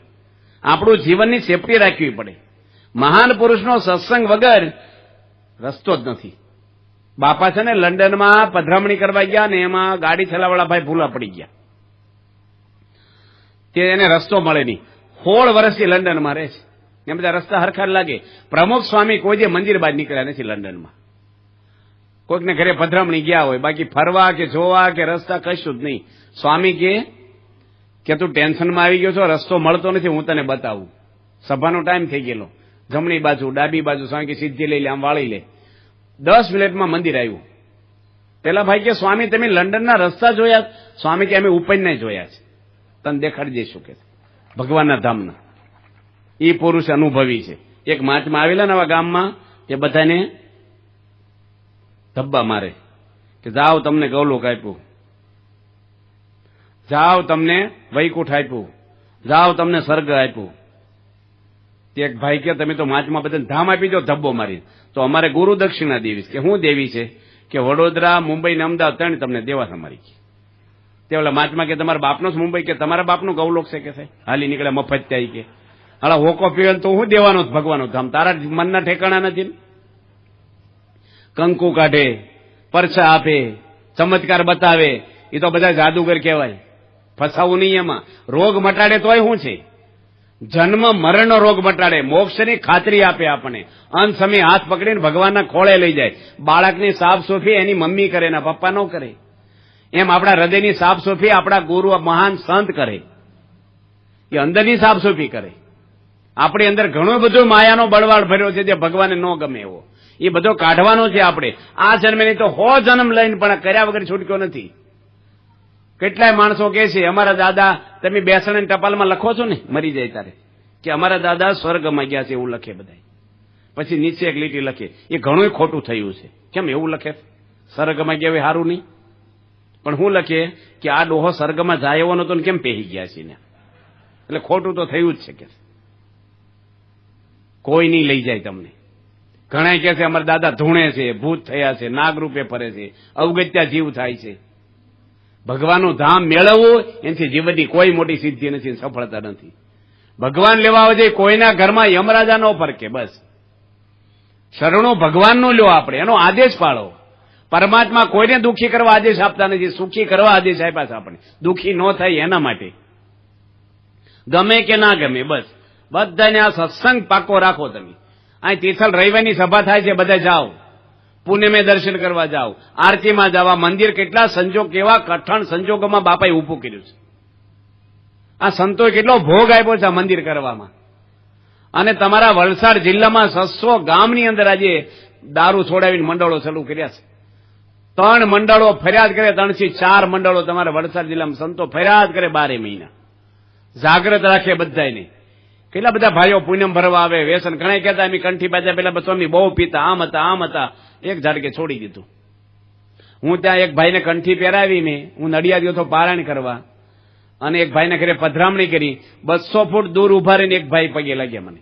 આપણું જીવનની સેફટી રાખવી પડે. મહાન પુરુષનો સત્સંગ વગર રસ્તો જ નથી. બાપા છે ને લંડનમાં પધરામણી કરવા ગયા ને એમાં ગાડી ચલાવવાળા ભાઈ ભૂલા પડી ગયા. તે એને રસ્તો મળે નહીં. 16 વર્ષથી લંડનમાં રહે છે. એમ બધા રસ્તા હરખા લાગે. પ્રમુખ સ્વામી કોઈ જે મંદિર બહાર નીકળ્યા નથી લંડનમાં. કોઈકને ઘરે પધરામણી ગયા હોય, બાકી ફરવા કે જોવા કે રસ્તા કશું જ નહીં. સ્વામી કે તું ટેન્શનમાં આવી ગયો છો, રસ્તો મળતો નથી, હું તને બતાવું. સભાનો ટાઈમ થઈ ગયેલો. જમણી બાજુ ડાબી બાજુ સ્વામી કે સીધી લઈ લે, આમ વાળી લે. 10 મિનિટમાં મંદિર આવ્યું. પેલા ભાઈ કે સ્વામી તમે લંડનના રસ્તા જોયા? સ્વામી કે અમે ઉપરને જોયા છે, તને દેખાડી દઈશું કે ભગવાનના ધામના. એ પુરુષ અનુભવી છે. એક માચમાં આવેલા નવા ગામમાં એ બધાને ધબ્બા મારે કે જાઓ તમને ગૌલોક આપ્યું, જાઓ તમને વૈકુંઠ આપ્યું, જાઓ તમને સ્વર્ગ આપ્યું. તે એક ભાઈ કે તમે તો માચમાં બધાને ધામ આપી દો ધબ્બો મારી. તો અમારે ગુરુ દક્ષિણા દેવી કે શું દેવી છે? કે વડોદરા, મુંબઈ ને અમદાવાદ 3 તમને દેવા તમારી. તે ઓલા માચમાં કે તમારા બાપનો જ મુંબઈ કે તમારા બાપનું ગૌલોક છે કે છે? હાલી નીકળે મફત ત્યાં કે હાલા હોકો પીવે તો હું દેવાનો જ ભગવાનનું ધામ? તારા મનના ઠેકાણા નથી. કંકુ કાઢે, પરછા આપે, ચમત્કાર બતાવે, એ તો બધા જાદુગર કહેવાય. ફસાવું નહીં એમાં. રોગ મટાડે તોય શું છે? જન્મ મરણનો રોગ મટાડે, મોક્ષની ખાતરી આપે આપણને. અંત સમયે હાથ પકડીને ભગવાનના ખોળે લઈ જાય. બાળકની સાફ સોફી એની મમ્મી કરે, એના પપ્પા ન કરે. એમ આપણા હૃદયની સાફ સોફી આપણા ગુરુ મહાન સંત કરે, એ અંદરની સાફ સોફી કરે. આપણી અંદર ઘણો બધો માયાનો બળવાળ ભર્યો છે જે ભગવાનને ન ગમે એવો, એ બધો કાઢવાનો છે આપણે. આ જન્મે નહીં તો 100 જન્મ લઈને પણ કર્યા વગર છૂટક્યો નથી. કેટલાય માણસો કહે છે, અમારા દાદા, તમે બેસણ ટપાલમાં લખો છો ને મરી જાય ત્યારે, કે અમારા દાદા સ્વર્ગમાં ગયા છે એવું લખે બધા. પછી નીચે એક લીટી લખે, એ ઘણું ખોટું થયું છે. કેમ એવું લખે? સ્વર્ગમાં ગયા એ સારું નહીં, પણ હું લખે કે આ ડોહો સ્વર્ગમાં જાય એવો નતો ને કેમ પહેરી ગયા છે ને, એટલે ખોટું તો થયું જ છે. કે કોઈ નહીં લઈ જાય તમને. ઘણા કહે છે અમારા દાદા ધૂણે છે, ભૂત થયા છે, નાગરૂપે ફરે છે, અવગત્યા જીવ થાય છે. ભગવાનનું ધામ મેળવવું એનાથી જીવનની કોઈ મોટી સિદ્ધિ નથી, સફળતા નથી. ભગવાન લેવા આવે છે કોઈના ઘરમાં યમરાજા ન ફરકે. બસ શરણું ભગવાનનું લ્યો, આપણે એનો આદેશ પાળો. પરમાત્મા કોઈને દુઃખી કરવા આદેશ આપતા નથી, સુખી કરવા આદેશ આપ્યા છે આપણે. દુઃખી ન થાય એના માટે, ગમે કે ના ગમે, બસ બધાને આ સત્સંગ પાકો રાખો. તમે અહીં તીથલ રવિવારની સભા થાય છે, બધા જાઓ, પુણ્યમે દર્શન કરવા જાઓ, આરતીમાં જવા, મંદિર કેટલા સંજોગ, કેવા કઠણ સંજોગોમાં બાપાએ ઊભું કર્યું છે. આ સંતોએ કેટલો ભોગ આપ્યો છે આ મંદિર કરવામાં. અને તમારા વલસાડ જિલ્લામાં 600 ગામની અંદર આજે દારૂ છોડાવીને મંડળો ચાલુ કર્યા છે. 3 મંડળો ફરિયાદ કરે, 3 થી 4 મંડળો તમારા વલસાડ જિલ્લામાં સંતો ફરિયાદ કરે 12 મહિના. જાગ્રત રાખે બધાને. કેટલા બધા ભાઈઓ પુણ્યમ ભરવા આવે, વ્યસન. ઘણા કહેતા અમે કંઠી બાજા પેલા સ્વામી બહુ પીતા, આમ હતા. એક ઝાડકે છોડી દીધું. હું ત્યાં એક ભાઈને કંઠી પહેરાવી, હું નડિયાદ ગયો તો પારાયણ કરવા, અને એક ભાઈને ઘરે પધરામણી કરી. 200 ફૂટ દૂર ઉભા રહીને એક ભાઈ પગે લાગ્યા મને.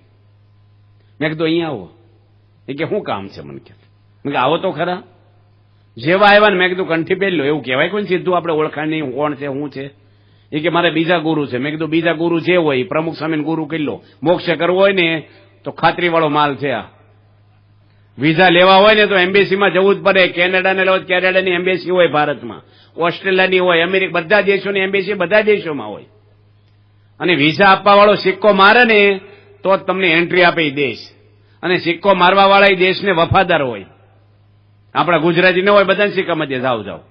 મેં કીધું અહીંયા આવો. એ કે શું કામ છે? મને કે આવો તો ખરા. જેવા આવ્યા ને મેં કીધું કંઠી પહેરી લો. એવું કહેવાય કોઈ સીધું આપણે ઓળખાણ નહીં કોણ છે શું છે? એ કે મારે બીજા ગુરુ છે. મેં કીધું બીજા ગુરુ જે હોય પ્રમુખ સ્વામીને ગુરુ કરી લો. મોક્ષ કરવો હોય ને તો ખાતરી વાળો માલ છે આ. વિઝા લેવા હોય ને તો એમ્બેસીમાં જવું જ પડે. કેનેડાને લેવો, કેનેડાની એમ્બેસી હોય ભારતમાં, ઓસ્ટ્રેલિયાની હોય, અમેરિકા, બધા દેશોની એમ્બેસી બધા દેશોમાં હોય. અને વિઝા આપવા વાળો સિક્કો મારે ને તો જ તમને એન્ટ્રી આપે દેશ. અને સિક્કો મારવા વાળા દેશને વફાદાર હોય. આપણા ગુજરાતી ન હોય, બધાને સિક્કા મધ્ય જાઓ.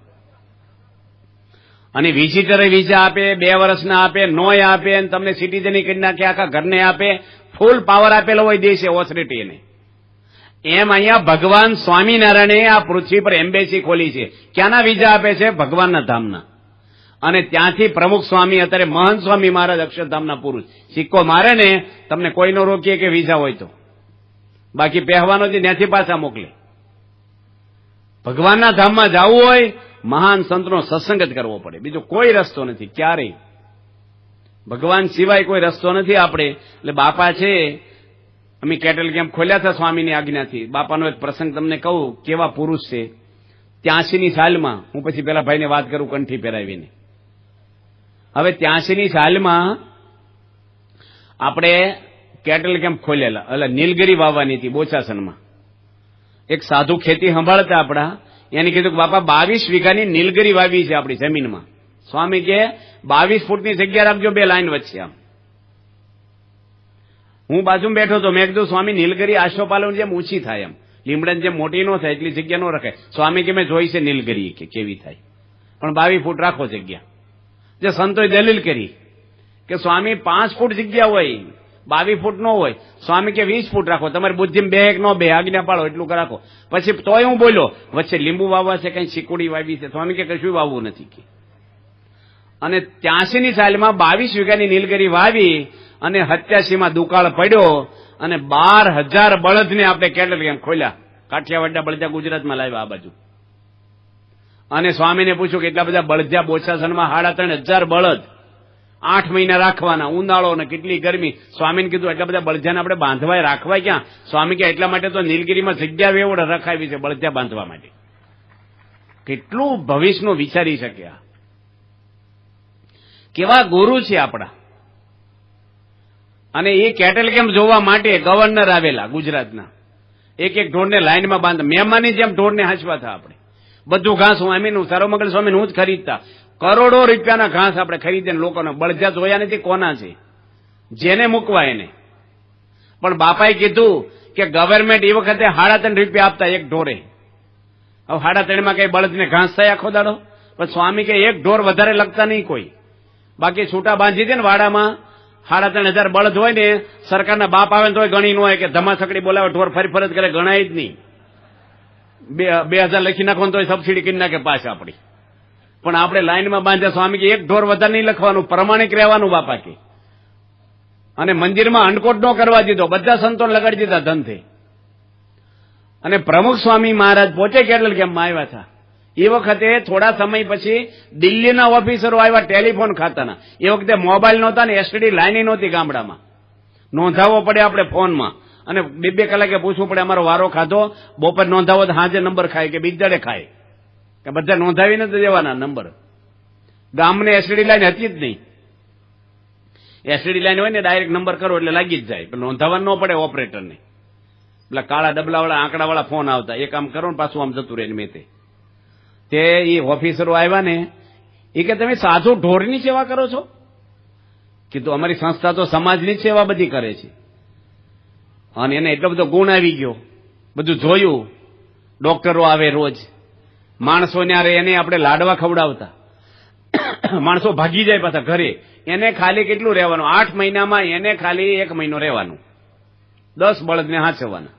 અને વિઝિટરે વિઝા આપે, 2 વર્ષના આપે, નોય આપે, અને તમને સિટીઝની કરી નાખે, આખા ઘરને આપે. ફૂલ પાવર આપેલો હોય દેશે, ઓથોરિટીને. એમ અહીંયા ભગવાન સ્વામિનારાયણે આ પૃથ્વી પર એમ્બેસી ખોલી છે. ક્યાંના વિઝા આપે છે? ભગવાનના ધામના. અને ત્યાંથી પ્રમુખ સ્વામી, અત્યારે મહંત સ્વામી મહારાજ અક્ષરધામના પુરુષ, સિક્કો મારે ને તમને કોઈ ન રોકીએ કે વિઝા હોય તો. બાકી પહેવાનો છે ત્યાંથી પાછા મોકલે. ભગવાનના ધામમાં જવું હોય મહાન સંતનો સત્સંગ જ કરવો પડે, બીજો કોઈ રસ્તો નથી ક્યારેય. ભગવાન સિવાય કોઈ રસ્તો નથી આપણે. એટલે બાપા છે, અમે કેટલ કેમ્પ ખોલ્યા હતા સ્વામીની આજ્ઞાથી. બાપાનો એક પ્રસંગ તમને કહું, કેવા પુરુષ છે. 83ની સાલમાં, હું પછી પેલા ભાઈને વાત કરું કંઠી પહેરાવીને. હવે 83ની સાલમાં આપણે કેટલ કેમ્પ ખોલેલા, એટલે નીલગિરી વાવવાની હતી બોચાસનમાં. એક સાધુ ખેતી સંભાળતા આપણા, એને કીધું કે બાપા 22 વીઘાની નીલગિરી વાવી છે આપણી જમીનમાં. સ્વામી કે 22 ફૂટની જગ્યા રાખજો 2 લાઈન વચ્ચે. આમ હું બાજુમાં બેઠો હતો. મેં કીધું સ્વામી નીલગિરી આશોપાલવની જેમ ઊંચી થાય, એમ લીમડાની જેમ મોટી ન થાય, એટલી જગ્યા ન રખાય. સ્વામી કે મેં જોઈ છે નીલગિરી કે કેવી થાય, પણ 22 ફૂટ રાખો જગ્યા. જે સંતોએ દલીલ કરી કે સ્વામી 5 ફૂટ જગ્યા હોય, 22 ફૂટ ન હોય. સ્વામી કે 20 ફૂટ રાખો, તમારી બુદ્ધિમાં બે એક ન બે, આજ્ઞા પાડો એટલું રાખો. પછી તોય હું બોલ્યો વચ્ચે લીંબુ વાવવા છે, કઈ ચીકુડી વાવી છે. સ્વામી કે કશું વાવવું નથી. અને 83ની સાલમાં 22 વીઘાની નીલગિરી વાવી અને 87માં દુકાળ પડ્યો અને 12,000 બળદને આપણે કેટલ કેમ ખોલ્યા. કાઠિયાવાડના બળદા ગુજરાતમાં લાવ્યા આ બાજુ. અને સ્વામીને પૂછ્યું કે એટલા બધા બળદિયા બોચાસનમાં 3,500 બળદ 8 મહિના રાખવાના, ઉનાળો ને કેટલી ગરમી. સ્વામીને કીધું એટલા બધા બળદિયાને આપણે બાંધવાય રાખવાય ક્યાં? સ્વામી કે એટલા માટે તો નીલગિરીમાં જગ્યા વેવડ રખાવી છે બળદિયા બાંધવા માટે. કેટલું ભવિષ્યનું વિચારી શકે. કેવા ગુરુ છે આપણા. અને એ કેટલ કેમ્પ જોવા માટે ગવર્નર આવેલા ગુજરાતના. એક ઢોરને લાઈનમાં બાંધ, મહેમાનની જેમ ઢોરને હાંચવા હતા આપણે. બધું ઘાસ હું અમીનું સર્વમંગલ સ્વામીને હું જ ખરીદતા. કરોડો રૂપિયાના ઘાસ આપણે ખરીદીને લોકોને બળજા જોયા નથી કોના છે, જેને મૂકવા એને. પણ બાપાએ કીધું કે ગવર્મેન્ટ એ વખતે 3.5 રૂપિયા આપતા એક ઢોરે. હવે 3.5 માં કઈ બળદને ઘાસ થાય આખો દાડો? પણ સ્વામી કે એક ઢોર વધારે લગતા નહીં કોઈ, બાકી છૂટા બાંધી દે ને વાડામાં. 3,500 બળદ હોય ને, સરકારના બાપ આવે ને તોય ગણી ન હોય કે ધમાસકડી બોલાવે ઢોર ફરી ફરજ કરે, ગણાય જ નહીં. 2,000 લખી નાખો તોય સબસિડી કરી નાખે પાછા આપણી. પણ આપણે લાઈનમાં બાંધ્યા. સ્વામી કે એક ઢોર વધારે નહીં લખવાનું, પ્રમાણિક રહેવાનું બાપા કે. અને મંદિરમાં અંડકોટ ન કરવા દીધો, બધા સંતોને લગાડી દીધા ધનથી. અને પ્રમુખ સ્વામી મહારાજ પોતે કેટલ કેમ્પમાં આવ્યા હતા. એ વખતે થોડા સમય પછી દિલ્હીના ઓફિસરો આવ્યા ટેલિફોન ખાતાના. એ વખતે મોબાઈલ નહોતા ને એસટીડી લાઈન નહોતી ગામડામાં, નોંધાવવો પડે આપણે ફોનમાં. અને 2 કલાકે પૂછવું પડે અમારો વારો ખાધો, બપોર નોંધાવો તો સાંજે નંબર ખાય કે બીજાડે ખાય, કે બધા નોંધાવીને જ દેવાના નંબર. ગામને એસટીડી લાઈન હતી જ નહીં. એસટીડી લાઈન હોય ને ડાયરેક્ટ નંબર કરો એટલે લાગી જ જાય, નોંધાવવાનું ન પડે ઓપરેટરને. પેલા કાળા ડબલાવાળા આંકડાવાળા ફોન આવતા, એ કામ કરો ને પાછું આમ જતું રહે મેં તે એ ઓફિસરો આવ્યા ને, એ કે તમે સાધુ ઢોરની સેવા કરો છો? કીધું અમારી સંસ્થા તો સમાજની જ સેવા બધી કરે છે. અને એને એટલો બધો ગુણ આવી ગયો, બધું જોયું. ડોક્ટરો આવે રોજ, માણસો ન્યારે એને આપણે લાડવા ખવડાવતા, માણસો ભાગી જાય પાછા ઘરે. એને ખાલી કેટલું રહેવાનું? 8 મહિનામાં એને ખાલી 1 મહિનો રહેવાનું, 10 બળદને હાંચવાના,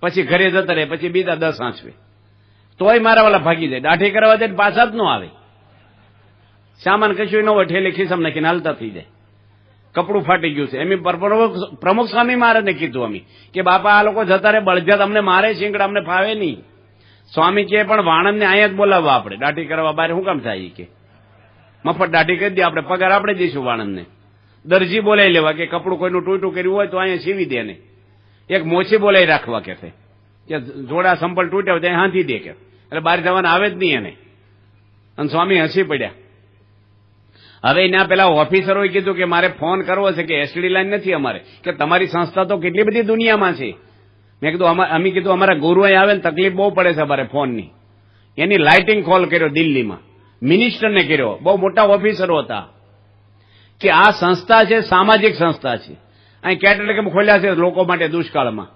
પછી ઘરે જતા રહે, પછી બીજા 10 હાંચવે. તોય મારા વાળા ભાગી જાય, દાઢી કરવા જાય પાછા જ ન આવે. સામાન કશું ન હોય, ઠેલે ખિસ્સામાં નાખીને હાલતા થઈ જાય. કપડું ફાટી ગયું છે. એમ પ્રમુખ સ્વામી મહારાજને કીધું અમે કે બાપા આ લોકો જતા રહે, બળજત અમને મારે, શીંગડા અમને ફાવે નહીં. સ્વામી કે પણ વાણંદને અહીંયા જ બોલાવવા આપણે, દાઢી કરવા બહાર શું કામ થાય કે મફત દાઢી કરી દે, આપણે પગાર આપણે દઈશું વાણંદને. દરજી બોલાવી લેવા કે કપડું કોઈનું તૂટ્યું કર્યું હોય તો અહીંયા સીવી દે ને. એક મોચી બોલાવી રાખવા કે જોડા સંપલ તૂટ્યા હોય ત્યાં હાંધી દે કે, એટલે બહાર જવાના આવે જ નહીં એને. અને સ્વામી હસી પડ્યા. હવે એના પેલા ઓફિસરોએ કીધું કે મારે ફોન કરવો છે કે એસટીડી લાઈન નથી અમારે, કે તમારી સંસ્થા તો કેટલી બધી દુનિયામાં છે. મેં કીધું અમે કીધું અમારા ગુરુ અહીં આવે ને તકલીફ બહુ પડે છે અમારે ફોનની. એની લાઇટિંગ કોલ કર્યો દિલ્હીમાં, મિનિસ્ટરને કર્યો, બહુ મોટા ઓફિસરો હતા, કે આ સંસ્થા છે સામાજિક સંસ્થા છે, અહીં કેટલ ખોલ્યા છે લોકો માટે દુષ્કાળમાં,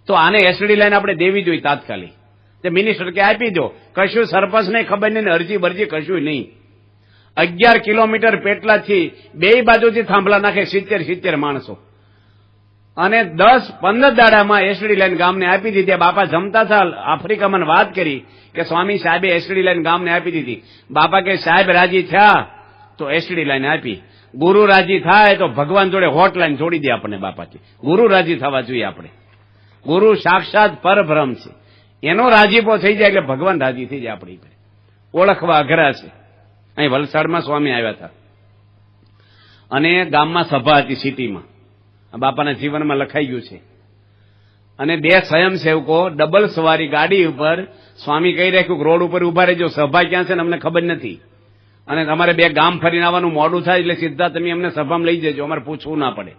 તો આને એસટીડી લાઈન આપણે દેવી જોઈએ તાત્કાલિક. તે મિનિસ્ટર કે આપી દો, કશું સરપંચ નહીં, ખબર નહીં, અરજી બરજી કશું નહીં. 11 કિલોમીટર પેટલાથી 2 બાજુથી થાંભલા નાખે 70 માણસો, અને 10-15 દાડામાં એસટીડી લાઈન ગામને આપી દીધી. બાપા જમતા હતા આફ્રિકામાં વાત કરી કે સ્વામી સાહેબે એસટીડી લાઈન ગામને આપી દીધી. બાપા કે સાહેબ રાજી થયા તો એસટીડી લાઈન આપી, ગુરુ રાજી થાય તો ભગવાન જોડે હોટલાઈન જોડી દે આપણને. બાપા કે ગુરુ રાજી થવા જોઈએ આપણે. ગુરુ સાક્ષાત પરબ્રહ્મ છે, એનો રાજીપો થઈ જાય એટલે ભગવાન રાજી થઈ જાય. આપણી ઓળખવા અઘરા છે. અહીં વલસાડમાં સ્વામી આવ્યા હતા અને ગામમાં સભા હતી સિટીમાં, બાપાના જીવનમાં લખાઈ ગયું છે. અને 2 સ્વયંસેવકો ડબલ સવારી ગાડી ઉપર, સ્વામી કહી રાખ્યું રોડ ઉપર ઉભા રહેજો, સભા ક્યાં છે ને અમને ખબર નથી, અને તમારે 2 ગામ ફરીને આવવાનું મોડું થાય એટલે સીધા તમે અમને સભામાં લઈ જજો, અમારે પૂછવું ના પડે.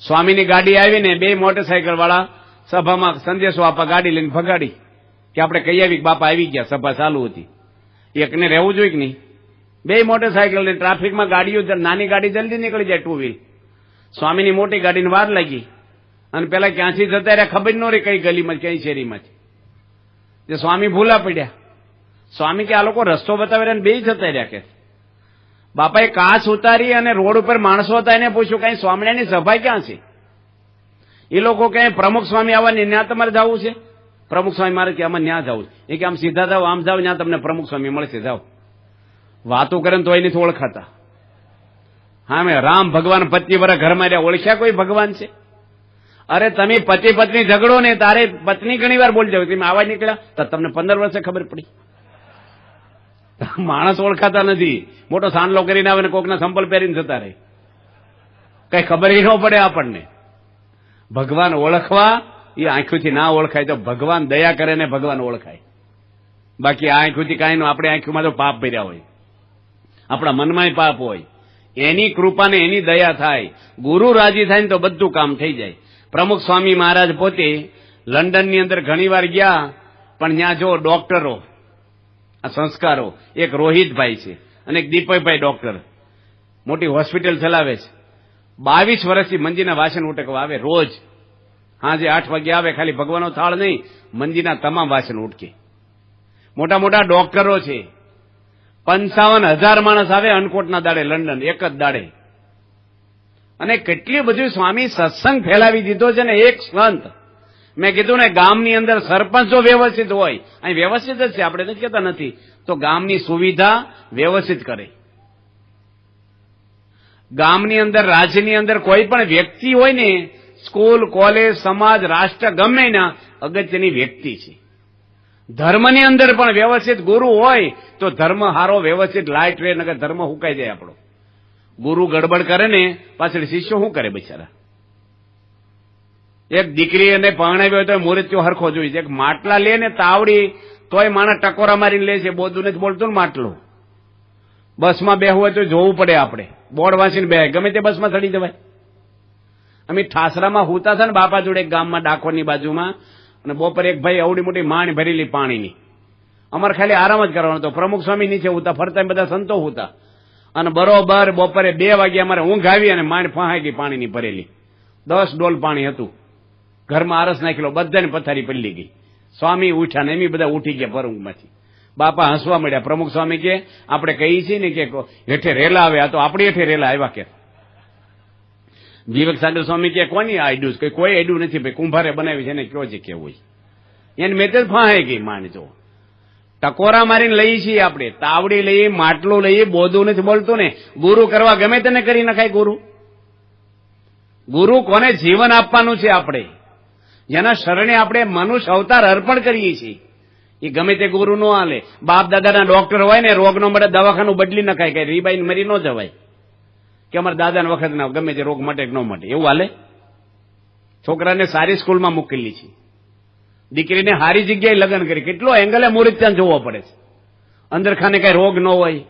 સ્વામીની ગાડી આવીને 2 મોટરસાયકલ વાળા સભામાં સંદેશો આપવા ગાડી લઈને ભગાડી કે આપણે કહી આવી બાપા આવી ગયા, સભા ચાલુ હતી. એકને રહેવું જોઈએ કે નહીં? 2 મોટરસાયકલ લઈને ટ્રાફિકમાં ગાડીઓ, નાની ગાડી જલ્દી નીકળી જાય 2 વ્હીલ, સ્વામીની મોટી ગાડીને વાર લાગી. અને પેલા ક્યાંથી જતા રહ્યા ખબર ન રહી, કઈ ગલીમાં કઈ શેરીમાંથી. જે સ્વામી ભૂલા પડ્યા. સ્વામી કે આ લોકો રસ્તો બતાવે ને 2 જતા રહ્યા કે. બાપાએ કાચ ઉતારી અને રોડ ઉપર માણસો હતા એને પૂછ્યું કઈ સ્વામિનારાયણની સભા ક્યાં છે? એ લોકો કહે પ્રમુખ સ્વામી આવવાની, ત્યાં તમારે જવું છે? પ્રમુખ સ્વામી મારે કે આમાં ત્યાં જવું છે. એ કે આમ સીધા જાઓ, આમ જાઓ, ત્યાં તમને પ્રમુખ સ્વામી મળશે, જાઓ. વાતો કરે તો એની ઓળખાતા. હા, મેં રામ ભગવાન 25 વર્ષ ઘરમાં રહ્યા, ઓળખ્યા કોઈ ભગવાન છે? અરે તમે પતિ પત્ની ઝઘડો ને, તારે પત્ની ઘણી વાર બોલી જાવ, તમે આવાજ નીકળ્યા તો તમને 15 વર્ષે ખબર પડી. માણસ ઓળખાતા નથી. મોટો સાંડલો કરીને આવે ને કોકના સંપલ પહેરીને જતા રહે, કઈ ખબર ન પડે આપણને. ભગવાન ઓળખવા એ આંખોથી ના ઓળખાય તો ભગવાન દયા કરે ને ભગવાન ઓળખાય. બાકી આ આંખોથી કાંઈ નો, આપણે આંખોમાં તો પાપ ભર્યા હોય, આપણા મનમાં પાપ હોય. એની કૃપા ને એની દયા થાય, ગુરુ રાજી થાય ને તો બધું કામ થઈ જાય. પ્રમુખ સ્વામી મહારાજ પોતે લંડનની અંદર ઘણી વાર ગયા, પણ ત્યાં જો ડોક્ટરો આ સંસ્કારો. એક રોહિતભાઈ છે અને એક દીપકભાઈ ડોક્ટર, મોટી હોસ્પિટલ ચલાવે છે. 22 વર્ષથી મંજીના વાસણ ઉટકવા આવે રોજ. હાજે 8 વાગે આવે, ખાલી ભગવાનનો થાળ નહીં, મંજીના તમામ વાસણ ઉટકે. મોટા મોટા ડોક્ટરો છે. 55,000 માણસ આવે અનકોટના દાડે, લંડન એક જ દાડે. અને કેટલી બધું સ્વામી સત્સંગ ફેલાવી દીધો છે ને. એક સંત, મેં કીધું ને, ગામની અંદર સરપંચ જો વ્યવસ્થિત હોય, અહીં વ્યવસ્થિત જ છે, આપણે નથી કહેતા નથી, તો ગામની સુવિધા વ્યવસ્થિત કરે. ગામની અંદર, રાજ્યની અંદર કોઈ પણ વ્યક્તિ હોય ને, સ્કૂલ, કોલેજ, સમાજ, રાષ્ટ્ર, ગમે ના અગત્યની વ્યક્તિ છે. ધર્મની અંદર પણ વ્યવસ્થિત ગુરુ હોય તો ધર્મ હારો વ્યવસ્થિત લાઈટ રહે, નકર ધર્મ હુકાઈ જાય આપણો. ગુરુ ગડબડ કરે ને, પાછળ શિષ્યો શું કરે બિચારા? એક દીકરી એને પરણાવી હોય તો મુહૂર્ત્યો હરખો જોઈ છે. એક માટલા લે ને તાવડી તોય માણસ ટકોરા મારીને લે છે. બોધું નથી બોલતું ને માટલું. બસમાં બેહવું હોય તો જોવું પડે આપણે, બોર્ડ વાંચીને બે, ગમે તે બસમાં ચડી જવાય. અમે ઠાસરામાં હુતા હતા ને બાપા જોડે, એક ગામમાં ડાકોરની બાજુમાં, અને બપોરે એક ભાઈ અવડી મોટી માણ ભરેલી પાણીની. અમારે ખાલી આરામ જ કરવાનો હતો. પ્રમુખ સ્વામી નીચે હુતા, ફરતા બધા સંતો હુતા. અને બરોબર બપોરે 2 વાગે અમારે ઊંઘ આવી અને માણ ફહાઈ ગઈ પાણીની ભરેલી. 10 ડોલ પાણી હતું. ઘરમાં આરસ નાખેલો, બધાની પથારી પલ્લી ગઈ. સ્વામી ઉઠ્યા ને એમ બધા ઉઠી ગયા પરઊંઘમાંથી. બાપા હસવા મળ્યા. પ્રમુખ સ્વામી કે આપણે કહીએ છીએ ને કે હેઠે રેલા આવે, આ તો આપણી હેઠે રેલા આવ્યા કે. વિવેક સાગર સ્વામી કે કોની આઈડ્યું છે? કોઈ આઈડ્યું નથી ભાઈ, કુંભારે બનાવી છે એને કયો છે કેવું એને મેં તો ફાંહાઈ ગઈ માણજો. ટકોરા મારીને લઈએ છીએ આપણે, તાવડી લઈએ, માટલું લઈએ, બોધું નથી બોલતું ને. ગુરુ કરવા ગમે તેને કરી નખાય. ગુરુ કોને જીવન આપવાનું છે? આપણે જેના શરણે આપણે મનુષ્ય અવતાર અર્પણ કરીએ છીએ એ ગમે તે ગુરુ નો હાલે. બાપ દાદાના ડોક્ટર હોય ને, રોગ નો મળે દવાખાનું બદલી નખાય, કઈ રીબાઈને મરી ન જવાય કે અમારા દાદાના વખત ના ગમે તે રોગ માટે ન માટે, એવું હાલે? છોકરાને સારી સ્કૂલમાં મૂકેલી છે, દીકરીને સારી જગ્યાએ લગ્ન કરી, કેટલો એંગલે મુહૂર્ત ત્યાં જોવો પડે છે. અંદર ખાને કઈ રોગ ન હોય,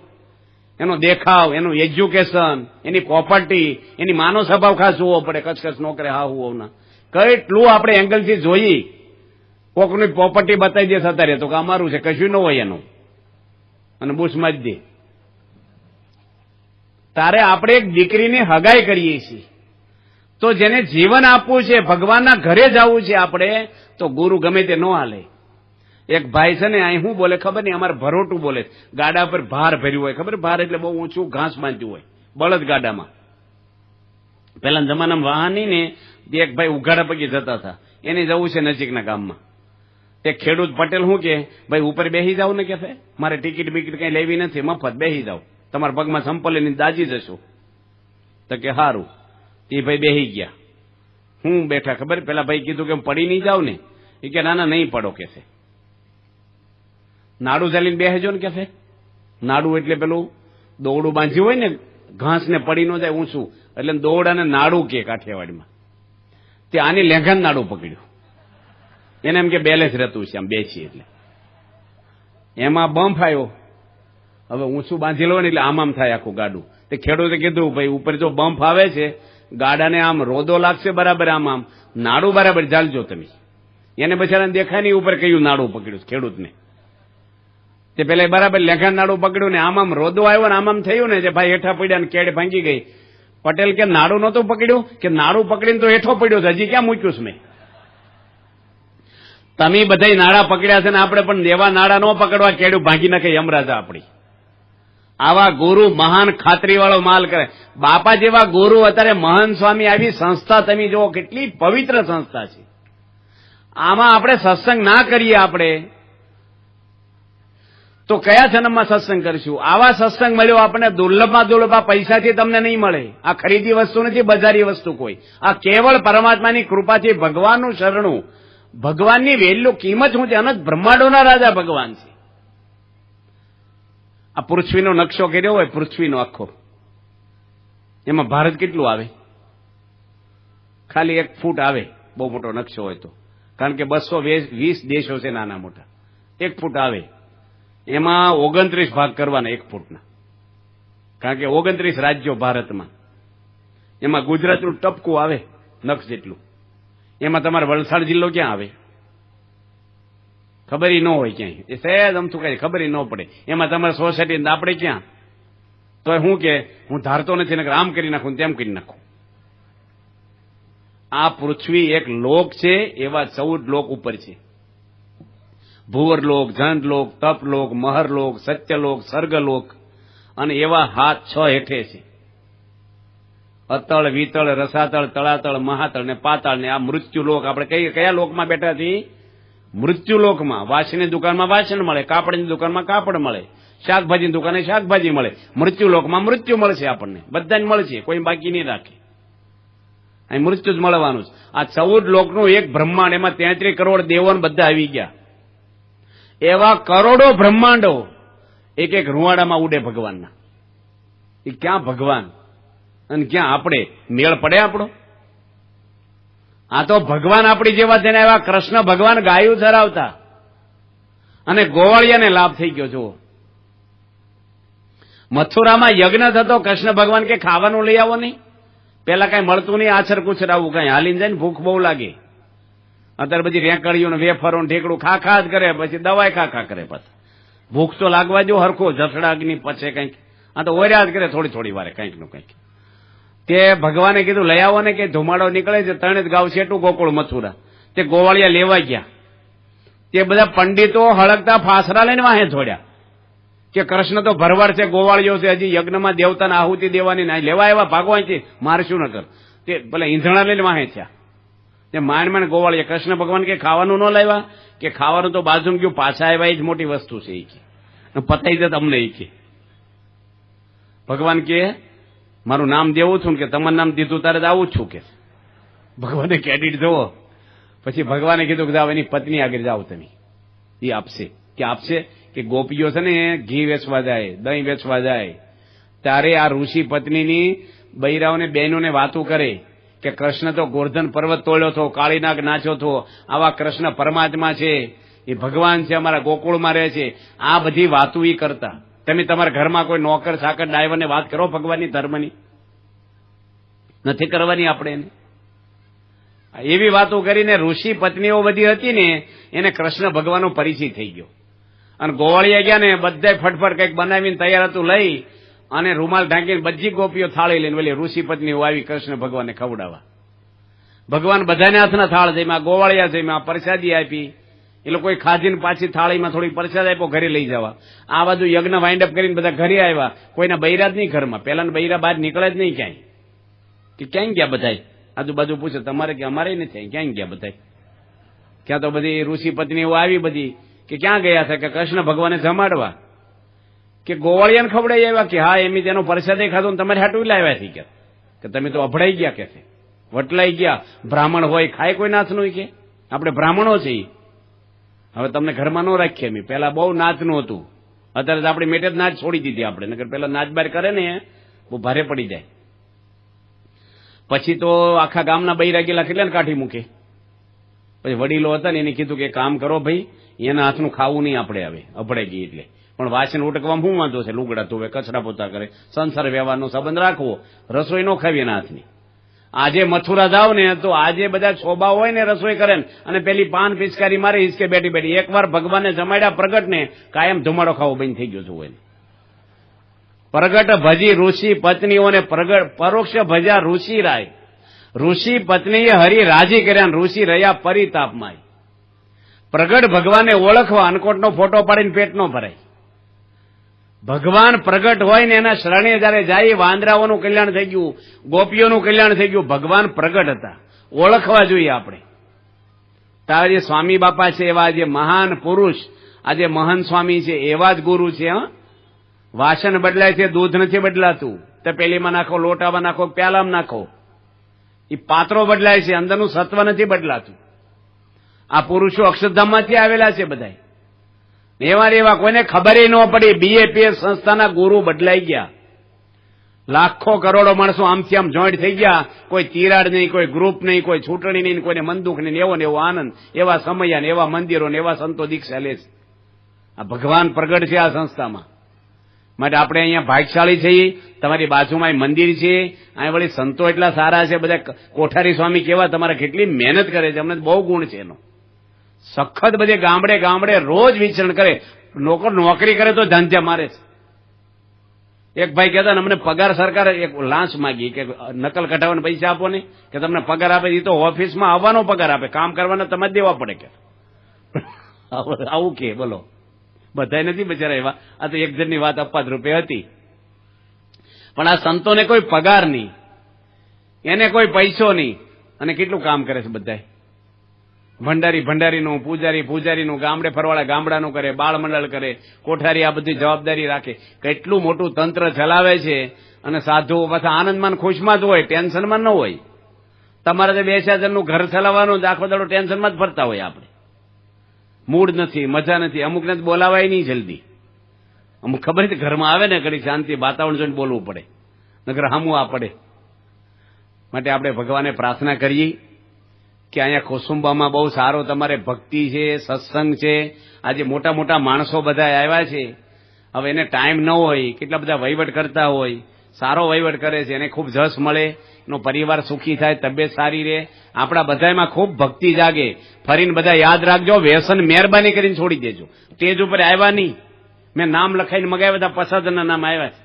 એનો દેખાવ, એનું એજ્યુકેશન, એની પ્રોપર્ટી, એની માનવ સ્વભાવ ખાસ જોવો પડે. કચકચ ન કરે હા હું ના, કેટલું આપણે એંગલથી જોઈએ. કોકની પ્રોપર્ટી બતાવી દે અત્યારે તો કે અમારું છે, કશું ન હોય એનું, અને બુશમાં જ દે. તારે આપણે એક દીકરીની હગાઈ કરીએ છીએ તો જેને જીવન આપવું છે, ભગવાનના ઘરે જવું છે આપણે, તો ગુરુ ગમે તે ન હાલે. એક ભાઈ છે ને અહીં શું બોલે ખબર નહીં, અમારે ભરોટું બોલે, ગાડા પર ભાર ભર્યું હોય, ખબર? ભાર એટલે બહુ ઊંચું ઘાસ બાંધ્યું હોય બળદ ગાડામાં. પેલા જમાનામાં વાહન નહીં ને, એક ભાઈ ઉઘાડા પગે જતા હતા, એને જવું છે નજીકના ગામમાં. તે ખેડૂત પટેલ શું કે, ભાઈ ઉપર બેસી જાવ ને, કે મારે ટિકિટ બિકિટ કઈ લેવી નથી, મફત બેસી જાવ, તમારા પગમાં સંપલ લઈને દાજી જશો. તો કે સારું. એ ભાઈ બેસી ગયા. હું બેઠા ખબર, પેલા ભાઈ કીધું કે પડી નહીં જાવ ને? એ કે ના નહીં પડો કે છે. નાડું ચાલીને બેસજો ને કે. નાડું એટલે પેલું દોરડું બાંધ્યું હોય ને, ઘાસ ને પડી ન જાય ઊંચું, એટલે દોરડાને નાડું કે કાઠિયાવાડીમાં. તે આની લેંઘાન નાડું પકડ્યું, એને એમ કે બેલેન્સ રહેતું છે આમ બેસી, એટલે એમાં બમ્પ આવ્યો. હવે ઊંચું બાંધી લો ને એટલે આમ થાય આખું ગાડું. તે ખેડૂતે કીધું ભાઈ ઉપર જો બમ્પ આવે છે, ગાડાને આમ રોદો લાગશે બરાબર, આમ નાડું બરાબર ચાલજો તમે. એને બચારાને દેખાય નહીં ઉપર કયું નાડું પકડ્યું ખેડૂતને. તે પેલા બરાબર લેખાન નાડું પકડ્યું ને આમ રોદો આવ્યો ને આમ થયું ને, જે ભાઈ હેઠા પડ્યા ને કેડ ભાંગી ગઈ. પટેલ કે નાડું નહોતું પકડ્યું? કે નાડું પકડીને તો હેઠો પડ્યો છે, હજી ક્યાં મૂક્યું છે મેં? તમે બધા નાડા પકડ્યા છે ને આપણે પણ એવા નાડા ન પકડવા, કેડું ભાંગી નાખે યમરાજા આપણી. આવા ગુરુ મહાન ખાતરીવાળો માલ કરે. બાપા જેવા ગુરુ, અત્યારે મહાન સ્વામી, આવી સંસ્થા તમે જુઓ, કેટલી પવિત્ર સંસ્થા છે. આમાં આપણે સત્સંગ ના કરીએ આપણે તો કયા જન્મમાં સત્સંગ કરીશું? આવા સત્સંગ મળ્યો આપણને દુર્લભમાં દુર્લભ, પૈસાથી તમને નહીં મળે. આ ખરીદી વસ્તુ નથી, બજારી વસ્તુ કોઈ. આ કેવળ પરમાત્માની કૃપાથી ભગવાનનું શરણું, ભગવાનની વેલ્યુ કિંમત શું છે? અનંત બ્રહ્માંડોના રાજા ભગવાન છે. આ પૃથ્વીનો નકશો કર્યો હોય, પૃથ્વીનો આખો, એમાં ભારત કેટલું આવે? ખાલી 1 ફૂટ આવે, બહુ મોટો નકશો હોય તો. કારણ કે 220 દેશો છે નાના મોટા. 1 ફૂટ આવે, એમાં 29 ભાગ કરવાના 1 ફૂટના. કારણ કે 29 રાજ્યો ભારતમાં. એમાં ગુજરાતનું ટપકું આવે નક્ષ જેટલું. એમાં તમારે વલસાડ જિલ્લો ક્યાં આવે? ખબર ન હોય ક્યાંય, એ સહેજ અમથું કઈ ખબર ન પડે. એમાં તમારે સોસાયટી આપણે ક્યાં, તો હું કે હું ધારતો નથી ને આમ કરી નાખું તેમ કરી નાખું. આ પૃથ્વી એક લોક છે, એવા 14 લોક ઉપર છે. ભુવરલોક, જંડલોક, તપલોક, મહરલોક, સત્યલોક, સર્ગલોક, અને એવા હાથ 6 હેઠે છે. અતળ, વિતળ, રસાતળ, તળાતળ, મહાતળ ને પાતાળ ને આ મૃત્યુલોક. આપણે કયા લોકમાં બેઠા છીએ? મૃત્યુલોકમાં. વાસણની દુકાનમાં વાસણ મળે, કાપડની દુકાનમાં કાપડ મળે, શાકભાજીની દુકાને શાકભાજી મળે. મૃત્યુલોકમાં મૃત્યુ મળશે આપણને, બધાને મળશે, કોઈ બાકી નહીં રાખે. અહીં મૃત્યુ જ મળવાનું છે. આ 14 લોકનું એક બ્રહ્માંડ, એમાં 33 કરોડ દેવોને બધા આવી ગયા. એવા કરોડો બ્રહ્માંડો એક એક રૂવાડામાં ઉડે ભગવાનના. એ ક્યાં ભગવાન અને ક્યાં આપણે? મેળ પડે આપણો? આ તો ભગવાન આપણી જેવા તેને એવા કૃષ્ણ ભગવાન ગાયું ચરાવતા, અને ગોવાળિયાને લાભ થઈ ગયો. જુઓ, મથુરામાં યજ્ઞ થતો, કૃષ્ણ ભગવાન કે ખાવાનું લઈ આવો નહીં. પેલા કઈ મળતું નહીં, આછર કુછર આવું કઈ હાલીને જાય ને ભૂખ બહુ લાગે. અત્યારે બધી રેકડીઓ ને વેફરો ને ઢેકડું ખા જ કરે, પછી દવાઈ ખા કરે. પછી ભૂખ તો લાગવા જો હરખો, જસડા અગ્નિ પછે કંઈક. આ તો ઓર્યા જ કરે થોડી થોડી વારે કંઈક નું કંઈક. તે ભગવાને કીધું લઈ આવો ને, કે ધુમાડો નીકળે છે. 3 જ ગાવ છેટું ગોકુળ મથુરા. તે ગોવાળિયા લેવા ગયા. તે બધા પંડિતો હળગતા ફાસરા લઈને વાહે છોડ્યા કે કૃષ્ણ તો ભરવાડ છે, ગોવાળિયો છે, હજી યજ્ઞમાં દેવતાને આહુતિ દેવાની ના લેવા એવા ભાગવા છે, મારશું ન કર. તે પેલા ઈંધણા લઈને વાહે થયા. તે માંડ ગોવાળિયા. કૃષ્ણ ભગવાન કે ખાવાનું ન લાવ્યા? કે ખાવાનું તો બાજુમાં ગયું, પાછા આવ્યા, એ જ મોટી વસ્તુ છે. એ કે પતાઈ દે તમને. એ કે ભગવાન કે મારું નામ દેવું છું કે તમારું નામ દીધું તારે જ આવું છું કે. ભગવાને ક્રેડિટ જોવો. પછી ભગવાને કીધું કે જાઓ એની પત્ની આગળ જાઓ તમે, એ આપશે. કે આપશે કે ગોપીઓ છે ને ઘી વેચવા જાય, દહીં વેચવા જાય, ત્યારે આ ઋષિ પત્નીની બૈરાઓને બહેનોને વાતો કરે કે કૃષ્ણ તો ગોર્ધન પર્વત તોડ્યો હતો, કાળીનાગ નાચ્યો હતો, આવા કૃષ્ણ પરમાત્મા છે, એ ભગવાન છે, અમારા ગોકુળમાં રહે છે. આ બધી વાતો એ કરતા. તમે તમારા ઘરમાં કોઈ નોકર સાકર ડ્રાઈવરને વાત કરો ભગવાનની ધર્મની? નથી કરવાની આપણે એને. એવી વાતો કરીને ઋષિ પત્નીઓ બધી હતી ને, એને કૃષ્ણ ભગવાનનો પરિચય થઈ ગયો. અને ગોવાળિયા ગયા ને બધા ફટફટ કંઈક બનાવીને તૈયાર હતું લઈ, અને રૂમાલ ઢાંકીને બધી ગોપીઓ થાળી લઈને ઓલી ઋષિ પત્નીઓ આવી કૃષ્ણ ભગવાનને ખવડાવવા. ભગવાન બધાને હાથના થાળ જમ્યા, ગોવાળિયા જમ્યા, પ્રસાદી આપી. એ લોકોએ ખાધીને પાછી થાળીમાં થોડી પ્રસાદ આપ્યો, ઘરે લઈ જવા. આ બાજુ યજ્ઞ વાઇન્ડ અપ કરીને બધા ઘરે આવ્યા. કોઈના બૈરા જ નહીં ઘરમાં. પહેલાના બૈરા બહાર નીકળે જ નહીં ક્યાંય. કે ક્યાંય ગયા બધાય? આજુબાજુ પૂછે તમારે કે અમારે નથી, ક્યાંય ગયા બધાય? ક્યાં તો બધી ઋષિ પત્નીઓ આવી બધી કે ક્યાં ગયા છે? કે કૃષ્ણ ભગવાને જમાડવા. કે ગોવાળિયાને ખવડાવી આવ્યા? કે હા, એમ તેનો પ્રસાદ ખાધો ને તમારે હાટું લાવ્યા છે. કે તમે તો અભડાઈ ગયા, કે વટલાઈ ગયા. બ્રાહ્મણ હોય ખાય કોઈ નાચનું? કે આપણે બ્રાહ્મણો છીએ. હવે તમને ઘરમાં ન રાખીએ અમે. પેલા બહુ નાચનું હતું, અત્યારે તો આપણે મેટે જ નાચ છોડી દીધી આપણે. નકર પેલા નાચ બાર કરે ને બહુ ભારે પડી જાય. પછી તો આખા ગામના બૈરા ગયેલા, કેટલાને કાઢી મૂકે. પછી વડીલો હતા ને એને કીધું કે કામ કરો ભાઈ, એના હાથનું ખાવું નહીં આપણે હવે, અભડાઈ ગઈ એટલે. પણ વાસણ ઉટકવામાં શું વાંધો છે? લુગડા ધોવે, કચરા પોતા કરે, સંસાર વ્યવહારનો સંબંધ રાખવો, રસોઈ ન ખાવી એના હાથની. આજે મથુરા જાવ ને તો આજે બધા છોબા હોય ને રસોઈ કરે ને, અને પેલી પાન પિચકારી મારે હિસકે બેઠી બેઠી. એકવાર ભગવાનને જમાડ્યા પ્રગટ ને, કાયમ ધુમાડો ખાવો બંધ થઈ ગયો છું એને. પ્રગટ ભજી ઋષિ પત્નીઓને, પરોક્ષ ભજ્યા ઋષિ રાય. ઋષિ પત્નીએ હરિ રાજી કર્યા, ઋષિ રહ્યા પરિતાપમાં. પ્રગટ ભગવાનને ઓળખવા અનકોટનો ફોટો પાડીને પેટ ન ભરાય. ભગવાન પ્રગટ હોય ને એના શરણે જયારે જાય, વાંદરાઓનું કલ્યાણ થઈ ગયું, ગોપીઓનું કલ્યાણ થઈ ગયું. ભગવાન પ્રગટ હતા, ઓળખવા જોઈએ આપણે. તારા જે સ્વામી બાપા છે એવા જે મહાન પુરુષ, આજે મહાન સ્વામી છે એવા જ ગુરુ છે. વાસણ બદલાય છે, દૂધ નથી બદલાતું. તપેલીમાં નાખો, લોટામાં નાખો, પ્યાલામાં નાખો, એ પાત્રો બદલાય છે, અંદરનું સત્વ નથી બદલાતું. આ પુરુષો અક્ષરધામમાંથી આવેલા છે બધા. એવા કોઈને ખબર ન પડી. બીએપીએસ સંસ્થાના ગુરુ બદલાઈ ગયા. લાખો કરોડો માણસો આમથી આમ જોઈન્ટ થઈ ગયા. કોઈ તિરાડ નહીં, કોઈ ગ્રુપ નહીં, કોઈ છૂટણી નહીં, કોઈને મનદુખ નહીં. એવો ને એવો આનંદ, એવા સમયા ને એવા મંદિરો ને એવા સંતો દીક્ષા લે છે. આ ભગવાન પ્રગટ છે આ સંસ્થામાં. માટે આપણે અહીંયા ભાગશાળી છીએ. તમારી બાજુમાં મંદિર છે, અહીં વળી સંતો એટલા સારા છે બધા. કોઠારી સ્વામી કેવા તમારા કેટલી મહેનત કરે છે, અમને બહુ ગુણ છે એનો. સખત બધે ગામડે ગામડે રોજ વિચરણ કરે. લોકો નોકરી કરે તો ધાંધ્યા મારે છે. એક ભાઈ કહેતા ને અમને પગાર સરકારે એક લાંચ માગી કે નકલ કઢાવવાના પૈસા આપો ને, કે તમને પગાર આપે એ તો ઓફિસમાં આવવાનો પગાર આપે, કામ કરવાના તમારે દેવા પડે કે. આવું કે બોલો, બધા નથી બચારા એવા. આ તો એક જણની વાત અપાત રૂપે હતી. પણ આ સંતોને કોઈ પગાર નહીં, એને કોઈ પૈસો નહીં, અને કેટલું કામ કરે છે બધા. ભંડારી ભંડારીનું, પૂજારી પૂજારીનું, ગામડે ફરવાળા ગામડાનું કરે, બાળ મંડળ કરે, કોઠારી આ બધી જવાબદારી રાખે. કેટલું મોટું તંત્ર ચલાવે છે. અને સાધુ પાછા આનંદમાં ખુશમાં જ હોય, ટેન્શનમાં ન હોય. તમારે તો 2-4 જણનું ઘર ચલાવવાનું, આખો દાડો ટેન્શનમાં જ ફરતા હોય. આપણે મૂડ નથી, મજા નથી. અમુકને જ બોલાવાય નહીં જલ્દી. અમુક ખબર નથી ઘરમાં આવે ને ઘડી શાંતિ વાતાવરણ જોઈને બોલવું પડે, નકર હામું આ પડે. માટે આપણે ભગવાને પ્રાર્થના કરીએ કે અહીંયા કુસુંબામાં બહુ સારો તમારે ભક્તિ છે, સત્સંગ છે. આજે મોટા મોટા માણસો બધા આવ્યા છે. હવે એને ટાઈમ ન હોય, કેટલા બધા વહીવટ કરતા હોય, સારો વહીવટ કરે છે, એને ખૂબ જશ મળે, એનો પરિવાર સુખી થાય, તબિયત સારી રહે. આપણા બધામાં ખૂબ ભક્તિ જાગે. ફરીને બધા યાદ રાખજો, વ્યસન મહેરબાની કરીને છોડી દેજો. સ્ટેજ ઉપર આવ્યા નહીં, મેં નામ લખાઈને મગાવ્યા હતા, પસંદના નામ આવ્યા છે.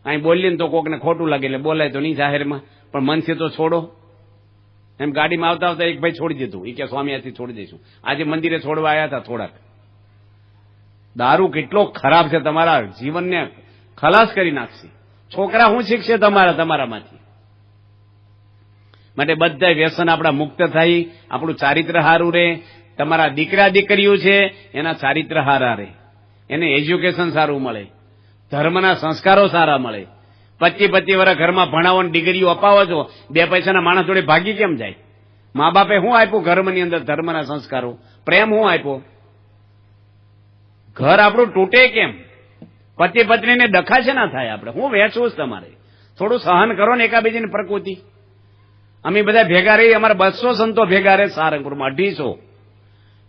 અહીં બોલીએ ને તો કોકને ખોટું લાગે એટલે બોલાય તો નહીં જાહેરમાં, પણ મનથી તો છોડો. એમ ગાડીમાં આવતા આવતા એક ભાઈ છોડી દીધું, એ કે સ્વામી આથી છોડી દઈશું. આજે મંદિરે છોડવા આવ્યા હતા થોડાક. દારૂ કેટલો ખરાબ છે, તમારા જીવનને ખલાસ કરી નાખશે. છોકરા શું શીખશે તમારામાંથી? માટે બધા વ્યસન આપણા મુક્ત થાય, આપણું ચારિત્ર સારું રહે. તમારા દીકરા દીકરીઓ છે એના ચારિત્ર સારા રહે, એને એજ્યુકેશન સારું મળે, ધર્મના સંસ્કારો સારા મળે. 25 વર્ષ ઘરમાં ભણાવો ને ડિગ્રીઓ અપાવો છો, 2 પૈસાના માણસ જોડે ભાગી કેમ જાય? મા બાપે શું આપ્યું ઘરની અંદર? ધર્મના સંસ્કારો, પ્રેમ શું આપ્યો? ઘર આપણું તૂટે કેમ? પતિ પત્નીને ડખા છે ના થાય? આપણે હું વહેંચવું જ તમારે. થોડું સહન કરો ને એકાબીજીની પ્રકૃતિ. અમે બધા ભેગા રહી, અમારા 200 સંતો ભેગા રહે સારંગપુરમાં. 250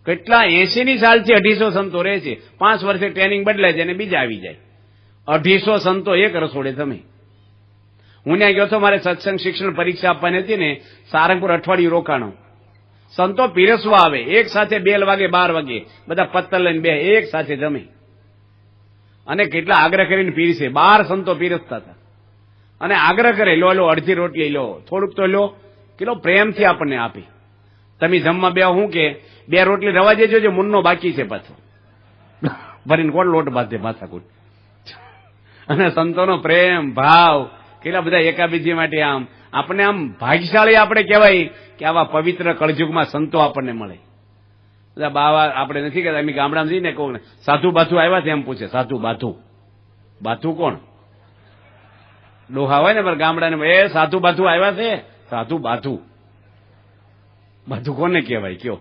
કેટલા 80ની સાલથી 250 સંતો રહે છે. 5 વર્ષે ટ્રેનિંગ બદલાય છે અને બીજા આવી જાય. 250 સંતો એક રસોડે. તમે, હું ત્યાં ગયો હતો, મારે સત્સંગ શિક્ષણ પરીક્ષા આપવાની હતી ને, સારંગપુર અઠવાડિયું રોકાણો. સંતો પીરસવા આવે, એક સાથે 2 વાગે 12 વાગે બધા પત્તર લઈને બે એક સાથે જમે. અને કેટલા આગ્રહ કરીને પીરસે. 12 સંતો પીરસતા હતા અને આગ્રહ કરે, લો અડધી રોટલી લો, થોડુંક તો લો. કેટલો પ્રેમથી આપણને આપી. તમે જમવા બે હું કે 2 રોટલી રવા દેજો, જે મુન્નો બાકી છે પાછો ભરીને કોણ લોટ બાંધે પાછા કોઈ. અને સંતોનો પ્રેમ ભાવ કેટલા બધા એકાબીજી માટે. આમ આપણને આમ ભાગ્યશાળી આપણે કહેવાય કે આવા પવિત્ર કળજુગમાં સંતો આપણને મળે. બધા બાવા આપણે નથી કહેતા. અમે ગામડામાં જઈને કહું ને, સાધુ બાથુ આવ્યા છે એમ પૂછે. સાધુ બાથુ? બાથુ કોણ? ડોહા હોય ને પણ ગામડાને, એ સાધુ બાથુ આવ્યા છે. સાધુ બાથુ, બાથુ કોને કહેવાય કયો?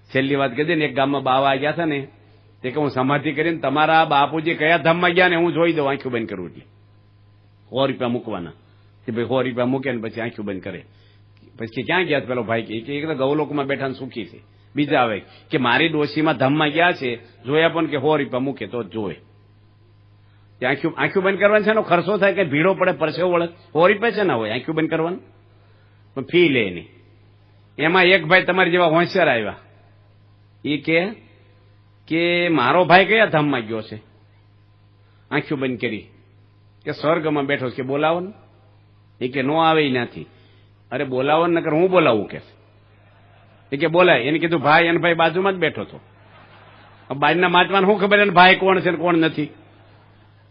છેલ્લી વાત કહી દે ને, એક ગામમાં બાવા ગયા હતા ને, તે કે હું સમાધિ કરીને તમારા બાપુજી કયા ધામમાં ગયા ને હું જોઈ દઉં, આંખું બંધ કરું. એટલે 100 રૂપિયા મૂકવાના. કે ભાઈ 100 રૂપિયા મૂકે ને પછી આંખું બંધ કરે. પછી ક્યાં ગયા? પેલો ભાઈ કે ગૌલોકમાં બેઠા ને સુખી છે. બીજા આવે કે મારી ડોશીમાં ધામમાં ગયા છે, જોયા પણ કે 100 રૂપિયા મૂકે તો જોવે. આંખું બંધ કરવાનું છે એનો ખર્ચો થાય કે ભીડો પડે, પરસેવો વળે. 100 રૂપિયા છે ના હોય આંખું બંધ કરવાનું, ફી લે નહીં. એમાં એક ભાઈ તમારી જેવા હોશિયાર આવ્યા. એ કે મારો ભાઈ કયા ધામમાં ગયો છે? આંખું બંધ કરી કે સ્વર્ગમાં બેઠો છે, કે બોલાવો ને. એ કે નો આવે નથી. અરે બોલાવો ને, નકર હું બોલાવું કે. એ કે બોલાય. એને કીધું ભાઈ, એને ભાઈ બાજુમાં જ બેઠો હતો. બાજના માચવાને શું ખબર એને ભાઈ કોણ છે ને કોણ નથી?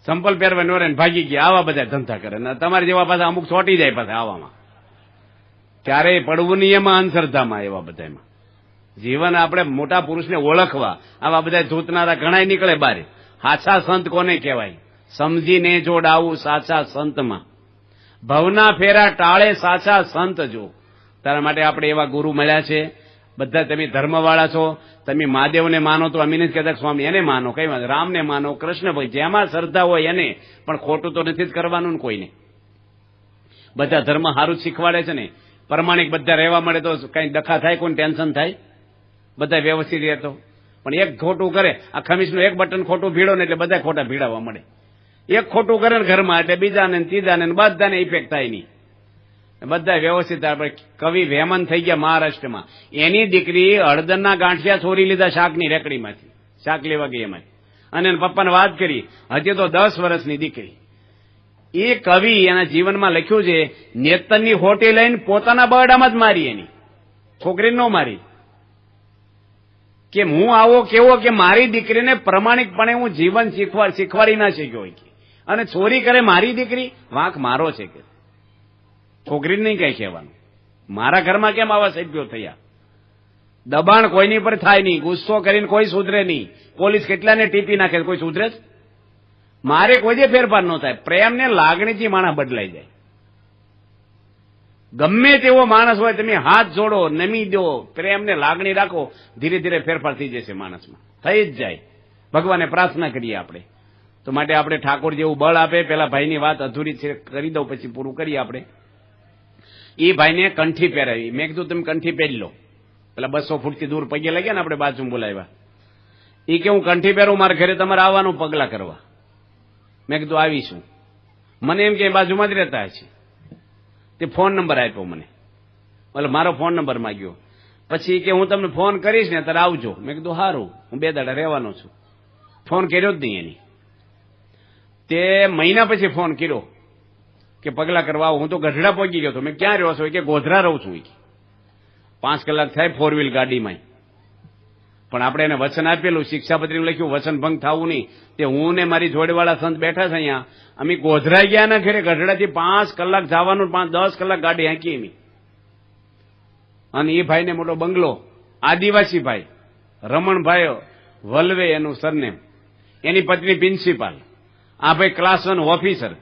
સંપલ પહેરવા નો રહે ભાગી ગયા. આવા બધા ધંધા કરે. તમારે જેવા પાછા અમુક ચોટી જાય પાછા આવામાં. ક્યારેય પડવું નહીં એમાં, અંધશ્રદ્ધામાં, એવા બધામાં. જીવન આપણે મોટા પુરુષને ઓળખવા, આવા બધા ધૂતનારા ઘણાય નીકળે બારે. સાચા સંત કોને કહેવાય? સમજીને જોડાવું સાચા સંતમાં. ભવના ફેરા ટાળે સાચા સંત જો. તારા માટે આપણે એવા ગુરુ મળ્યા છે. બધા તમે ધર્મવાળા છો. તમે મહાદેવને માનો તો અમે નથી કહેતા સ્વામી એને માનો, કઈ વાત, રામને માનો, કૃષ્ણ ભાઈ, જેમાં શ્રદ્ધા હોય એને. પણ ખોટું તો નથી જ કરવાનું ને કોઈને. બધા ધર્મ સારું જ શીખવાડે છે ને. પ્રમાણિક બધા રહેવા મળે તો કઈ ડખા થાય, કોઈ ટેન્શન થાય? બધા વ્યવસ્થિત રહેતો. પણ એક ખોટું કરે, આ ખમીસનું એક બટન ખોટું ભીડો ને એટલે બધા ખોટા ભીડાવા મળે. એક ખોટું કરે ને ઘરમાં એટલે બીજાને ત્રીજાને બધાને ઇફેક્ટ થાય નહીં. બધા વ્યવસ્થિત. આપણે કવિ વેમન થઈ ગયા મહારાષ્ટ્રમાં, એની દીકરી હળદરના ગાંઠિયા ચોરી લીધા શાકની રેકડીમાંથી, શાક લેવા ગઈ એમાં, અને એના પપ્પાને વાત કરી, હજી તો 10 વર્ષની દીકરી. એ કવિ એના જીવનમાં લખ્યું છે, નેતનની હોટી લઈને પોતાના બરડામાં જ મારી, એની છોકરીને ન મારી, કે હું આવો કેવો કે મારી દીકરીને પ્રમાણિકપણે હું જીવન શીખવાડી ના શક્યો હોય કે, અને ચોરી કરે મારી દીકરી, વાંક મારો છે કે છોકરીને નહીં કઈ કહેવાનું. મારા ઘરમાં કેમ આવા સભ્યો થયા? દબાણ કોઈની પર થાય નહીં, ગુસ્સો કરીને કોઈ સુધરે નહીં, પોલીસ કેટલાને ટીપી નાખે, કોઈ સુધરે જ? મારે કોઈ જે ફેરફાર ન થાય. પ્રેમને લાગણીથી માણસ બદલાઈ જાય. ગમે તેવો માણસ હોય, તમે હાથ જોડો, નમી દો, પ્રેમને લાગણી રાખો, ધીરે ધીરે ફેરફાર થઈ જશે માણસમાં, થઈ જ જાય. ભગવાને પ્રાર્થના કરીએ આપણે તો. માટે આપણે ઠાકોર જેવું બળ આપે. પેલા ભાઈની વાત અધૂરી છે, કરી દઉં પછી પૂરું કરીએ આપણે. એ ભાઈને કંઠી પહેરાવી. મેં કીધું તમે કંઠી પહેરી લો. પેલા 200 ફૂટથી દૂર પગે લાગ્યા ને આપણે, બાજુ બોલાવ્યા. એ કે હું કંઠી પહેરું, મારા ઘરે તમારે આવવાનું પગલા કરવા. મેં કીધું આવીશું. મને એમ કે બાજુમાં જ રહેતા છે. તે ફોન નંબર આપ્યો મને, એટલે મારો ફોન નંબર માંગ્યો. પછી કે હું તમને ફોન કરીશ ને ત્યારે આવજો. મેં કીધું સારું, હું 2 દાડા રહેવાનો છું. ફોન કર્યો જ નહીં એની. તે મહિના પછી ફોન કર્યો કે પગલા કરવા આવો. હું તો ગઢડા પહોંચી ગયો હતો. મેં ક્યાં રહ્યો છો? કે ગોધરા રહું છું. 5 કલાક થાય 4 વ્હીલ ગાડીમાં. પણ આપણે એને વચન આપેલું, શિક્ષાપત્રીમાં લખ્યું વચન ભંગ થવું નહીં. તે હું ને મારી જોડેવાળા સંત બેઠા છે અહીંયા. અમે ગોધરા ગયા ના ઘરે, ગઢડાથી 5 કલાક જવાનું, 10 કલાક ગાડી હાંકી એમી. અને એ ભાઈને મોટો બંગલો, આદિવાસી ભાઈ રમણભાઈ વલવે એનું સરનેમ, એની પત્ની પ્રિન્સિપાલ, આ ભાઈ ક્લાસ 1 ઓફિસર.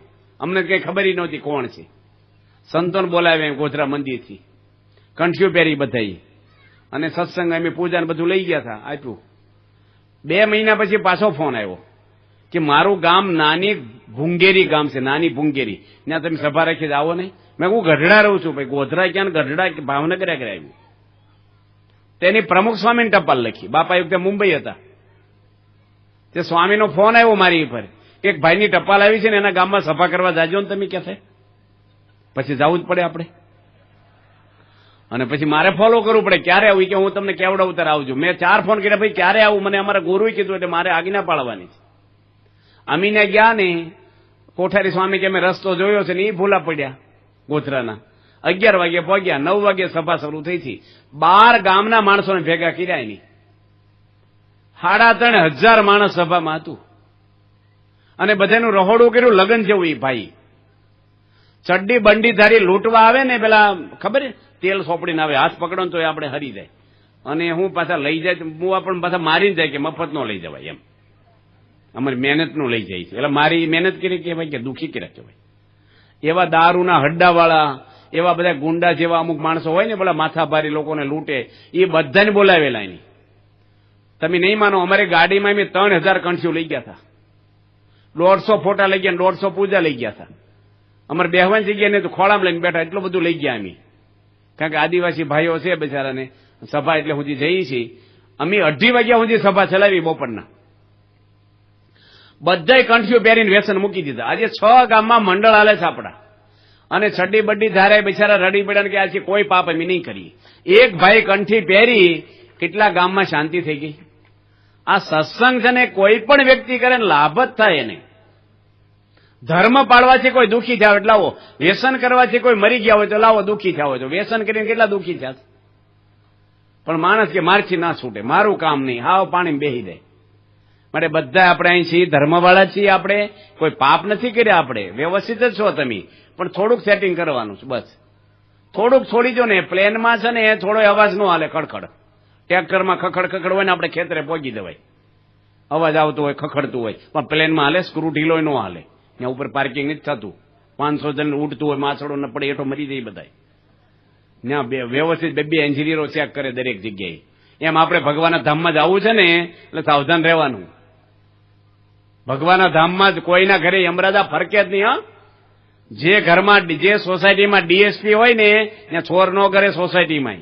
અમને કઈ ખબર નહોતી કોણ છે. સંતોન બોલાવે ગોધરા મંદિરથી, કંઠિયું પહેરી બધાઈ, અને સત્સંગ અમે પૂજાને બધું લઈ ગયા હતા, આપ્યું. 2 મહિના પછી પાછો ફોન આવ્યો કે મારું ગામ નાની ભુંગેરી ગામ છે, નાની ભુંગેરી, ત્યાં તમે સભા રાખી આવો નહીં. મેં હું ગઢડા રહું છું. ભાઈ ગોધરા ક્યાં, ગઢડા ભાવનગર આગળ આવ્યું. તેની પ્રમુખ સ્વામીને ટપાલ લખી. બાપા એક મુંબઈ હતા. તે સ્વામીનો ફોન આવ્યો મારી ઉપર, એક ભાઈની ટપાલ આવી છે ને એના ગામમાં સભા કરવા જાજો ને તમે કહેશે. પછી જવું જ પડે આપણે. અને પછી મારે ફોલો કરવું પડે, ક્યારે આવું કે હું તમને કેવડાવું ત્યારે આવજો. મેં 4 ફોન કર્યા, ભાઈ ક્યારે આવું? મને અમારા ગુરુએ કીધું એટલે મારે આજ્ઞા પાળવાની છે. અમીને ગયા ને કોઠારી સ્વામી કે મેં રસ્તો જોયો છે ને એ ભૂલા પડ્યા ગોધરાના. 11 વાગે પહોંચ્યા, 9 વાગે સભા શરૂ થઈ હતી. 12 ગામના માણસોને ભેગા કર્યા એની. 3,500 માણસ સભામાં હતું. અને બધાનું રહોડું કર્યું લગ્ન જેવું. એ ભાઈ ચડ્ડી બંડી ધારી લૂંટવા આવે ને, પેલા ખબર તેલ સોપડીને આવે, હાથ પકડો ને તો આપણે હરી જાય. અને હું પાછા લઈ જાય, હું આપણને પાછા મારીને જાય કે મફત નો લઈ જવાય એમ. અમારી મહેનત નું લઈ જાય છે. એટલે મારી મહેનત કરી કે ભાઈ કે દુઃખી કર્યા કહેવાય. એવા દારૂના હડ્ડાવાળા, એવા બધા ગુંડા જેવા અમુક માણસો હોય ને, પેલા માથાભારી લોકોને લૂંટે, એ બધાને બોલાવેલા એની. તમે નહીં માનો, અમારી ગાડીમાં અમે 3,000 કંઠીઓ લઈ ગયા હતા. 150 ફોટા લઈ ગયા, 150 પૂજા લઈ ગયા હતા. અમારે બેહવાની જગ્યાએ ને તો ખોળામાં લઈને બેઠા, એટલું બધું લઈ ગયા અમે. કારણ કે આદિવાસી ભાઈઓ છે બિચારાને, સભા એટલે સુધી જઈએ છીએ અમે. 2:30 વાગ્યા સુધી સભા ચલાવી બપોરના. બધાય કંઠીઓ પહેરીને વ્યસન મૂકી દીધા. આજે 6 ગામમાં મંડળ હાલે છે આપડા. અને છડ્ડી બડ્ડી ધારે બિચારા રડી પડ્યા કે આજે કોઈ પાપ અમે નહીં કરી. એક ભાઈ કંઠી પહેરી, કેટલા ગામમાં શાંતિ થઈ ગઈ. આ સત્સંગ છે ને કોઈ પણ વ્યક્તિ કરે ને લાભ જ થાય એને. ધર્મ પાળવાથી કોઈ દુઃખી થાવ એટલે લાવો, વ્યસન કરવાથી કોઈ મરી ગયા હોય તો લાવો દુઃખી થયા હોય તો. વ્યસન કરીને કેટલા દુઃખી થયા. પણ માણસ કે મારથી ના છૂટે, મારું કામ નહીં, હાવ પાણી બેહી દે. માટે બધા આપણે અહીં છીએ, ધર્મવાળા છીએ આપણે, કોઈ પાપ નથી કર્યા આપણે, વ્યવસ્થિત જ છો તમે. પણ થોડુંક સેટિંગ કરવાનું છે બસ. થોડુંક છોડી દો ને. પ્લેનમાં છે ને થોડો અવાજ નો હાલે, ખડખડ. ટ્રેક્ટરમાં ખખડ હોય ને આપણે ખેતરે પહોંચી દેવાય, અવાજ આવતો હોય, ખખડતું હોય. પણ પ્લેનમાં હાલે, સ્ક્રૂ ઢીલો ન હાલે. ત્યાં ઉપર પાર્કિંગ નથી થતું. 500 જણ ઉઠતું હોય, માછડો ન પડે એઠો મરી જાય બધા. ત્યાં વ્યવસ્થિત 2 એન્જિનિયરો ચેક કરે દરેક જગ્યાએ. એમ આપણે ભગવાનના ધામમાં જવું છે ને એટલે સાવધાન રહેવાનું. ભગવાનના ધામમાં જ કોઈના ઘરે યમરાજા ફરકે જ નહીં. હા, જે ઘરમાં, જે સોસાયટીમાં ડીએસપી હોય ને ત્યાં ચોર નો કરે સોસાયટીમાં.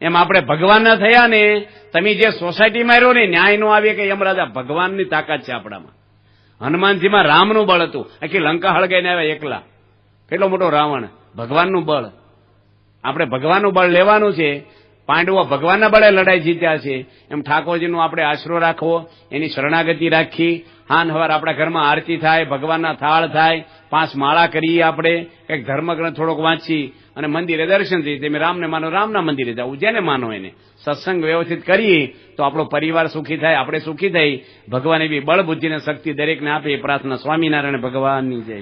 એમ આપણે ભગવાનના થયા ને, તમે જે સોસાયટીમાં રહ્યો ને ન્યાય નો આવે કે યમરાજા. ભગવાનની તાકાત છે આપણામાં. હનુમાનજીમાં રામનું બળ હતું, આખી લંકા હળગાઈને આવ્યા એકલા. કેટલો મોટો રાવણ. ભગવાનનું બળ. આપણે ભગવાનનું બળ લેવાનું છે. પાંડવો ભગવાનના બળે લડાઈ જીત્યા છે. એમ ઠાકોરજીનો આપણે આશરો રાખવો, એની શરણાગતિ રાખી. હાન હવાર આપણા ઘરમાં આરતી થાય, ભગવાનના થાળ થાય, 5 માળા કરીએ, આપણે કંઈક ધર્મગ્રંથ થોડોક વાંચી અને મંદિરે દર્શન થઈ. તમે રામને માનો રામના મંદિરે જાવ, જેને માનો એને સત્સંગ વ્યવસ્થિત કરીએ તો આપણો પરિવાર સુખી થાય, આપણે સુખી થઈ. ભગવાન એવી બળ બુદ્ધિ અને શક્તિ દરેકને આપે એ પ્રાર્થના. સ્વામિનારાયણ ભગવાનની જય.